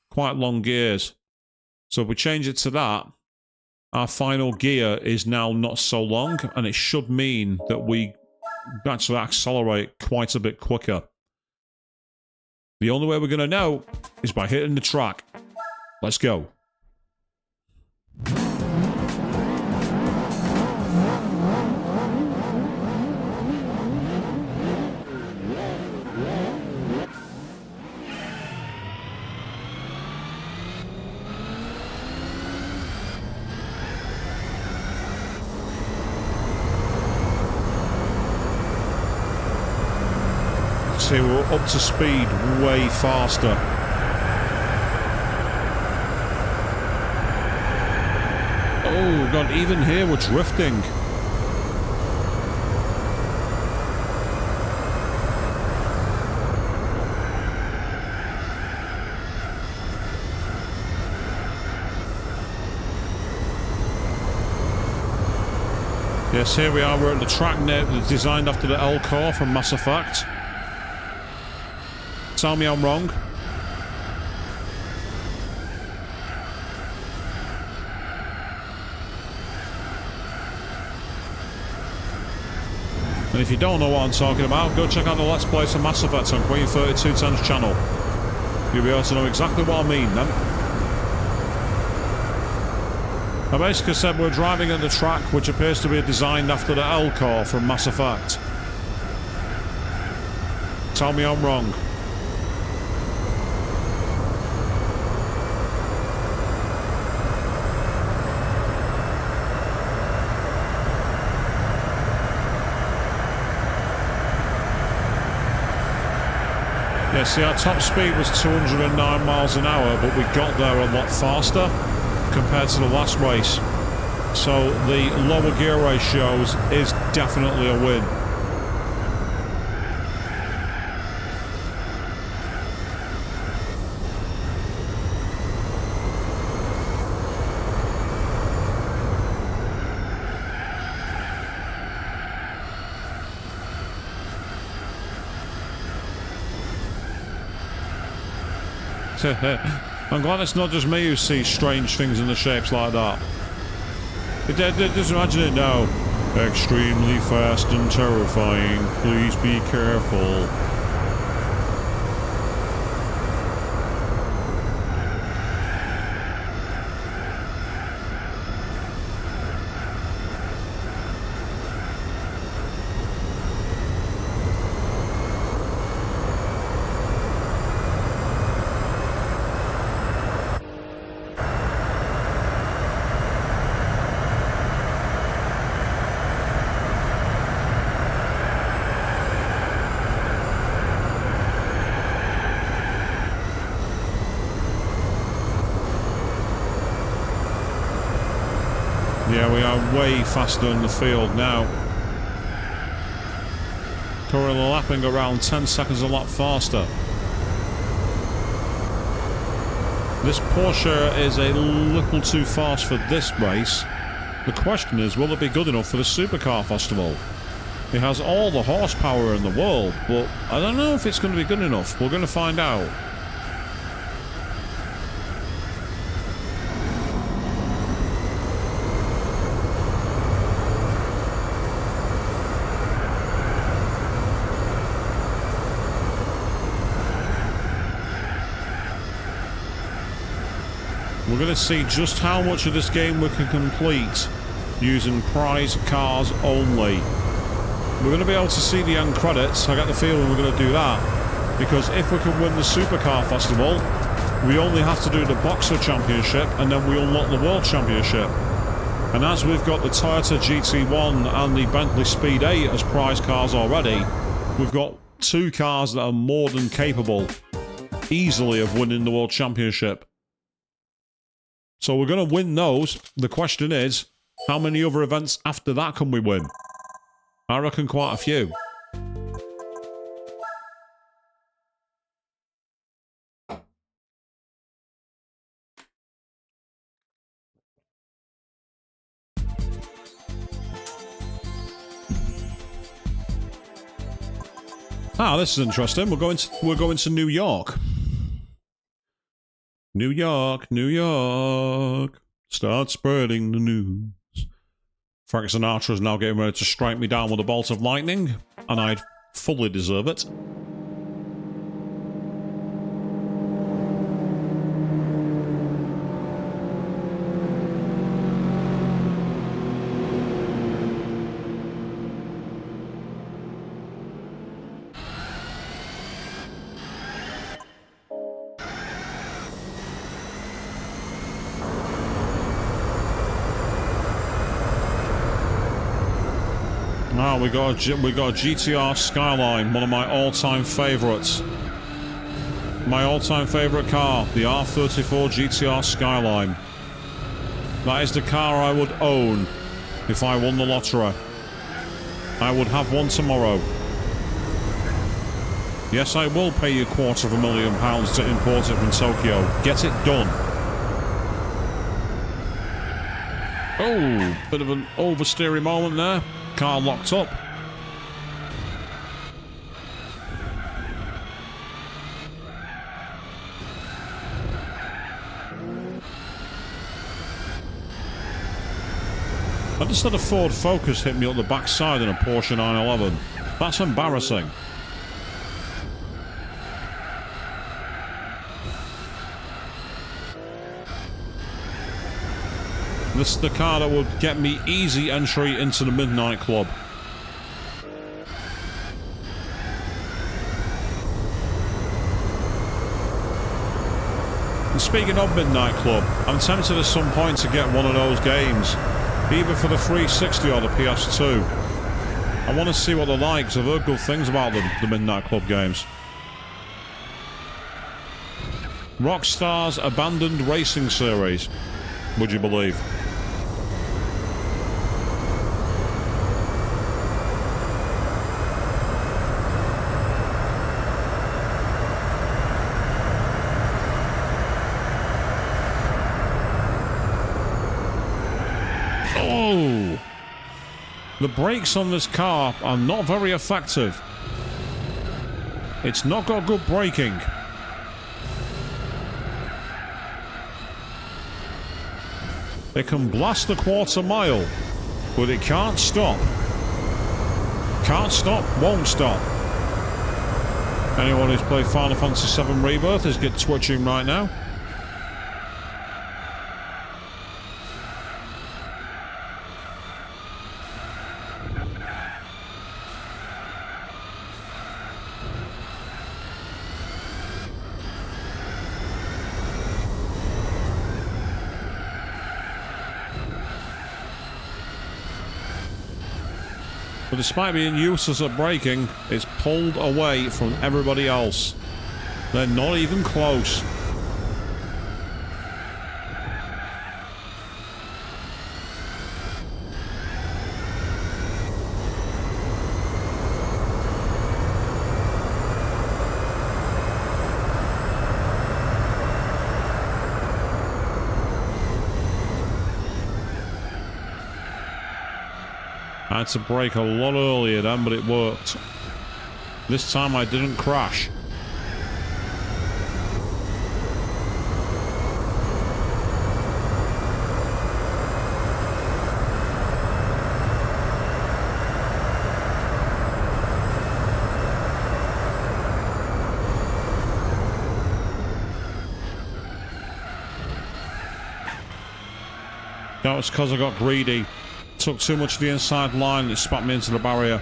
quite long gears. So if we change it to that, our final gear is now not so long, and it should mean that we actually accelerate quite a bit quicker. The only way we're going to know is by hitting the track. Let's go. See, we're up to speed way faster. Oh god, even here we're drifting. Yes, here we are, we're at the track designed after the L-Core from Mass Effect. Tell me I'm wrong. And if you don't know what I'm talking about, go check out the Let's Play for Mass Effect on Queen3210's channel. You'll be able to know exactly what I mean then. I basically said we're driving at the track which appears to be designed after the L-Core from Mass Effect. Tell me I'm wrong. Yeah, see, our top speed was 209 miles an hour, but we got there a lot faster compared to the last race. So the lower gear ratios is definitely a win. I'm glad it's not just me who sees strange things in the shapes like that. Just imagine it now. Extremely fast and terrifying. Please be careful. Yeah, we are way faster in the field now. Currently lapping around 10 seconds a lap faster. This Porsche is a little too fast for this race. The question is, will it be good enough for the Supercar Festival? It has all the horsepower in the world, but I don't know if it's going to be good enough. We're going to find out. We're going to see just how much of this game we can complete using prize cars only. We're going to be able to see the end credits. I get the feeling we're going to do that. Because if we can win the Supercar Festival, we only have to do the Boxer Championship and then we unlock the World Championship. And as we've got the Toyota GT1 and the Bentley Speed 8 as prize cars already, we've got 2 cars that are more than capable, easily, of winning the World Championship. So we're going to win those. The question is, how many other events after that can we win? I reckon quite a few. Ah, this is interesting. We're going to New York. New York, New York. Start spreading the news. Frank Sinatra is now getting ready to strike me down with a bolt of lightning, and I'd fully deserve it. Ah, we got a GTR Skyline, one of my all-time favourites. My all-time favourite car, the R34 GTR Skyline. That is the car I would own if I won the lottery. I would have one tomorrow. Yes, I will pay you £250,000 to import it from Tokyo. Get it done. Oh, bit of an oversteering moment there. Car locked up. I just had a Ford Focus hit me up the backside in a Porsche 911. That's embarrassing. This is the car that would get me easy entry into the Midnight Club. And speaking of Midnight Club, I'm tempted at some point to get one of those games, either for the 360 or the PS2. I want to see what they're like, because I've heard good things about them, the Midnight Club games. Rockstar's abandoned racing series, would you believe? The brakes on this car are not very effective. It's not got good braking. It can blast the quarter mile, but it can't stop. Can't stop, won't stop. Anyone who's played Final Fantasy VII Rebirth is get twitching right now. But despite being useless at braking, it's pulled away from everybody else. They're not even close. I had to brake a lot earlier then, but it worked. This time I didn't crash. That was because I got greedy. Took too much of the inside line and it spat me into the barrier.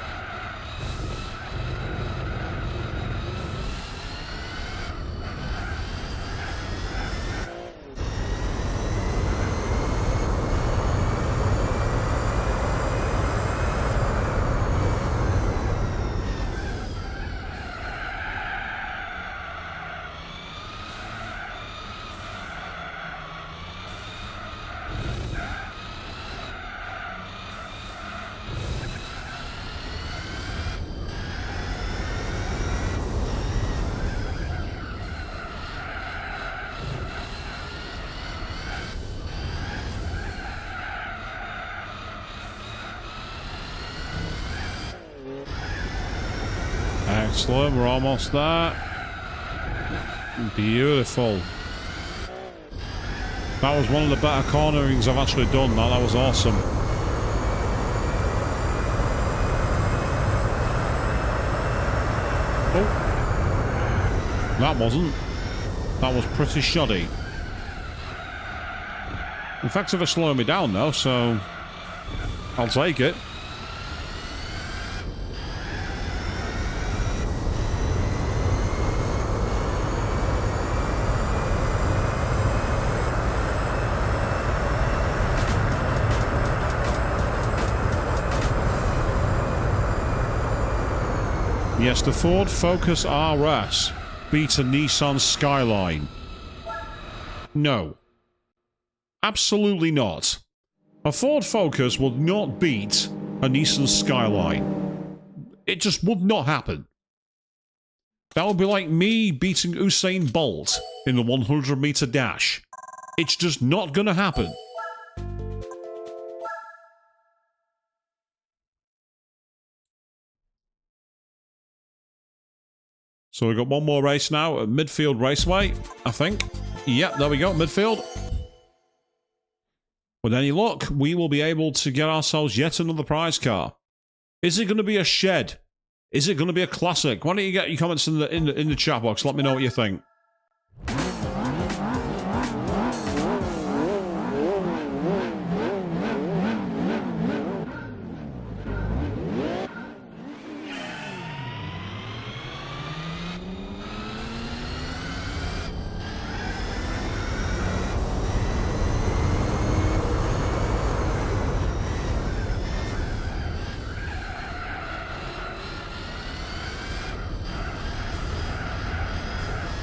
Excellent, we're almost there. Beautiful. That was one of the better cornerings I've actually done. That was awesome. Oh. That wasn't. That was pretty shoddy. Effectively slowing me down though, so I'll take it. Yes, the Ford Focus RS beat a Nissan Skyline. No. Absolutely not. A Ford Focus would not beat a Nissan Skyline. It just would not happen. That would be like me beating Usain Bolt in the 100-meter dash. It's just not gonna happen. So we've got one more race now at Midfield Raceway, I think. Yep, there we go, Midfield. With any luck, we will be able to get ourselves yet another prize car. Is it going to be a shed? Is it going to be a classic? Why don't you get your comments in the chat box? Let me know what you think.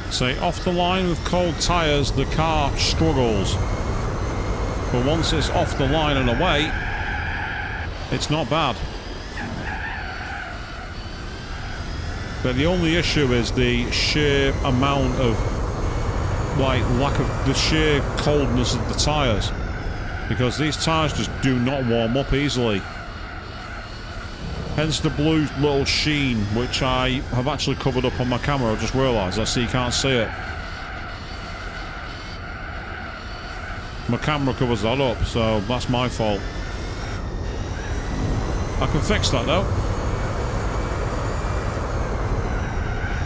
Say, off the line with cold tyres, the car struggles. But once it's off the line and away, it's not bad. But the only issue is the sheer amount of, lack of the sheer coldness of the tyres. Because these tyres just do not warm up easily. Hence the blue little sheen, which I have actually covered up on my camera. I just realised. I see you can't see it. My camera covers that up, so that's my fault. I can fix that though.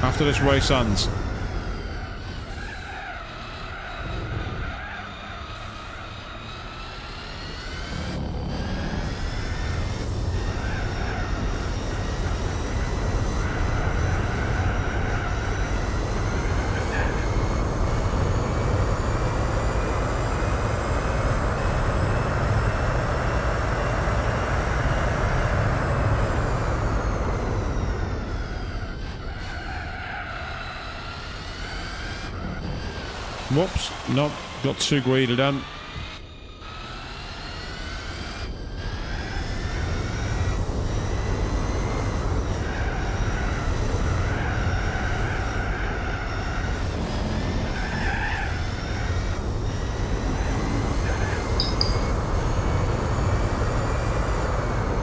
After this race ends. Whoops, nope, got too greedy then.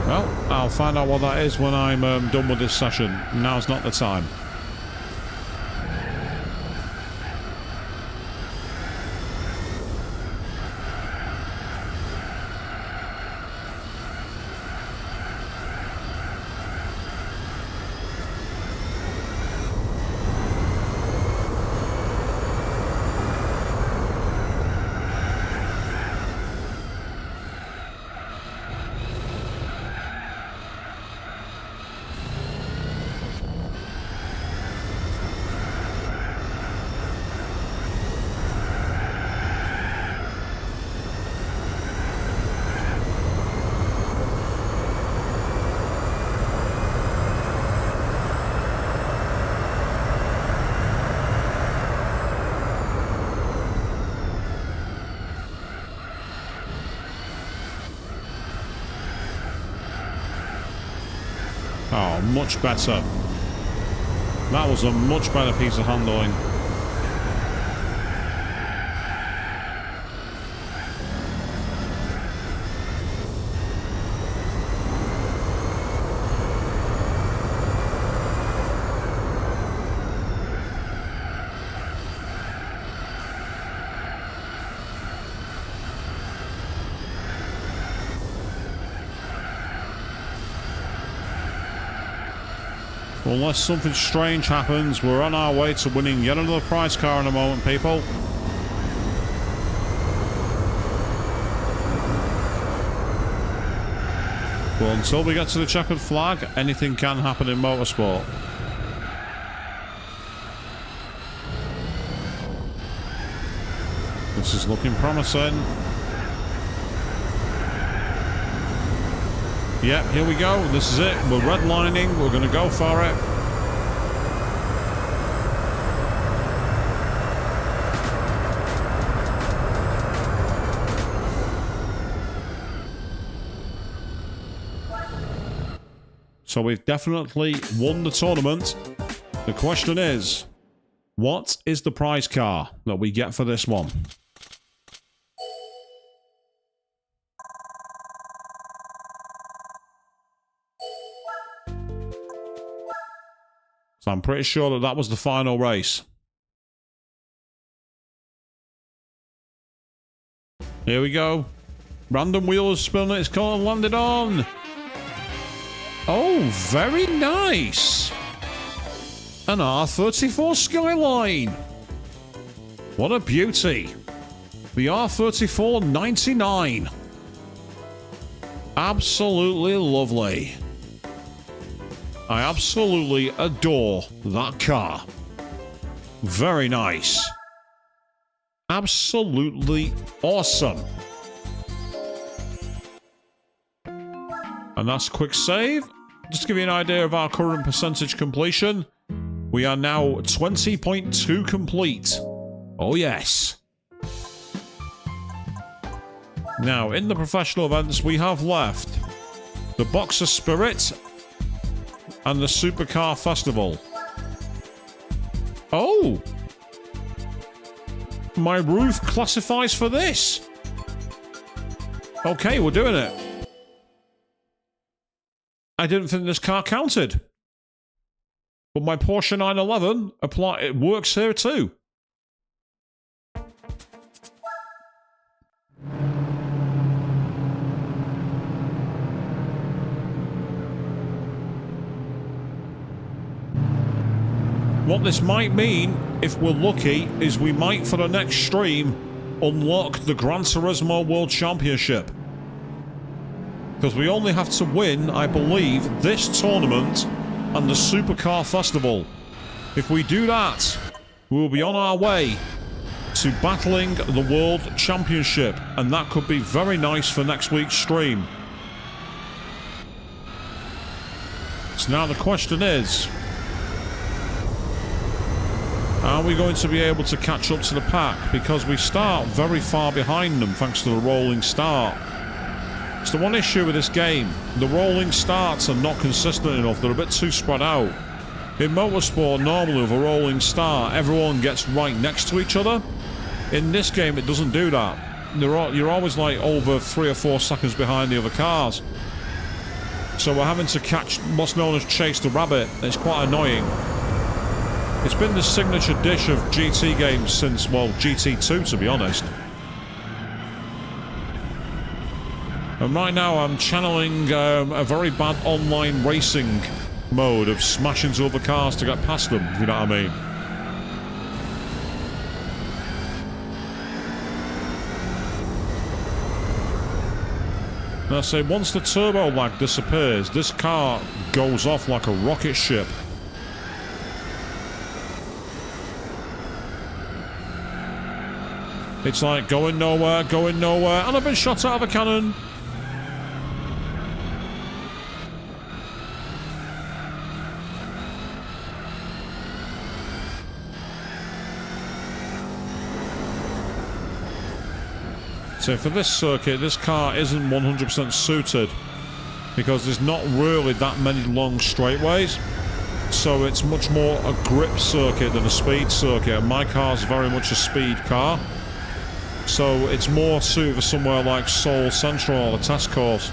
Well, I'll find out what that is when I'm done with this session. Now's not the time. Oh, much better. That was a much better piece of handling. Unless something strange happens, we're on our way to winning yet another prize car in a moment, people. Well, until we get to the checkered flag, anything can happen in motorsport. This is looking promising. Yep, here we go. This is it. We're redlining. We're going to go for it. So we've definitely won the tournament. The question is, what is the prize car that we get for this one? So I'm pretty sure that that was the final race. Here we go. Random wheel is spinning its corner, landed on. Oh, very nice. An R34 Skyline. What a beauty. The R34 99. Absolutely lovely. I absolutely adore that car. Very nice. Absolutely awesome. And that's a quick save. Just to give you an idea of our current percentage completion, we are now 20.2 complete. Oh yes. Now, in the professional events, we have left the Boxer Spirit and the Supercar Festival. Oh! My roof classifies for this. Okay, we're doing it. I didn't think this car counted. But my Porsche 911 it works here too. What this might mean, if we're lucky, is we might, for the next stream, unlock the Gran Turismo World Championship. Because we only have to win, I believe, this tournament and the Supercar Festival. If we do that, we will be on our way to battling the World Championship, and that could be very nice for next week's stream. So now the question is, are we going to be able to catch up to the pack? Because we start very far behind them thanks to the rolling start. It's the one issue with this game. The rolling starts are not consistent enough. They're a bit too spread out. In motorsport, normally with a rolling start, everyone gets right next to each other. In this game, it doesn't do that. You're always like over 3 or 4 seconds behind the other cars. So we're having to catch what's known as chase the rabbit. It's quite annoying. It's been the signature dish of GT games since, well, GT2 to be honest. And right now I'm channeling a very bad online racing mode of smashing into other cars to get past them, if you know what I mean. Now I say, once the turbo lag disappears, this car goes off like a rocket ship. It's like going nowhere, and I've been shot out of a cannon. So for this circuit, this car isn't 100% suited because there's not really that many long straightaways. So it's much more a grip circuit than a speed circuit. And my car's very much a speed car. So it's more suited for somewhere like Seoul Central or the test course.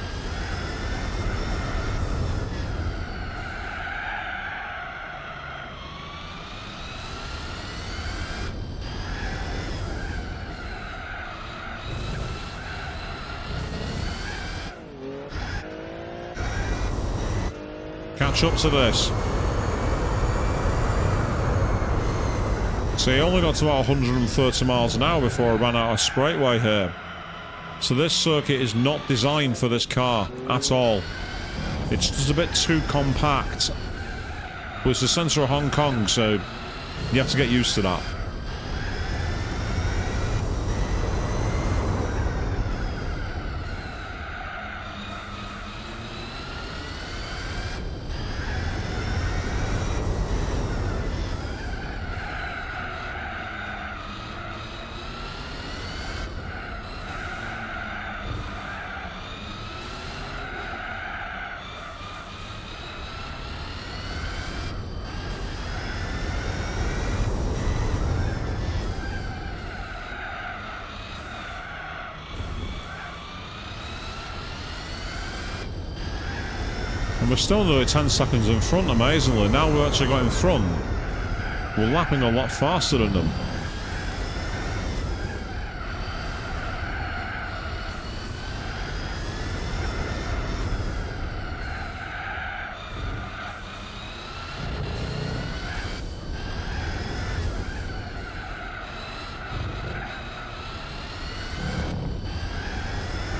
Catch up to this. So he only got to about 130 miles an hour before I ran out of straightaway here. So this circuit is not designed for this car at all. It's just a bit too compact. But it's the centre of Hong Kong, so you have to get used to that. And we're still nearly 10 seconds in front, amazingly. Now we've actually got in front. We're lapping a lot faster than them.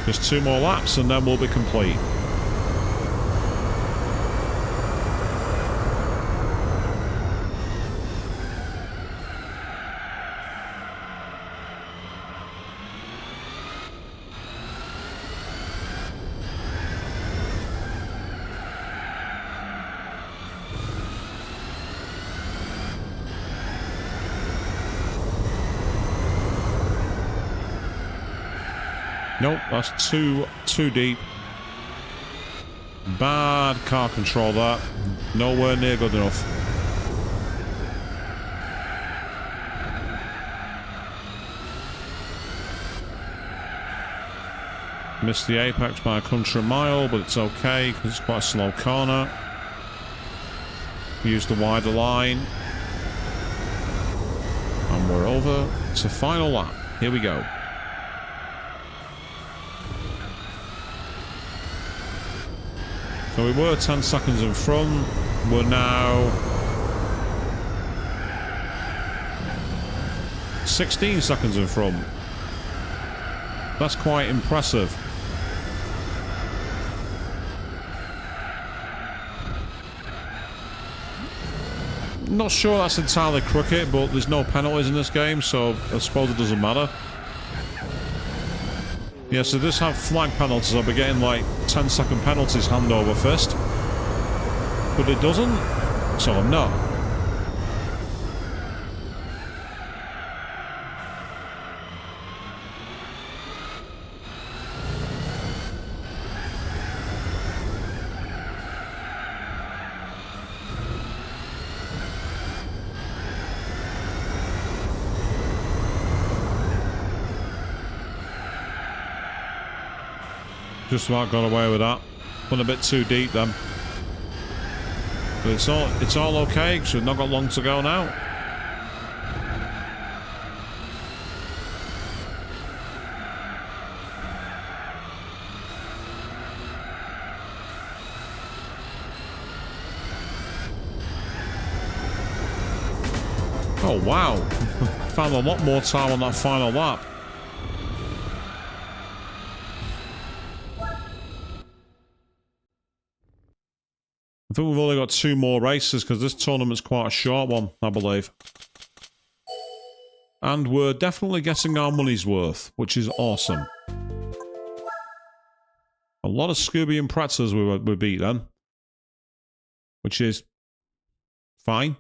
Just 2 more laps and then we'll be complete. Nope, that's too deep. Bad car control, that. Nowhere near good enough. Missed the apex by a country mile, but it's okay because it's quite a slow corner. Use the wider line. And we're over to final lap. Here we go. So we were 10 seconds in front. We're now 16 seconds in front. That's quite impressive. Not sure that's entirely crooked, but there's no penalties in this game, so I suppose it doesn't matter. Yeah, so this have flag penalties. I'll be getting like 10-second penalties hand over fist. But it doesn't, so I'm not. Just about got away with that. Went a bit too deep then. But it's all okay because we've not got long to go now. Oh wow. Found a lot more time on that final lap. I think we've only got 2 more races because this tournament's quite a short one, I believe. And we're definitely getting our money's worth, which is awesome. A lot of Scooby and Pretzels we beat then. Which is fine.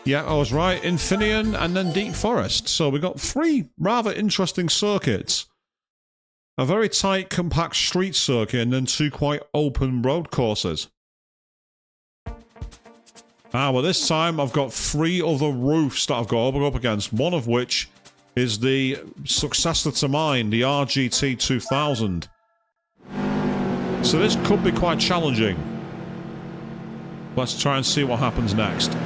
Yeah, I was right. Infineon and then Deep Forest. So we got 3 rather interesting circuits. A very tight, compact street circuit and then 2 quite open road courses. Well, this time I've got 3 other roofs that I've got to go up against, one of which is the successor to mine, the RGT 2000. So this could be quite challenging. Let's try and see what happens next.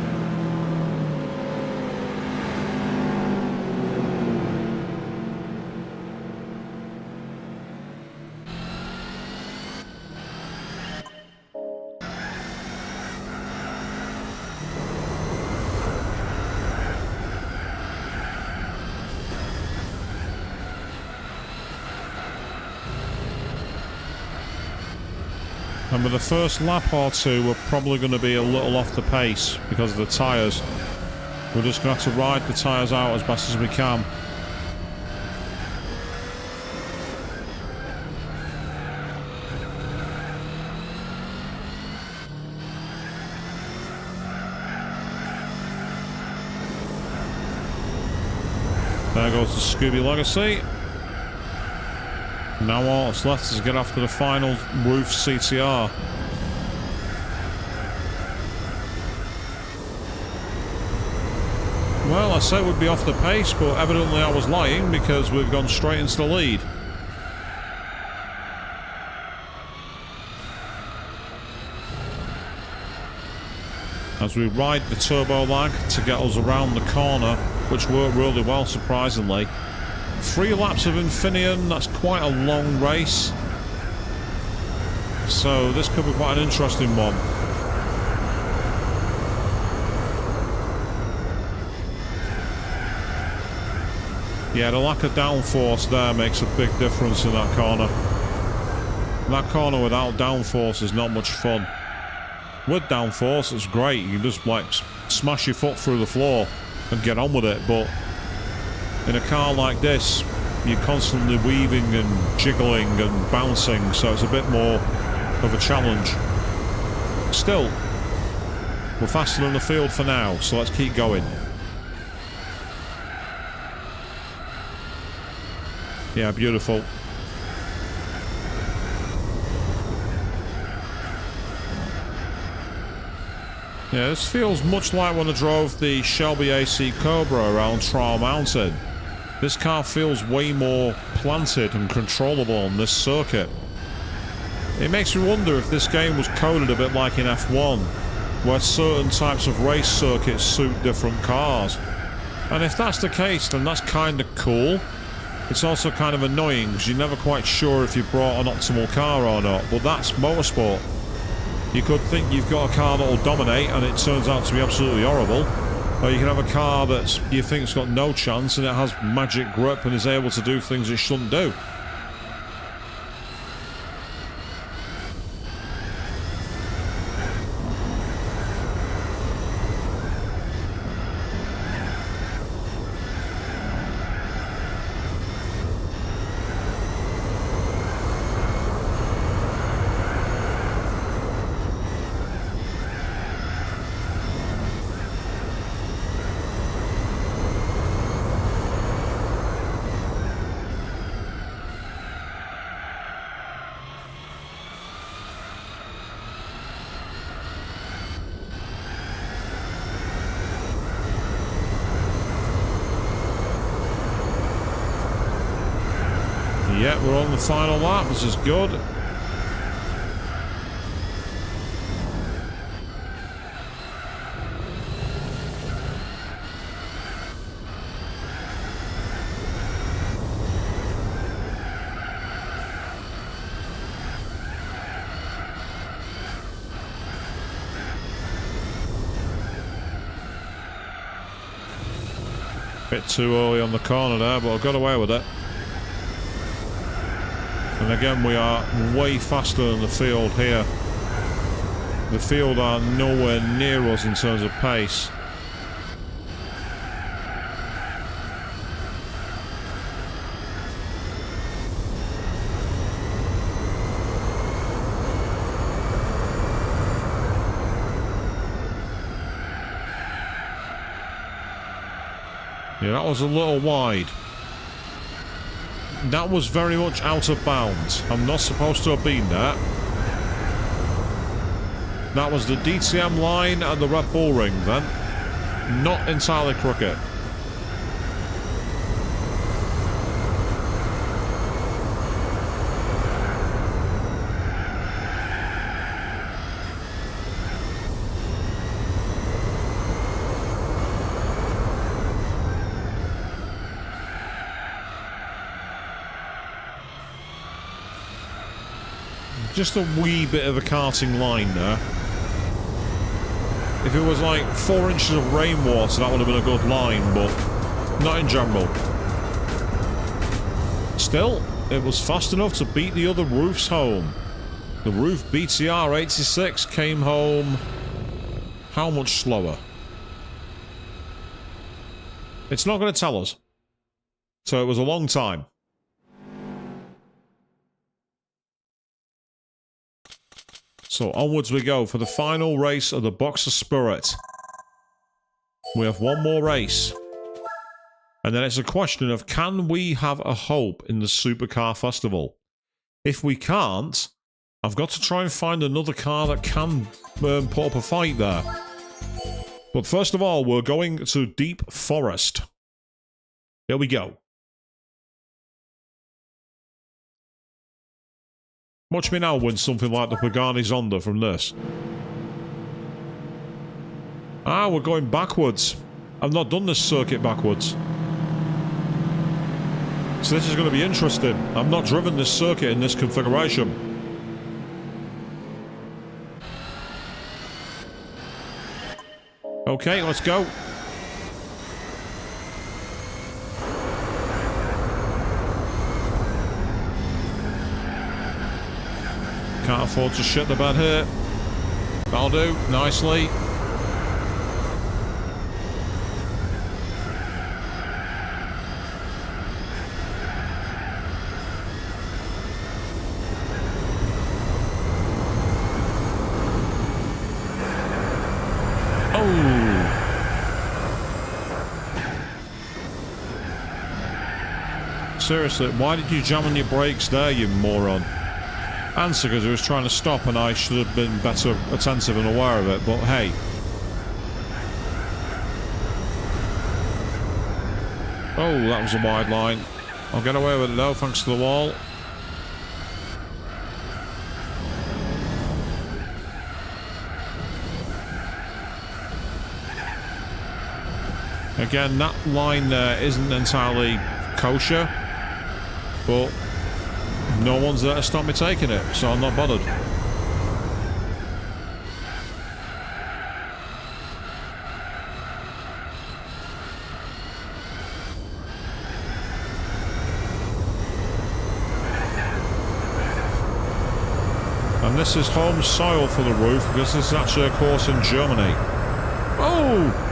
And with the first lap or two, we're probably going to be a little off the pace because of the tyres. We're just going to have to ride the tyres out as best as we can. There goes the Scooby Legacy. Now all that's left is get after the final roof CTR. Well, I said we'd be off the pace, but evidently I was lying because we've gone straight into the lead. As we ride the turbo lag to get us around the corner, which worked really well, surprisingly. 3 laps of Infineon, that's quite a long race. So this could be quite an interesting one. Yeah, the lack of downforce there makes a big difference in that corner. That corner without downforce is not much fun. With downforce, it's great. You can just like smash your foot through the floor and get on with it, but in a car like this, you're constantly weaving and jiggling and bouncing, so it's a bit more of a challenge. Still, we're faster than the field for now, so let's keep going. Yeah, beautiful. Yeah, this feels much like when I drove the Shelby AC Cobra around Trial Mountain. This car feels way more planted and controllable on this circuit. It makes me wonder if this game was coded a bit like in F1, where certain types of race circuits suit different cars. And if that's the case, then that's kind of cool. It's also kind of annoying because you're never quite sure if you've brought an optimal car or not, but that's motorsport. You could think you've got a car that'll dominate and it turns out to be absolutely horrible. Or you can have a car that you think's got no chance and it has magic grip and is able to do things it shouldn't do. Yeah, we're on the final lap. This is good. Bit too early on the corner there, but I got away with it. And again, we are way faster than the field here. The field are nowhere near us in terms of pace. Yeah, that was a little wide. that was very much out of bounds. I'm not supposed to have been there. That was the DTM line and the Red Bull ring then. Not entirely crooked. Just a wee bit of a karting line there. If it was like 4 inches of rainwater, that would have been a good line, but not in general. Still, it was fast enough to beat the other roofs home. The roof BTR 86 came home how much slower? It's not going to tell us. So it was a long time. So onwards we go for the final race of the Boxer Spirit. We have one more race. And then it's a question of, can we have a hope in the Supercar Festival? If we can't, I've got to try and find another car that can put up a fight there. But first of all, we're going to Deep Forest. Here we go. Watch me now win something like the Pagani Zonda from this. Ah, we're going backwards. I've not done this circuit backwards. So this is going to be interesting. I've not driven this circuit in this configuration. Okay, let's go. Can't afford to shit the bed here. That'll do, nicely. Oh! Seriously, why did you jam on your brakes there, you moron? Answer, because he was trying to stop and I should have been better attentive and aware of it, but hey. Oh, that was a wide line. I'll get away with it though, thanks to the wall. Again, that line there isn't entirely kosher, but no one's there to stop me taking it, so I'm not bothered. And this is home soil for the roof, because this is actually a course in Germany. Oh!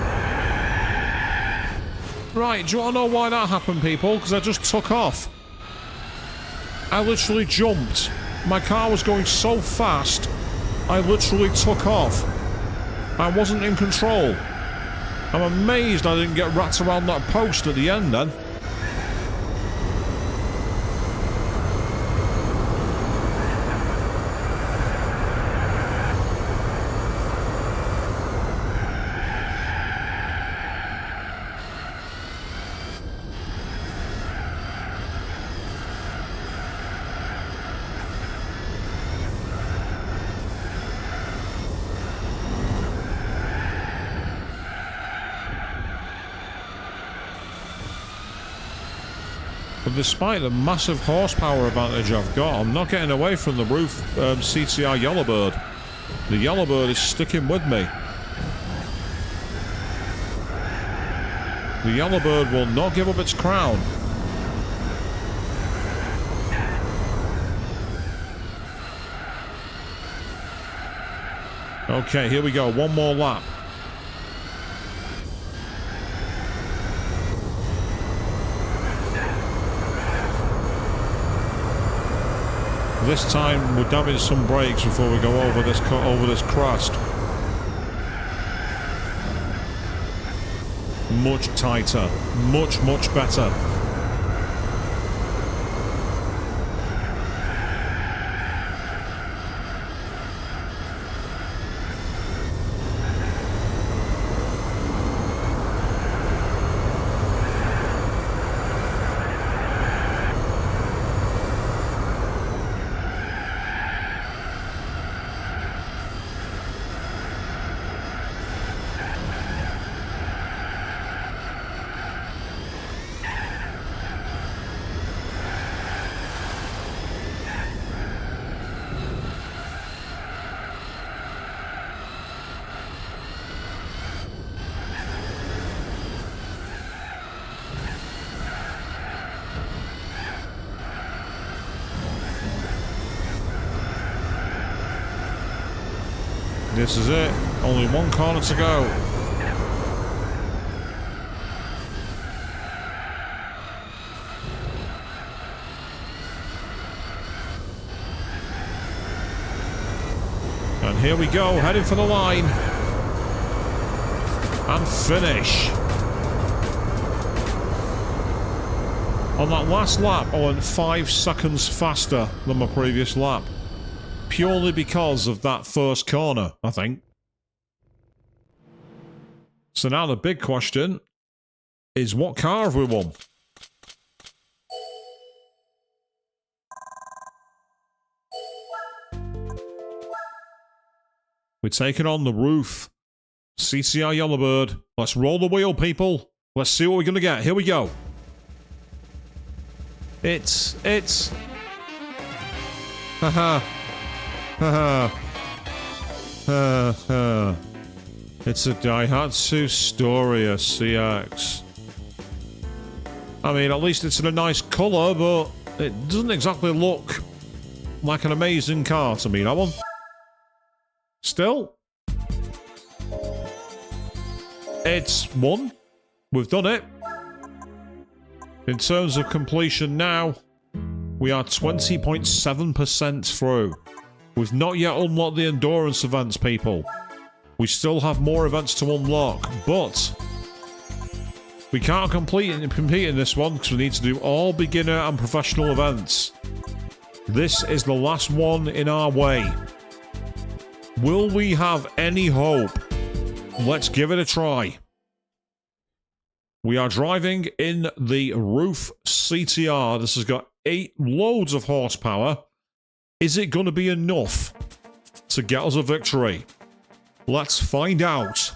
Right, do you want to know why that happened, people? Because I just took off. I literally jumped. My car was going so fast, I literally took off. I wasn't in control. I'm amazed I didn't get wrapped around that post at the end then. But despite the massive horsepower advantage I've got, I'm not getting away from the roof CTR Yellowbird. The Yellowbird is sticking with me. The Yellowbird will not give up its crown. Okay, here we go. One more lap. This time we're dabbing some brakes before we go over this crest. Much tighter, much better. This is it. Only one corner to go. And here we go, heading for the line. And finish. On that last lap, I went 5 seconds faster than my previous lap. Purely because of that first corner, I think. So now the big question is, what car have we won? We're taking on the roof. CCR Yellowbird. Let's roll the wheel, people. Let's see what we're going to get. Here we go. It's... Haha. Haha. It's a Daihatsu Storia CX. I mean, at least it's in a nice colour, but it doesn't exactly look like an amazing car to me, that one. Still, it's won. We've done it. In terms of completion now, we are 20.7% through. We've not yet unlocked the endurance events, people. We still have more events to unlock, but we can't compete in this one because we need to do all beginner and professional events. This is the last one in our way. Will we have any hope? Let's give it a try. We are driving in the Roof CTR. This has got loads of horsepower. Is it going to be enough to get us a victory? Let's find out.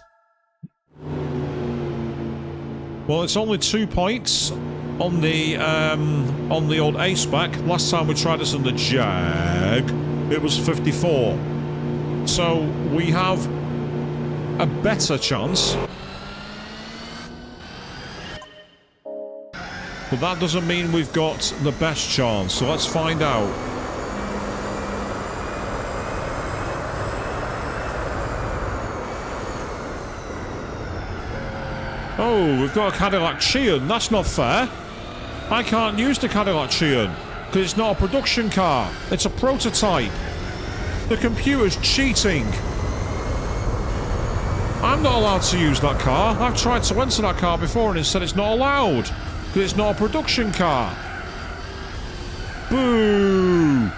Well, it's only 2 points on the old A spec. Last time we tried this in the Jag, it was 54. So we have a better chance. But that doesn't mean we've got the best chance. So let's find out. Oh, we've got a Cadillac Chean. That's not fair. I can't use the Cadillac Chean because it's not a production car. It's a prototype. The computer's cheating. I'm not allowed to use that car. I've tried to enter that car before and it said it's not allowed because it's not a production car. Boo!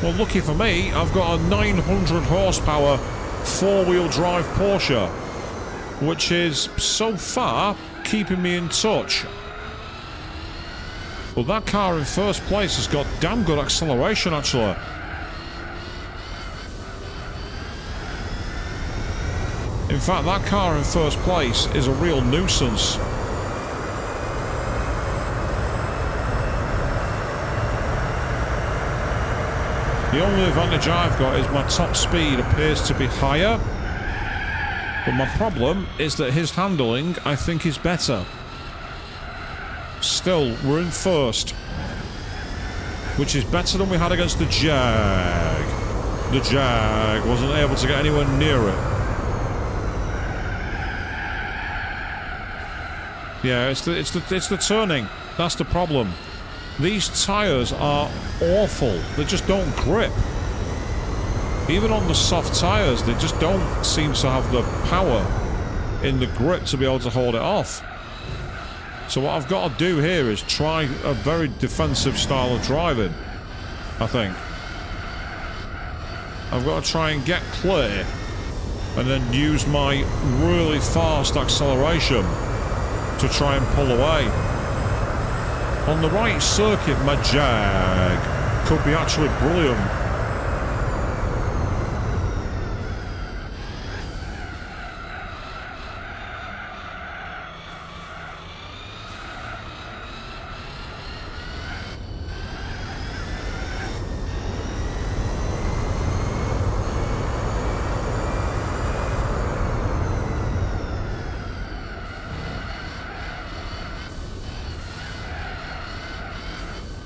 Well, lucky for me, I've got a 900 horsepower four-wheel drive Porsche, which is so far keeping me in touch. Well, that car in first place has got damn good acceleration, actually. In fact, that car in first place is a real nuisance. The only advantage I've got is my top speed appears to be higher. But my problem is that his handling, I think, is better. Still, we're in first. Which is better than we had against the Jag. The Jag wasn't able to get anywhere near it. Yeah, it's the turning. That's the problem. These tyres are awful. They just don't grip. Even on the soft tyres, they just don't seem to have the power in the grip to be able to hold it off. So what I've got to do here is try a very defensive style of driving, I think. I've got to try and get clear and then use my really fast acceleration to try and pull away. On the right circuit, my Jag could be actually brilliant.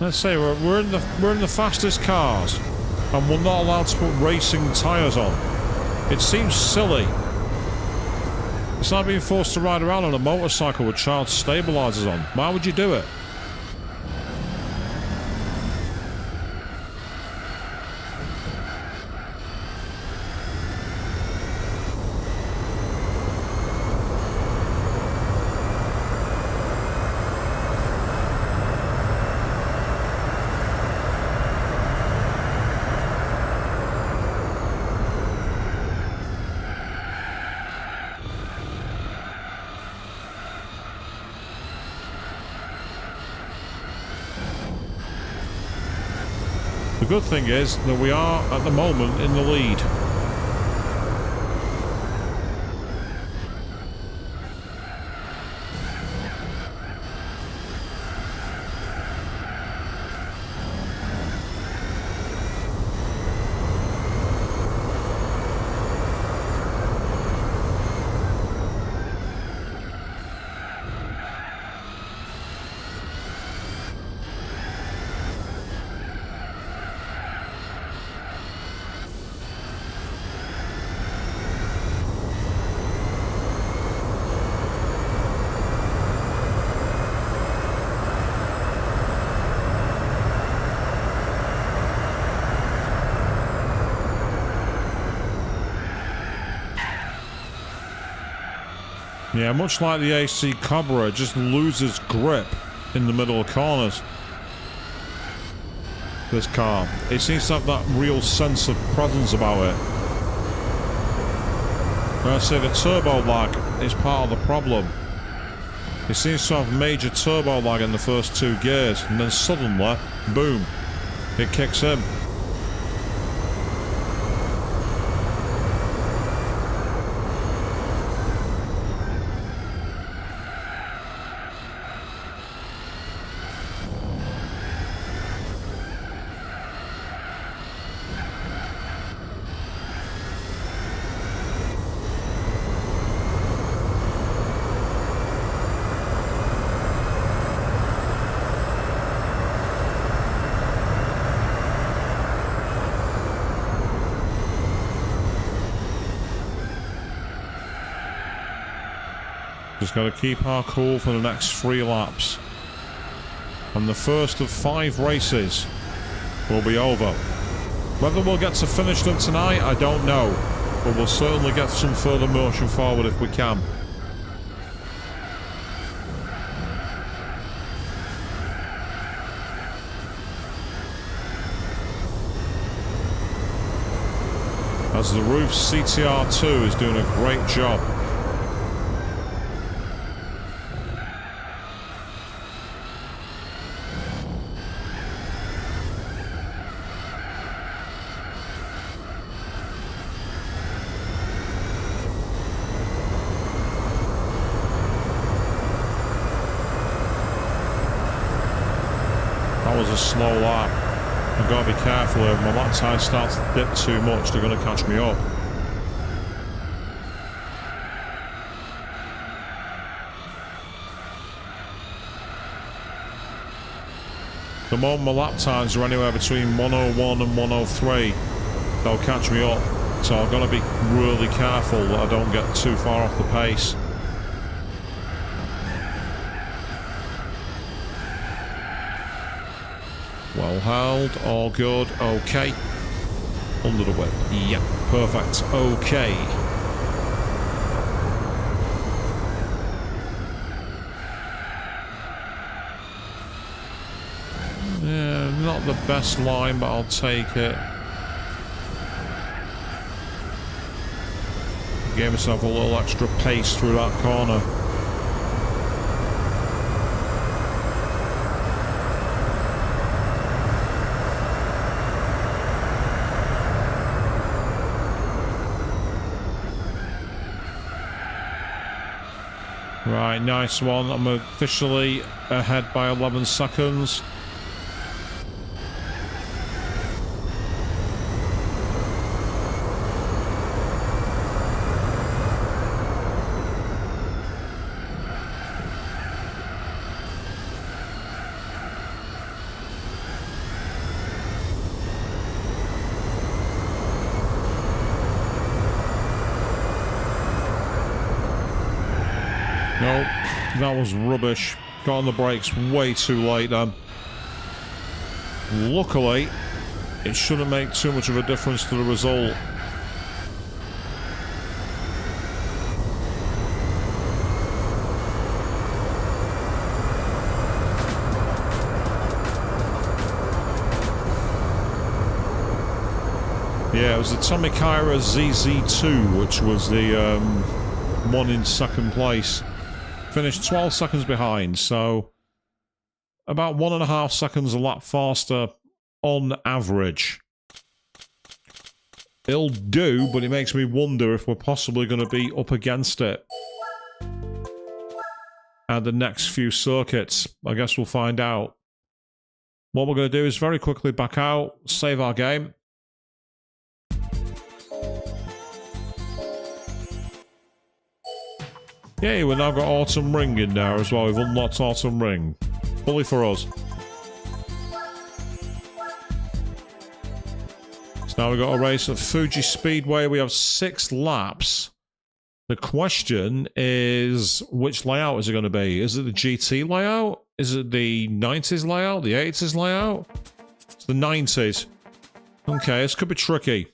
Let's say we're in the fastest cars. and we're not allowed to put racing tyres on. It seems silly. It's like being forced to ride around on a motorcycle with child stabilisers on. Why would you do it? The good thing is that we are, at the moment, in the lead. Yeah, much like the AC Cobra, it just loses grip in the middle of corners. This car. It seems to have that real sense of presence about it. When I say the turbo lag is part of the problem. It seems to have major turbo lag in the first two gears, and then suddenly, boom, it kicks in. Just got to keep our cool for the next 3 laps. And the first of 5 races will be over. Whether we'll get to finish them tonight, I don't know. But we'll certainly get some further motion forward if we can. As the Roof CTR2 is doing a great job. Was a slow lap. I've got to be careful if my lap time starts to dip too much, they're going to catch me up. The moment my lap times are anywhere between 101 and 103, they'll catch me up. So I've got to be really careful that I don't get too far off the pace. Well held, all good, okay. Under the whip, yeah, perfect, okay. Yeah, not the best line, but I'll take it. Gave myself a little extra pace through that corner. Right, nice one. I'm officially ahead by 11 seconds. That was rubbish. Got on the brakes way too late then. Luckily, it shouldn't make too much of a difference to the result. Yeah, it was the Tomikira ZZ2, which was the one in second place. Finished 12 seconds behind, so about 1.5 seconds a lap faster on average. It'll do, but it makes me wonder if we're possibly going to be up against it at the next few circuits. I guess we'll find out. What we're going to do is very quickly back out, save our game. Yay, we've now got Autumn Ring in there as well. We've unlocked Autumn Ring. Fully for us. So now we've got a race at Fuji Speedway. We have 6 laps. The question is, which layout is it going to be? Is it the GT layout? Is it the 90s layout? The 80s layout? It's the 90s. Okay, this could be tricky.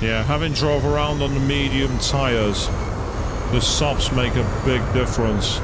Yeah, having drove around on the medium tyres, the softs make a big difference.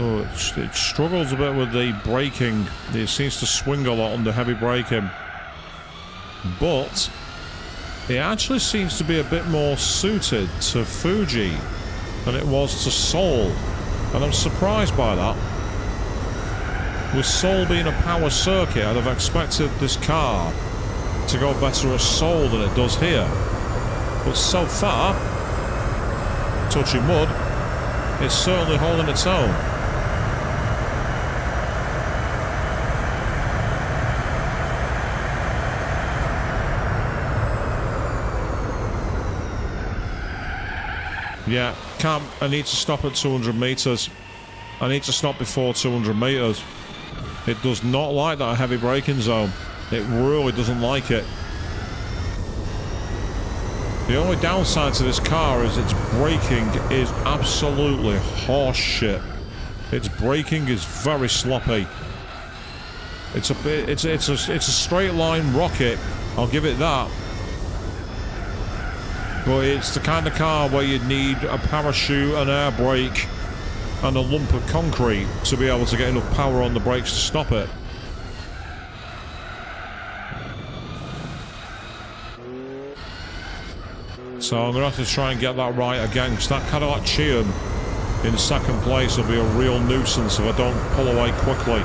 Oh, it struggles a bit with the braking. It seems to swing a lot under heavy braking. But it actually seems to be a bit more suited to Fuji than it was to Seoul. And I'm surprised by that. With Seoul being a power circuit, I'd have expected this car to go better at Seoul than it does here. But so far, touching wood, it's certainly holding its own. Yeah, I need to stop at 200 meters. I need to stop before 200 meters. It does not like that heavy braking zone. It really doesn't like it. The only downside to this car is its braking is absolutely horse shit. Its braking is very sloppy. It's a straight line rocket. I'll give it that. But it's the kind of car where you'd need a parachute, an air brake, and a lump of concrete to be able to get enough power on the brakes to stop it. So I'm going to have to try and get that right again, because that Cadillac Cheam in second place will be a real nuisance if I don't pull away quickly.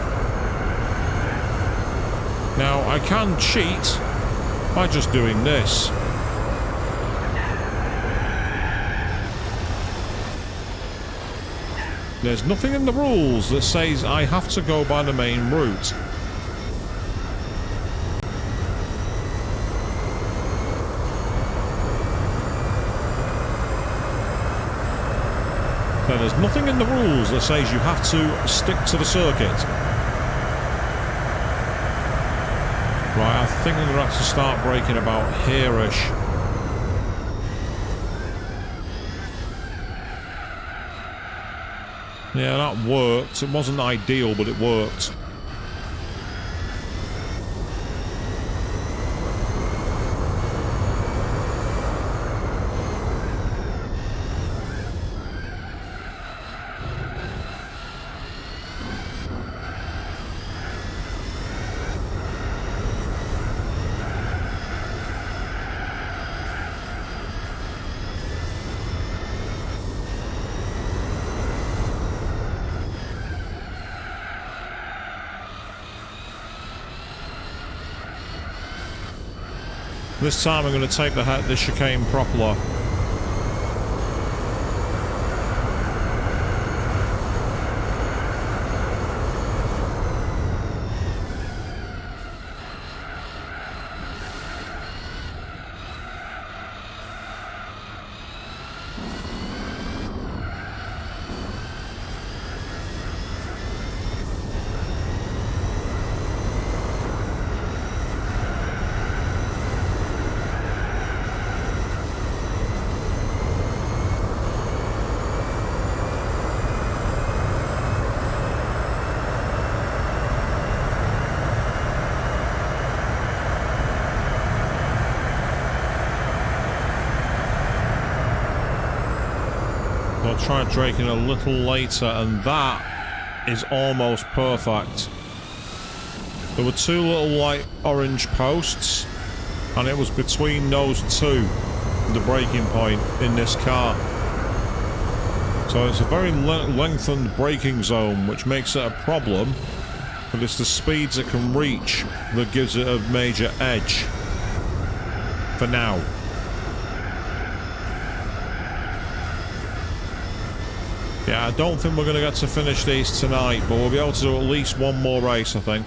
Now, I can cheat by just doing this. There's nothing in the rules that says I have to go by the main route. So there's nothing in the rules that says you have to stick to the circuit. Right, I think I'm going to have to start braking about here-ish. Yeah, that worked. It wasn't ideal, but it worked. This time I'm going to take the chicane properly. I'll try braking a little later, and that is almost perfect. There were two little light orange posts, and it was between those two, the braking point in this car. So it's a very lengthened braking zone, which makes it a problem, but it's the speeds it can reach that gives it a major edge. For now. Yeah, I don't think we're going to get to finish these tonight, but we'll be able to do at least one more race, I think.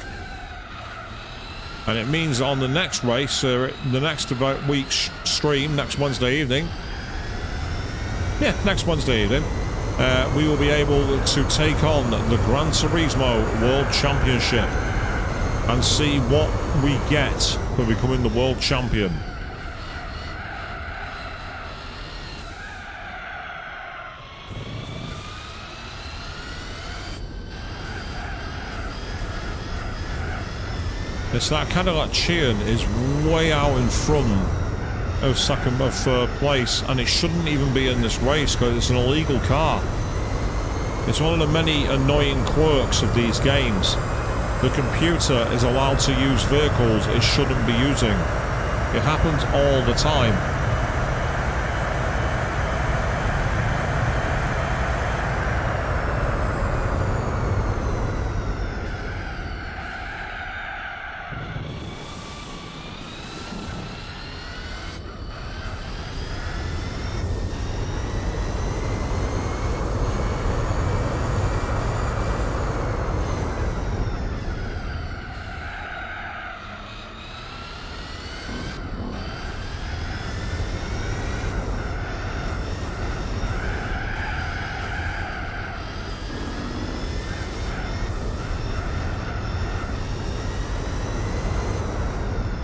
And it means that on the next race, the next week's stream, next Wednesday evening, next Wednesday evening, we will be able to take on the Gran Turismo World Championship and see what we get for becoming the world champion. It's that Cadillac Chian is way out in front of third place, and it shouldn't even be in this race because it's an illegal car. It's one of the many annoying quirks of these games. The computer is allowed to use vehicles it shouldn't be using. It happens all the time.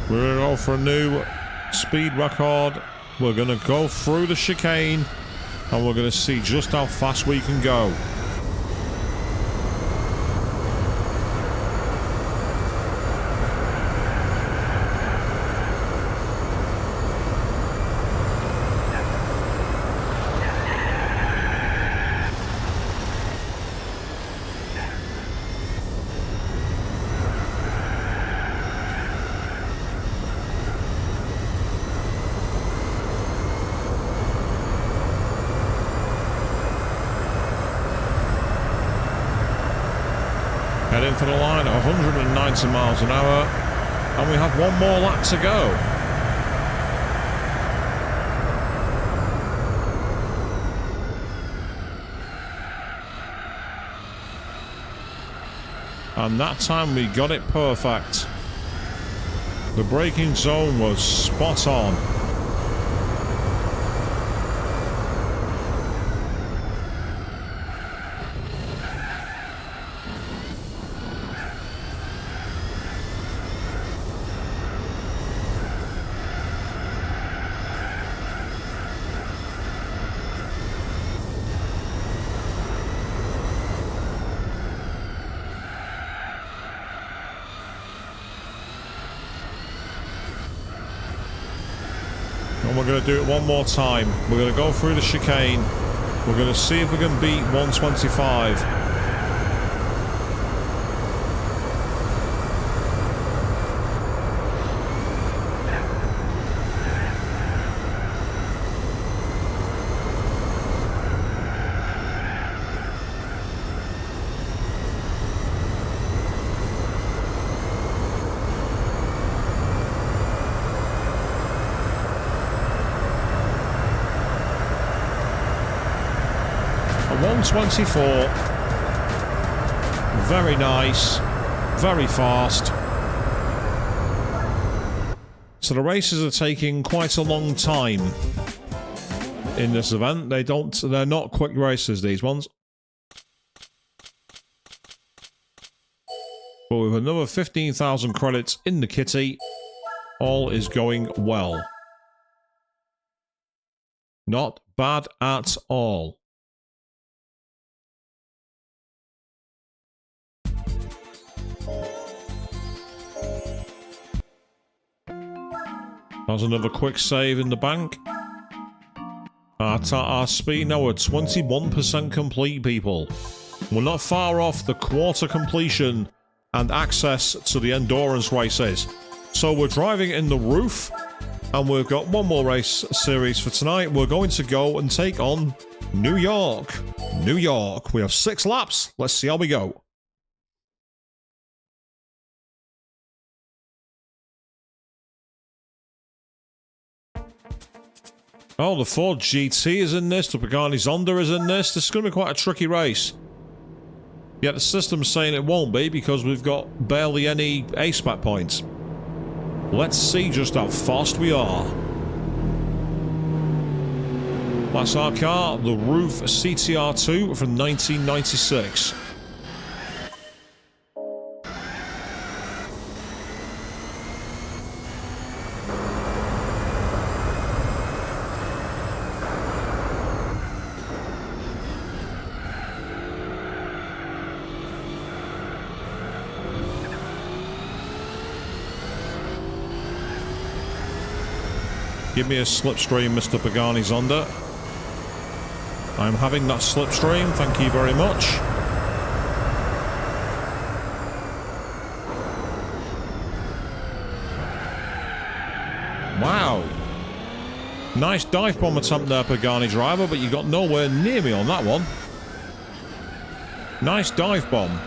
We're going to go for a new speed record. We're going to go through the chicane, and we're going to see just how fast we can go. Heading for the line at 190 miles an hour, and we have one more lap to go. And that time we got it perfect. The braking zone was spot on. And we're going to do it one more time. We're going to go through the chicane. We're going to see if we can beat 125. 124. Very nice. Very fast. So the races are taking quite a long time in this event. They're not quick races, these ones. But with another 15,000 credits in the kitty, all is going well. Not bad at all. There's another quick save in the bank. Our speed now at 21% complete, people. We're not far off the quarter completion and access to the endurance races. So we're driving in the roof, and we've got one more race series for tonight. We're going to go and take on New York. New York. We have 6 laps. Let's see how we go. Oh, the Ford GT is in this. The Pagani Zonda is in this. This is going to be quite a tricky race. Yet the system's saying it won't be because we've got barely any A-SPAC points. Let's see just how fast we are. That's our car, the Roof CTR2 from 1996. Give me a slipstream, Mr. Pagani Zonda. I'm having that slipstream, thank you very much. Wow. Nice dive bomb attempt there, Pagani driver, but you got nowhere near me on that one. Nice dive bomb.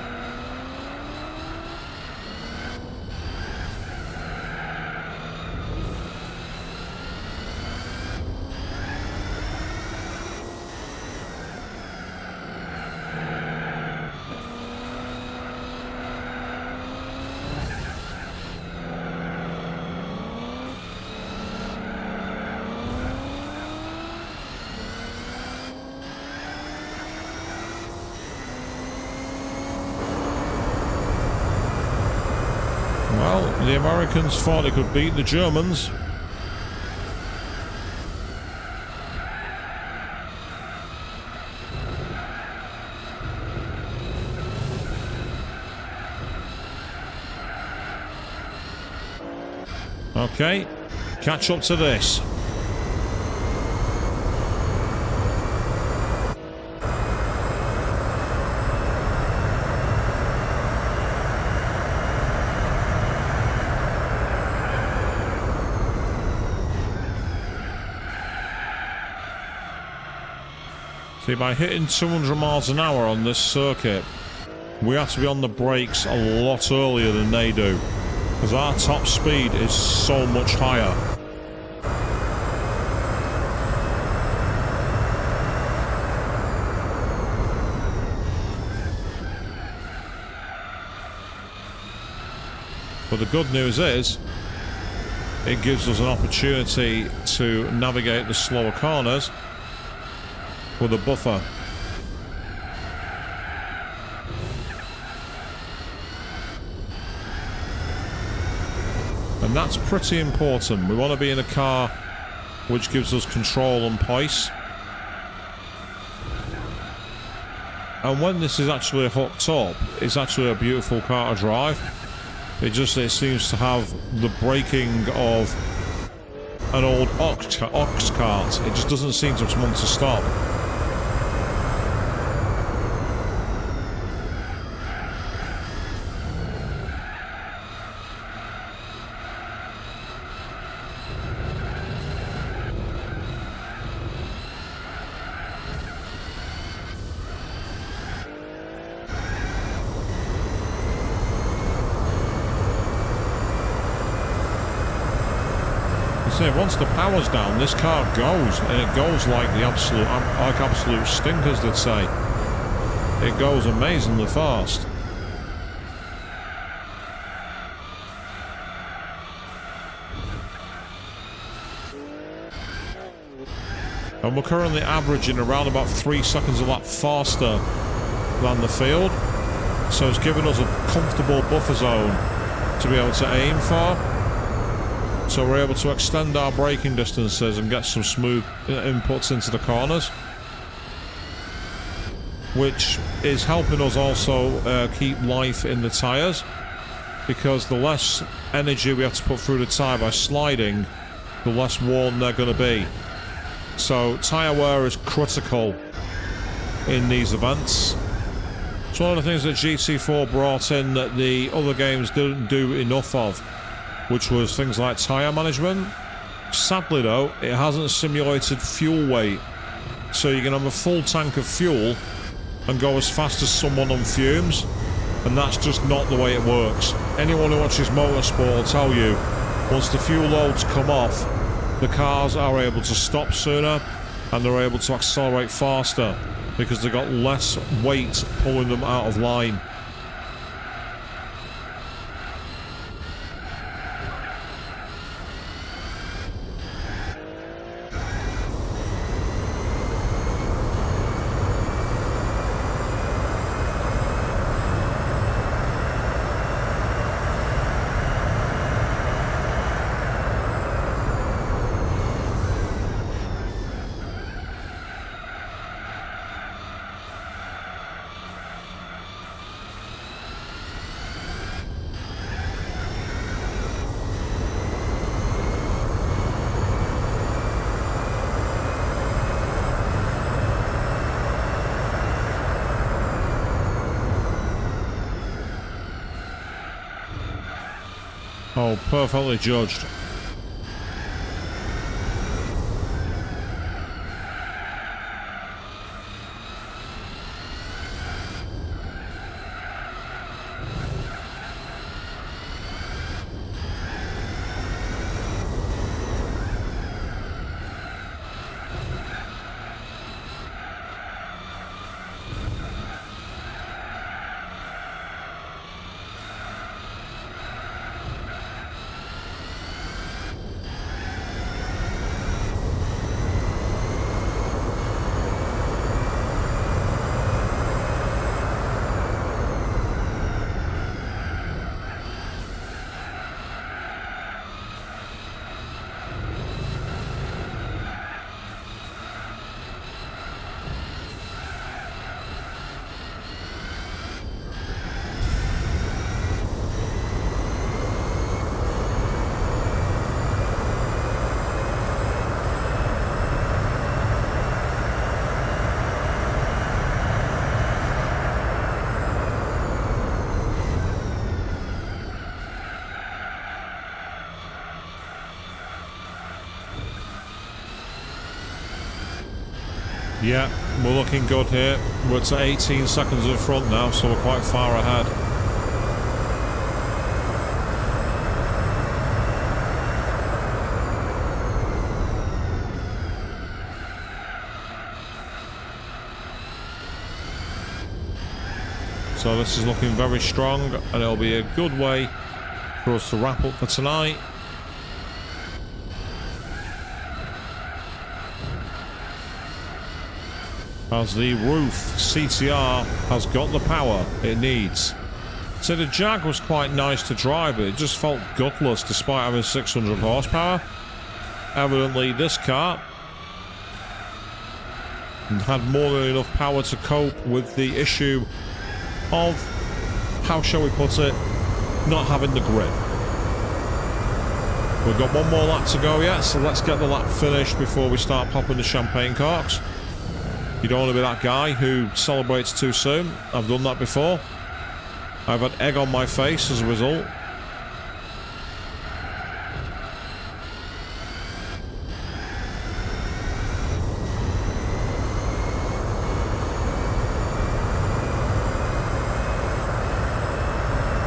Well, the Americans thought they could beat the Germans. Okay, catch up to this. See, by hitting 200 miles an hour on this circuit, we have to be on the brakes a lot earlier than they do, because our top speed is so much higher. But the good news is, it gives us an opportunity to navigate the slower corners with a buffer. And that's pretty important. We want to be in a car which gives us control and pace. And when this is actually hooked up, it's actually a beautiful car to drive. It seems to have the braking of an old ox cart. It just doesn't seem to want to stop. say, once the power's down, this car goes, and it goes like the absolute stinkers, they'd say. It goes amazingly fast. And we're currently averaging around about 3 seconds a lap faster than the field. So it's given us a comfortable buffer zone to be able to aim for. So we're able to extend our braking distances and get some smooth inputs into the corners. Which is helping us also keep life in the tyres. Because the less energy we have to put through the tyre by sliding, the less worn they're going to be. So tyre wear is critical in these events. It's one of the things that GT4 brought in that the other games didn't do enough of, which was things like tyre management. Sadly though, it hasn't simulated fuel weight. So you can have a full tank of fuel and go as fast as someone on fumes, and that's just not the way it works. Anyone who watches motorsport will tell you, once the fuel loads come off, the cars are able to stop sooner and they're able to accelerate faster because they've got less weight pulling them out of line. Oh, perfectly judged. Yeah, we're looking good here. We're at 18 seconds in front now, so we're quite far ahead. So this is looking very strong, and it'll be a good way for us to wrap up for tonight. As the roof CTR has got the power it needs. So the Jag was quite nice to drive, but it just felt gutless despite having 600 horsepower. Evidently this car had more than enough power to cope with the issue of, how shall we put it, not having the grip. We've got one more lap to go yet, so let's get the lap finished before we start popping the champagne corks. You don't want to be that guy who celebrates too soon. I've done that before. I've had egg on my face as a result.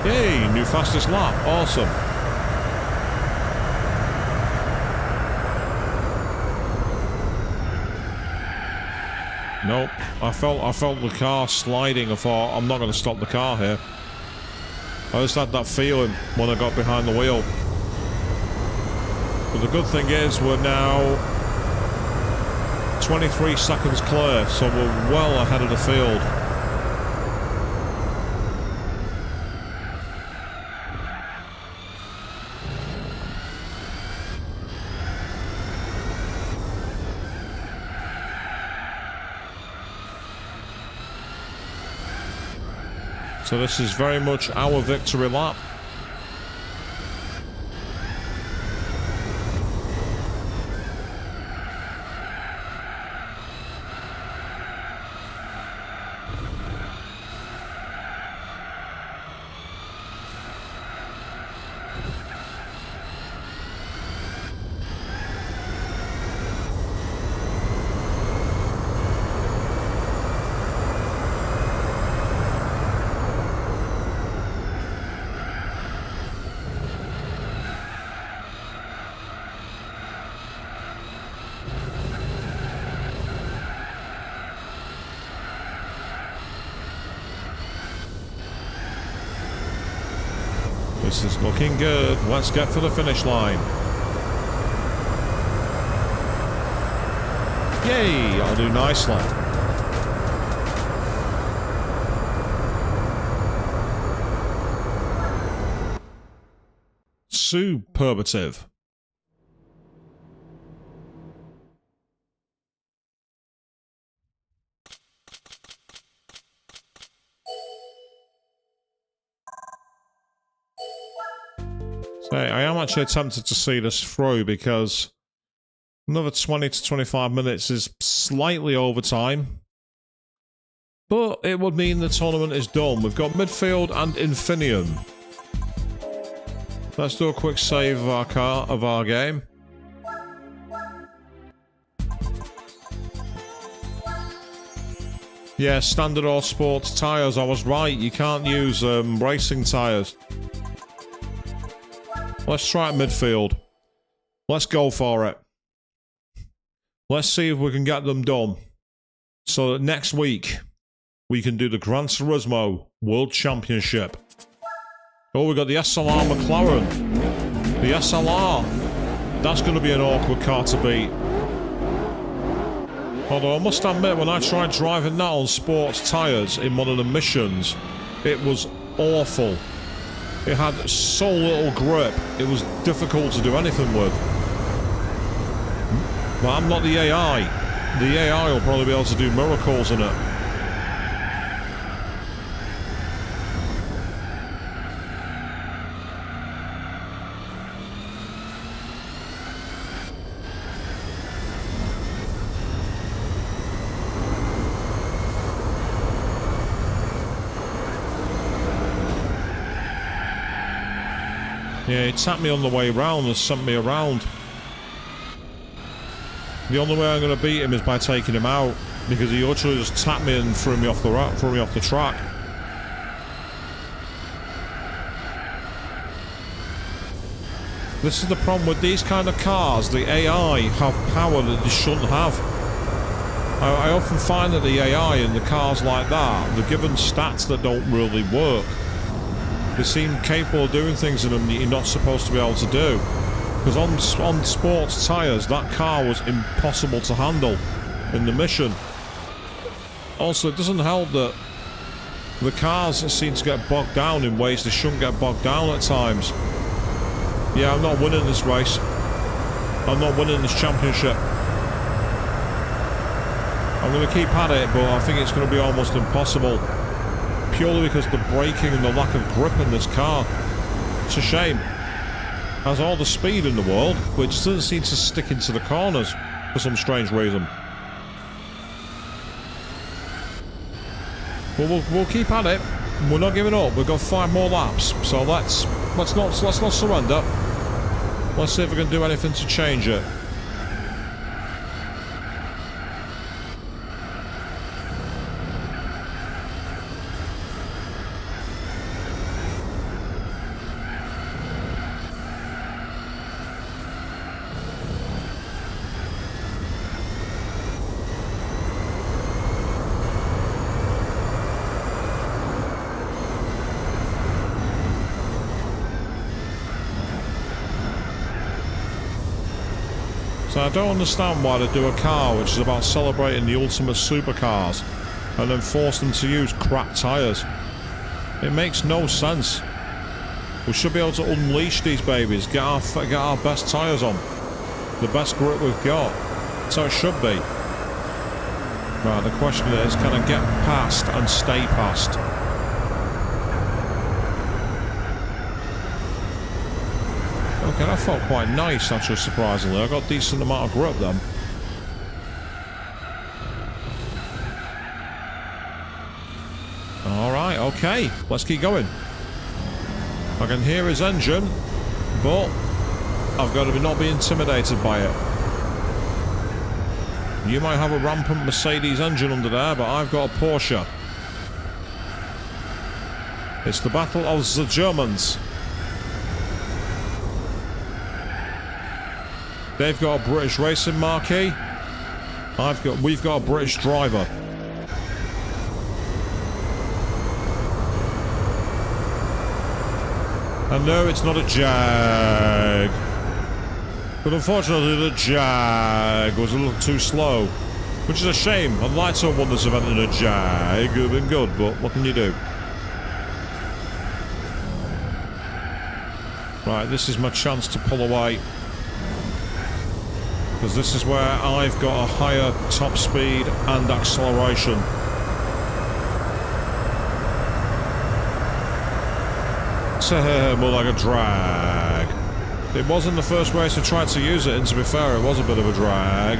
Yay, new fastest lap. Awesome. Nope. I felt the car sliding. I thought, I'm not going to stop the car here. I just had that feeling when I got behind the wheel. But the good thing is we're now 23 seconds clear, so we're well ahead of the field. So this is very much our victory lap. This is looking good. Let's get for the finish line. Yay! I'll do nicely. Superlative. So I am actually tempted to see this through because another 20 to 25 minutes is slightly over time. But it would mean the tournament is done. We've got midfield and Infinium. Let's do a quick save of our game. Yeah, standard or sports tyres. I was right. You can't use racing tyres. Let's try it midfield. Let's go for it. Let's see if we can get them done. So that next week, we can do the Gran Turismo World Championship. Oh, we got the SLR McLaren. The SLR. That's going to be an awkward car to beat. Although I must admit, when I tried driving that on sports tyres in one of the missions, it was awful. It had so little grip, it was difficult to do anything with. But I'm not the AI. The AI will probably be able to do miracles in it. Yeah, he tapped me on the way round and sent me around. The only way I'm going to beat him is by taking him out, because he literally just tapped me and threw me off the track. This is the problem with these kind of cars. The AI have power that they shouldn't have. I often find that the AI in the cars like that, they're given stats that don't really work. They seem capable of doing things in them that you're not supposed to be able to do. Because on sports tyres, that car was impossible to handle in the mission. Also, it doesn't help that the cars seem to get bogged down in ways they shouldn't get bogged down at times. Yeah, I'm not winning this race. I'm not winning this championship. I'm going to keep at it, but I think it's going to be almost impossible. Purely because of the braking and the lack of grip in this car. It's a shame. Has all the speed in the world, but it just doesn't seem to stick into the corners for some strange reason. But we'll keep at it. We're not giving up. We've got 5 more laps, so let's not surrender. Let's see if we can do anything to change it. So I don't understand why they do a car which is about celebrating the ultimate supercars and then force them to use crap tyres. It makes no sense. We should be able to unleash these babies, get our best tyres on. The best grip we've got. That's how it should be. Right, the question is, can I get past and stay past? Okay, that felt quite nice, actually, surprisingly. I got a decent amount of grip then. Alright, okay. Let's keep going. I can hear his engine, but I've got to not be intimidated by it. You might have a rampant Mercedes engine under there, but I've got a Porsche. It's the battle of the Germans. They've got a British racing marquee. We've got a British driver. And no, it's not a Jag. But unfortunately, the Jag was a little too slow. Which is a shame. I'd like to have won this event in a Jag. It would have been good, but what can you do? Right, this is my chance to pull away. Because this is where I've got a higher top speed and acceleration. More like a drag. It wasn't the first race I tried to use it, and to be fair, it was a bit of a drag.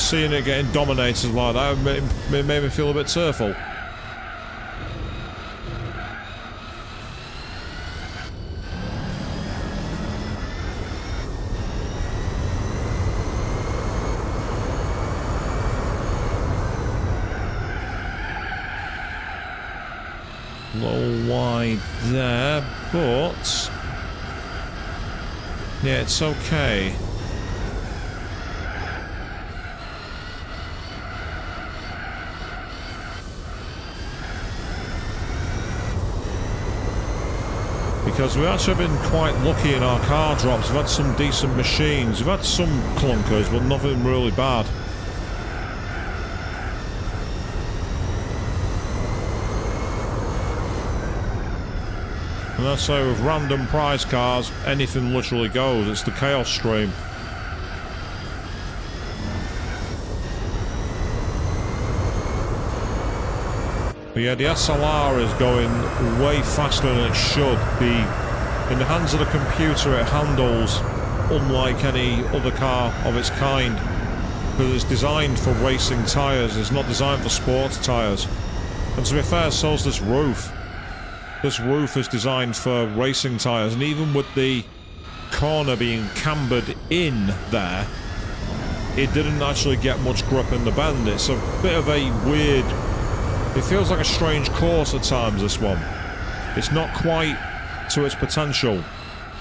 Seeing it getting dominated like that made me feel a bit tearful. Low wide there, but yeah, it's okay. Because we've actually been quite lucky in our car drops. We've had some decent machines. We've had some clunkers, but nothing really bad. And that's so with random prize cars, anything literally goes. It's the chaos stream. But yeah, the SLR is going way faster than it should be. In the hands of the computer, it handles unlike any other car of its kind. Because it's designed for racing tyres, it's not designed for sports tyres. And to be fair, so's this roof. This roof is designed for racing tyres, and even with the corner being cambered in there, it didn't actually get much grip in the bend. It's a bit of a weird... It feels like a strange course at times, this one. It's not quite to its potential,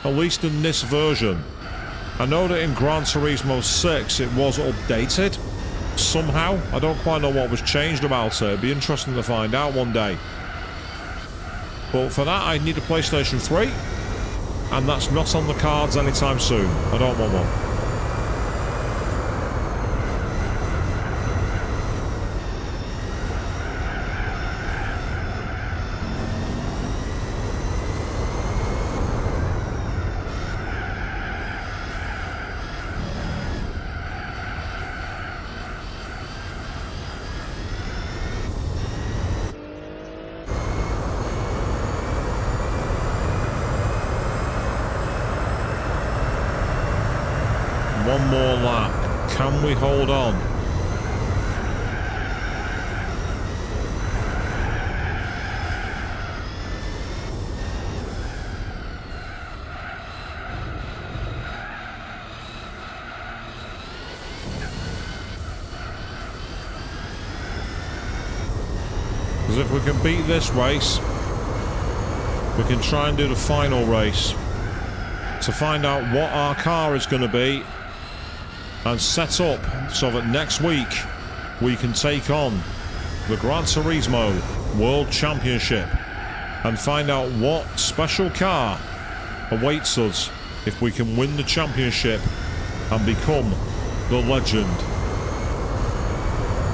at least in this version. I know that in Gran Turismo 6 it was updated, somehow. I don't quite know what was changed about it. It'd be interesting to find out one day. But for that, I need a PlayStation 3, and that's not on the cards anytime soon. I don't want one. One more lap. Can we hold on? Because if we can beat this race, we can try and do the final race to find out what our car is going to be and set up so that next week we can take on the Gran Turismo World Championship and find out what special car awaits us if we can win the championship and become the legend.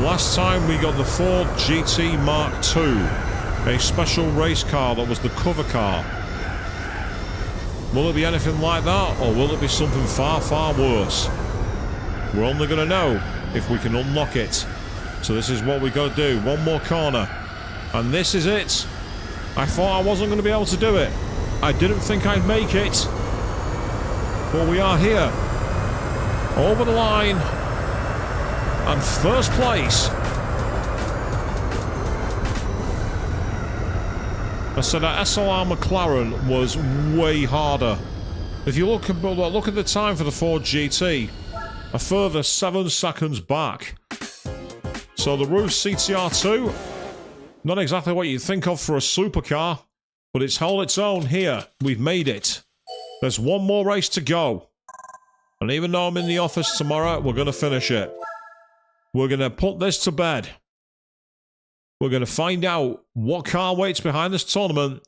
Last time we got the Ford GT Mark II, a special race car that was the cover car. Will it be anything like that, or will it be something far, far worse? We're only going to know if we can unlock it. So this is what we got to do. One more corner. And this is it. I thought I wasn't going to be able to do it. I didn't think I'd make it. But we are here. Over the line. And first place. I said that SLR McLaren was way harder. If you look at the time for the Ford GT, a further 7 seconds back. So the Roof CTR2, not exactly what you'd think of for a supercar, but it's held its own here. We've made it. There's one more race to go. And even though I'm in the office tomorrow, we're going to finish it. We're going to put this to bed. We're going to find out what car waits behind this tournament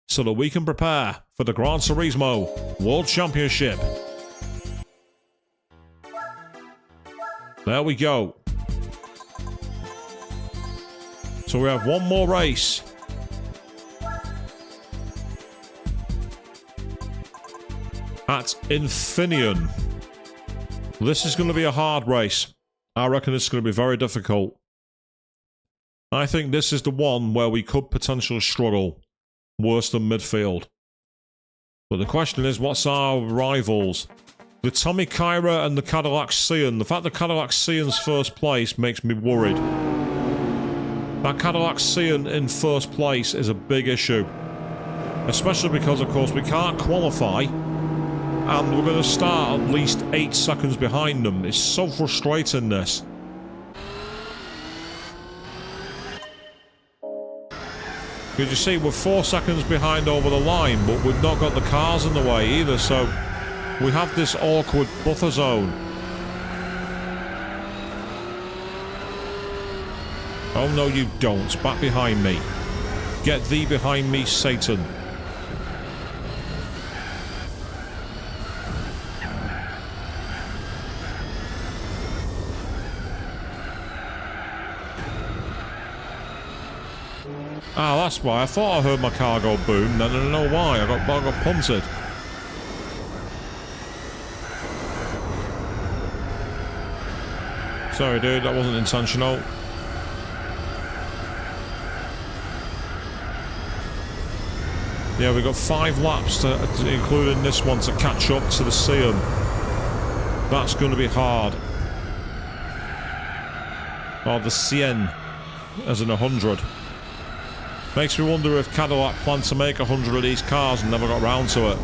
so that we can prepare for the Gran Turismo World Championship. There we go. So we have one more race. At Infineon. This is going to be a hard race. I reckon it's going to be very difficult. I think this is the one where we could potentially struggle. Worse than midfield. But the question is, what's our rivals? The Tommy Kyra and the Cadillac Cian. The fact the Cadillac Cian's first place makes me worried. That Cadillac Cian in first place is a big issue. Especially because, of course, we can't qualify. And we're going to start at least 8 seconds behind them. It's so frustrating, this. Because you see, we're 4 seconds behind over the line, but we've not got the cars in the way either, so we have this awkward buffer zone. Oh no, you don't. Back behind me. Get thee behind me, Satan. Ah, that's why. I thought I heard my car go boom, then I don't know why. I got punted. Sorry, dude. That wasn't intentional. Yeah, we've got 5 laps, including this one, to catch up to the Cian. That's going to be hard. Or the Cian, as in 100. Makes me wonder if Cadillac planned to make 100 of these cars and never got round to it.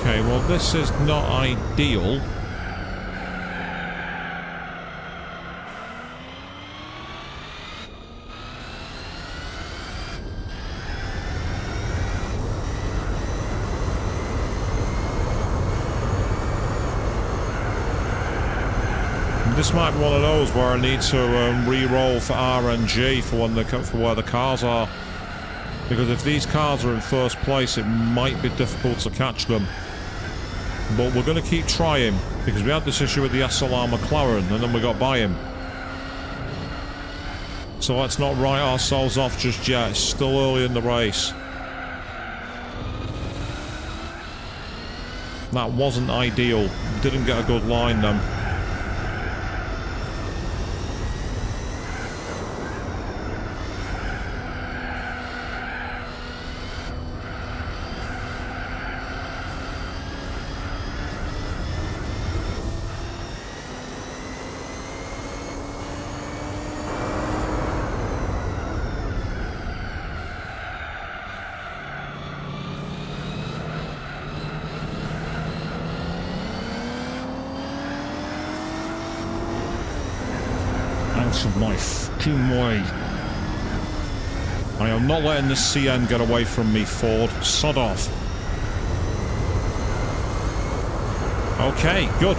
Okay, well, this is not ideal. This might be one of those where I need to re-roll for RNG for where the cars are, because if these cars are in first place, it might be difficult to catch them. But we're going to keep trying, because we had this issue with the SLR McLaren, and then we got by him. So let's not write ourselves off just yet. It's still early in the race. That wasn't ideal. Didn't get a good line then. Of my fucking way. I am not letting the CN get away from me, Ford. Sod off. Okay, good.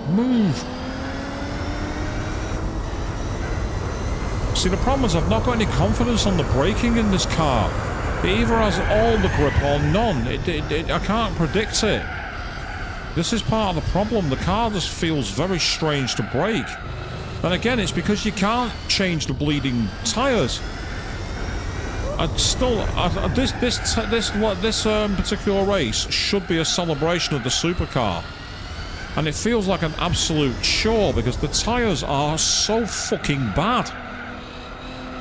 Move. See, the problem is I've not got any confidence on the braking in this car. It either has all the grip or none. I can't predict it. This is part of the problem. The car just feels very strange to brake. And again, it's because you can't change the bleeding tyres. This particular race should be a celebration of the supercar. And it feels like an absolute chore because the tyres are so fucking bad.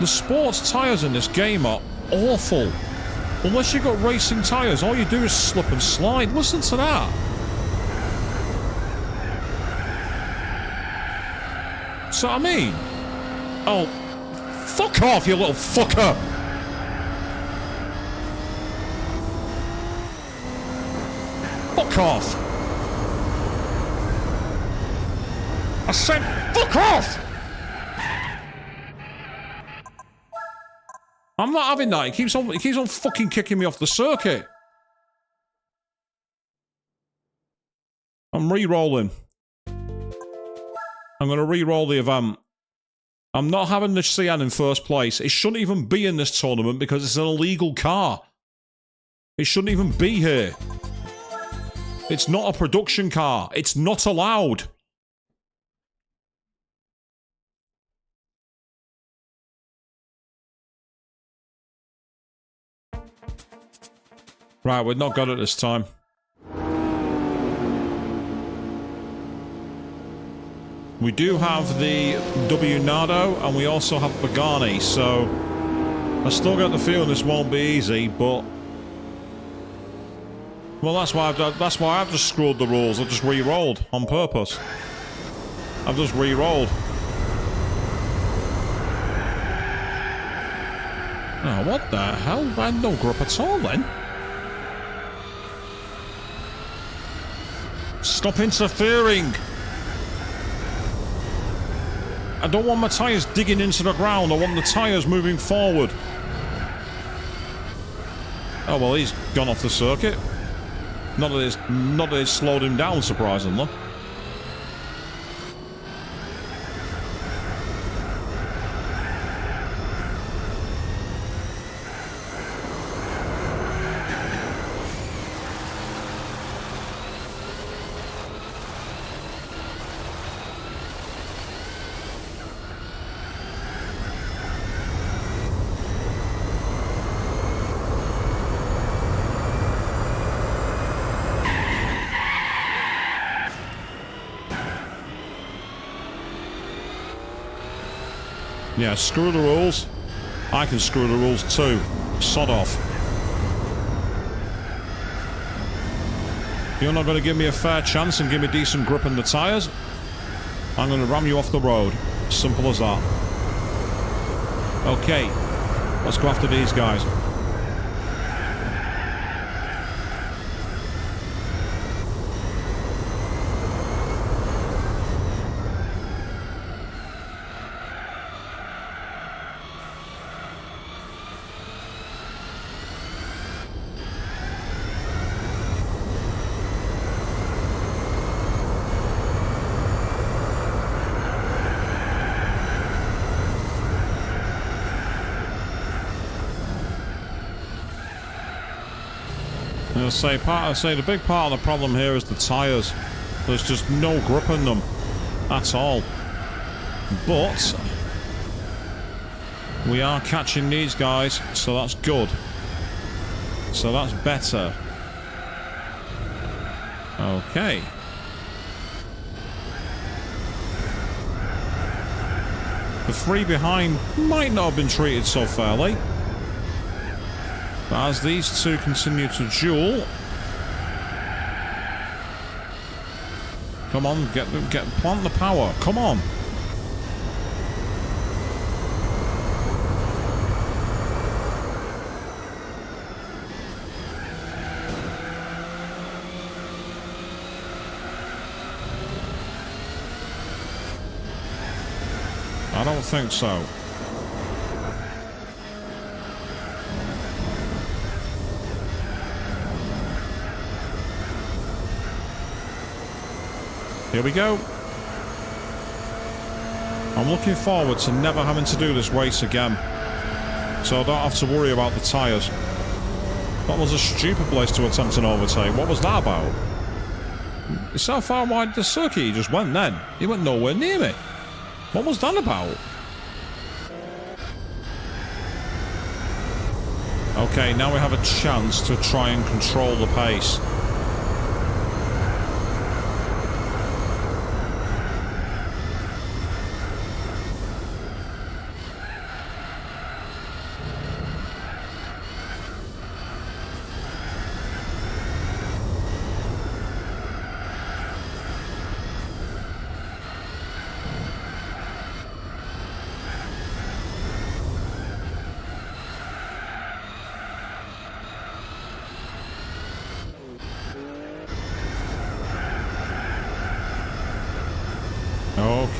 The sports tyres in this game are awful. Unless you've got racing tyres, all you do is slip and slide. Listen to that. So I mean... Oh, fuck off, you little fucker! Fuck off! I said, fuck off! I'm not having that. He keeps on fucking kicking me off the circuit. I'm re-rolling. I'm going to re-roll the event. I'm not having the CN in first place. It shouldn't even be in this tournament because it's an illegal car. It shouldn't even be here. It's not a production car. It's not allowed. Right, we've not got it this time. We do have the W Nardo, and we also have Pagani, so I still get the feeling this won't be easy, but well, that's why I've just screwed the rules. I've just re-rolled on purpose. I've just re-rolled. Oh, what the hell? I had no grip at all then. Stop interfering! I don't want my tyres digging into the ground. I want the tyres moving forward. Oh, well, he's gone off the circuit. Not that it's slowed him down, surprisingly. Yeah, screw the rules. I can screw the rules too. Sod off. You're not going to give me a fair chance and give me decent grip in the tyres? I'm going to ram you off the road. Simple as that. Okay. Let's go after these guys. I say the big part of the problem here is the tyres. There's just no grip in them at all. But we are catching these guys, so that's good. So that's better. Okay. The three behind might not have been treated so fairly. But as these two continue to duel, come on, plant the power. Come on. I don't think so. Here we go. I'm looking forward to never having to do this race again, so I don't have to worry about the tyres. That was a stupid place to attempt an overtake. What was that about? It's so far wide the circuit he just went then. He went nowhere near me. What was that about? Okay, now we have a chance to try and control the pace.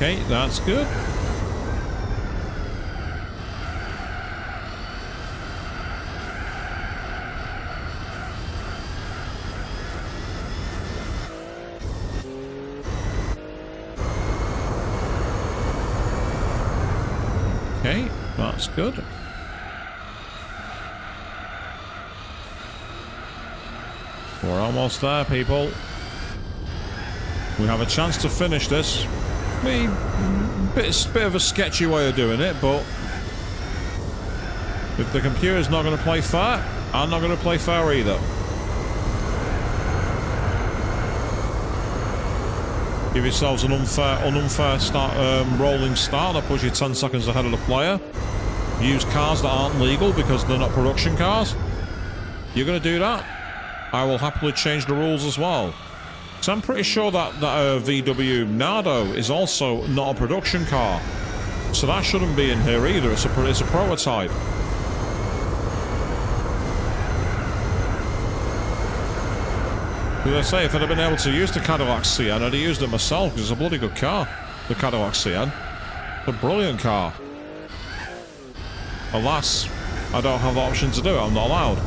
Okay, that's good. Okay, that's good. We're almost there, people. We have a chance to finish this. Bit of a sketchy way of doing it, but if the computer's not going to play fair, I'm not going to play fair either. Give yourselves an unfair start, rolling start that puts you 10 seconds ahead of the player. Use cars that aren't legal because they're not production cars. You're going to do that? I will happily change the rules as well. So I'm pretty sure that VW Nardo is also not a production car. So that shouldn't be in here either. It's a prototype. As I say, if I'd have been able to use the Cadillac CN, I'd have used it myself because it's a bloody good car. The Cadillac CN. It's a brilliant car. Alas, I don't have the option to do it. I'm not allowed.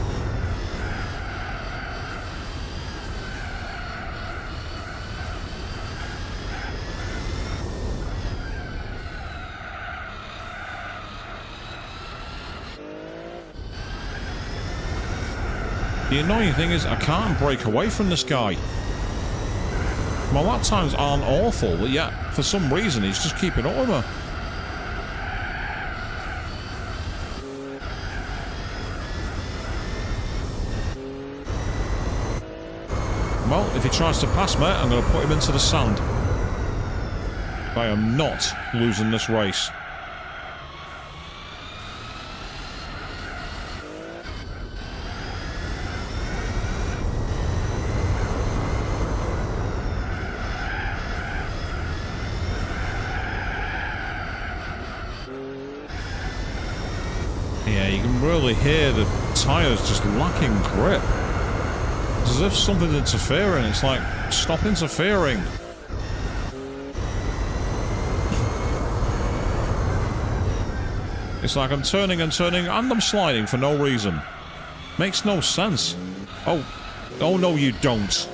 The annoying thing is I can't break away from this guy. My lap times aren't awful, but yet, for some reason, he's just keeping up with me. Well, if he tries to pass me, I'm going to put him into the sand. I am not losing this race. Yeah, you can really hear the tyres just lacking grip. It's as if something's interfering. It's like, stop interfering. It's like I'm turning and turning and I'm sliding for no reason. Makes no sense. Oh no you don't.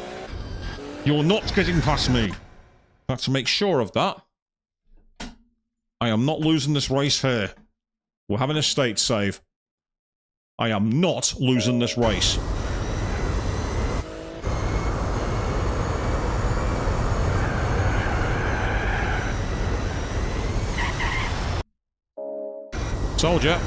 You're not getting past me. I have to make sure of that. I am not losing this race here. We're having a state save. I am not losing this race. Told ya.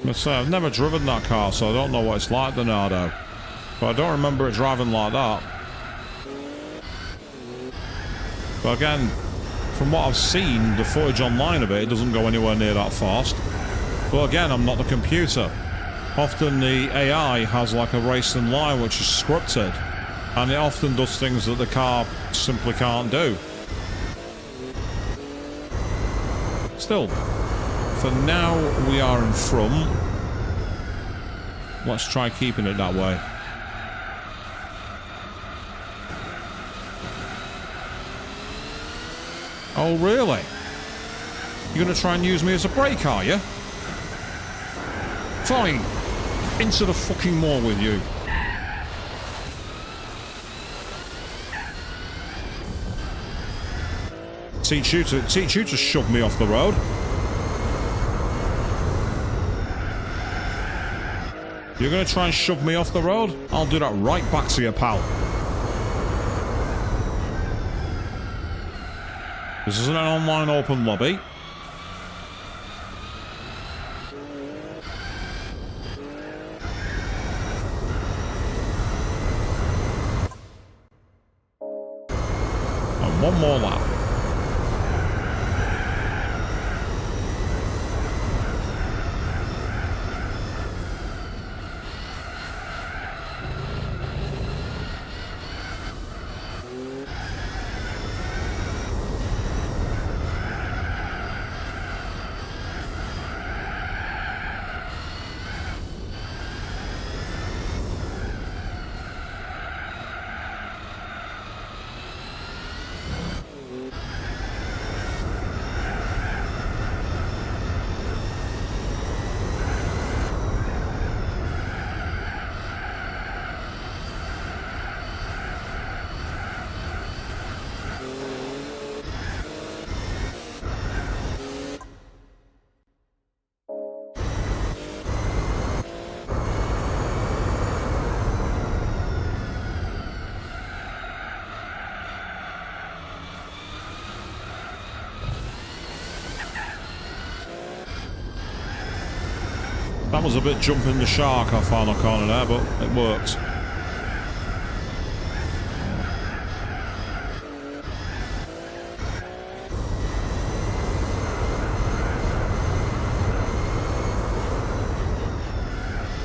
Let's say I've never driven that car, so I don't know what it's like, the Nardo. But I don't remember it driving like that. But again, from what I've seen, the footage online of it, it doesn't go anywhere near that fast. But again, I'm not the computer. often the AI has like a racing line which is scripted, and it often does things that the car simply can't do. Still, for now we are in front. Let's try keeping it that way. Oh, really? You're going to try and use me as a brake, are you? Fine. Into the fucking moor with you. Teach you to shove me off the road. You're going to try and shove me off the road? I'll do that right back to you, pal. This isn't an online open lobby. And one more lap. That was a bit jumping the shark off final corner there, but it worked.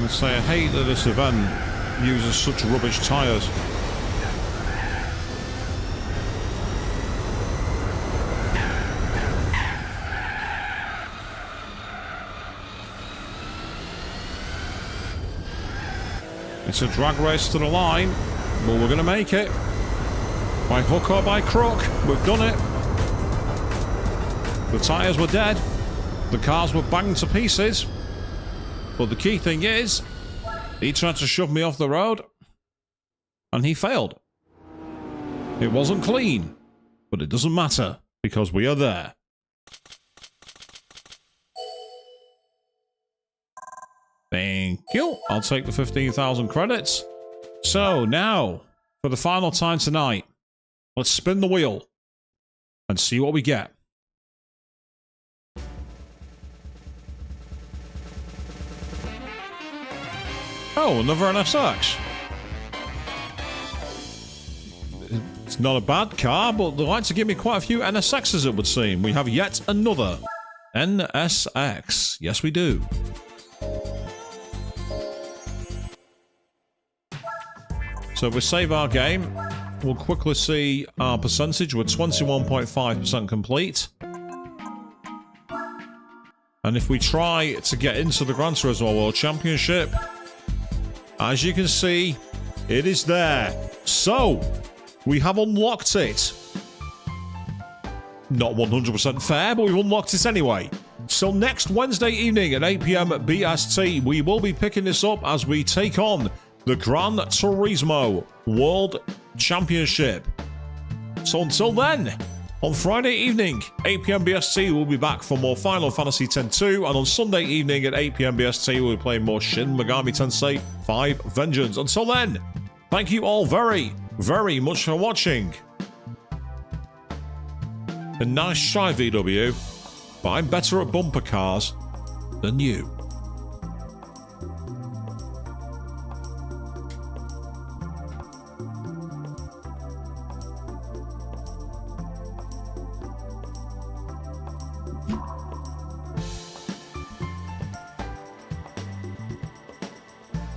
Let's say I hate that this event uses such rubbish tyres. It's a drag race to the line, but we're going to make it. By hook or by crook, we've done it. The tyres were dead. The cars were banged to pieces. But the key thing is, he tried to shove me off the road, and he failed. It wasn't clean, but it doesn't matter, because we are there. Thank you. I'll take the 15,000 credits. So now, for the final time tonight, let's spin the wheel and see what we get. Oh, another NSX. It's not a bad car, but they like to give me quite a few NSXs, it would seem. We have yet another NSX. Yes, we do. So if we save our game, we'll quickly see our percentage. We're 21.5% complete. And if we try to get into the Gran Turismo World Championship, as you can see, it is there. So, we have unlocked it. Not 100% fair, but we've unlocked it anyway. So next Wednesday evening at 8 PM BST, we will be picking this up as we take on the Gran Turismo World Championship. So until then, on Friday evening, 8 PM BST, we'll be back for more Final Fantasy X-2, and on Sunday evening at 8 PM BST, we'll be playing more Shin Megami Tensei 5 Vengeance. Until then, thank you all very, very much for watching. A nice try, VW, but I'm better at bumper cars than you.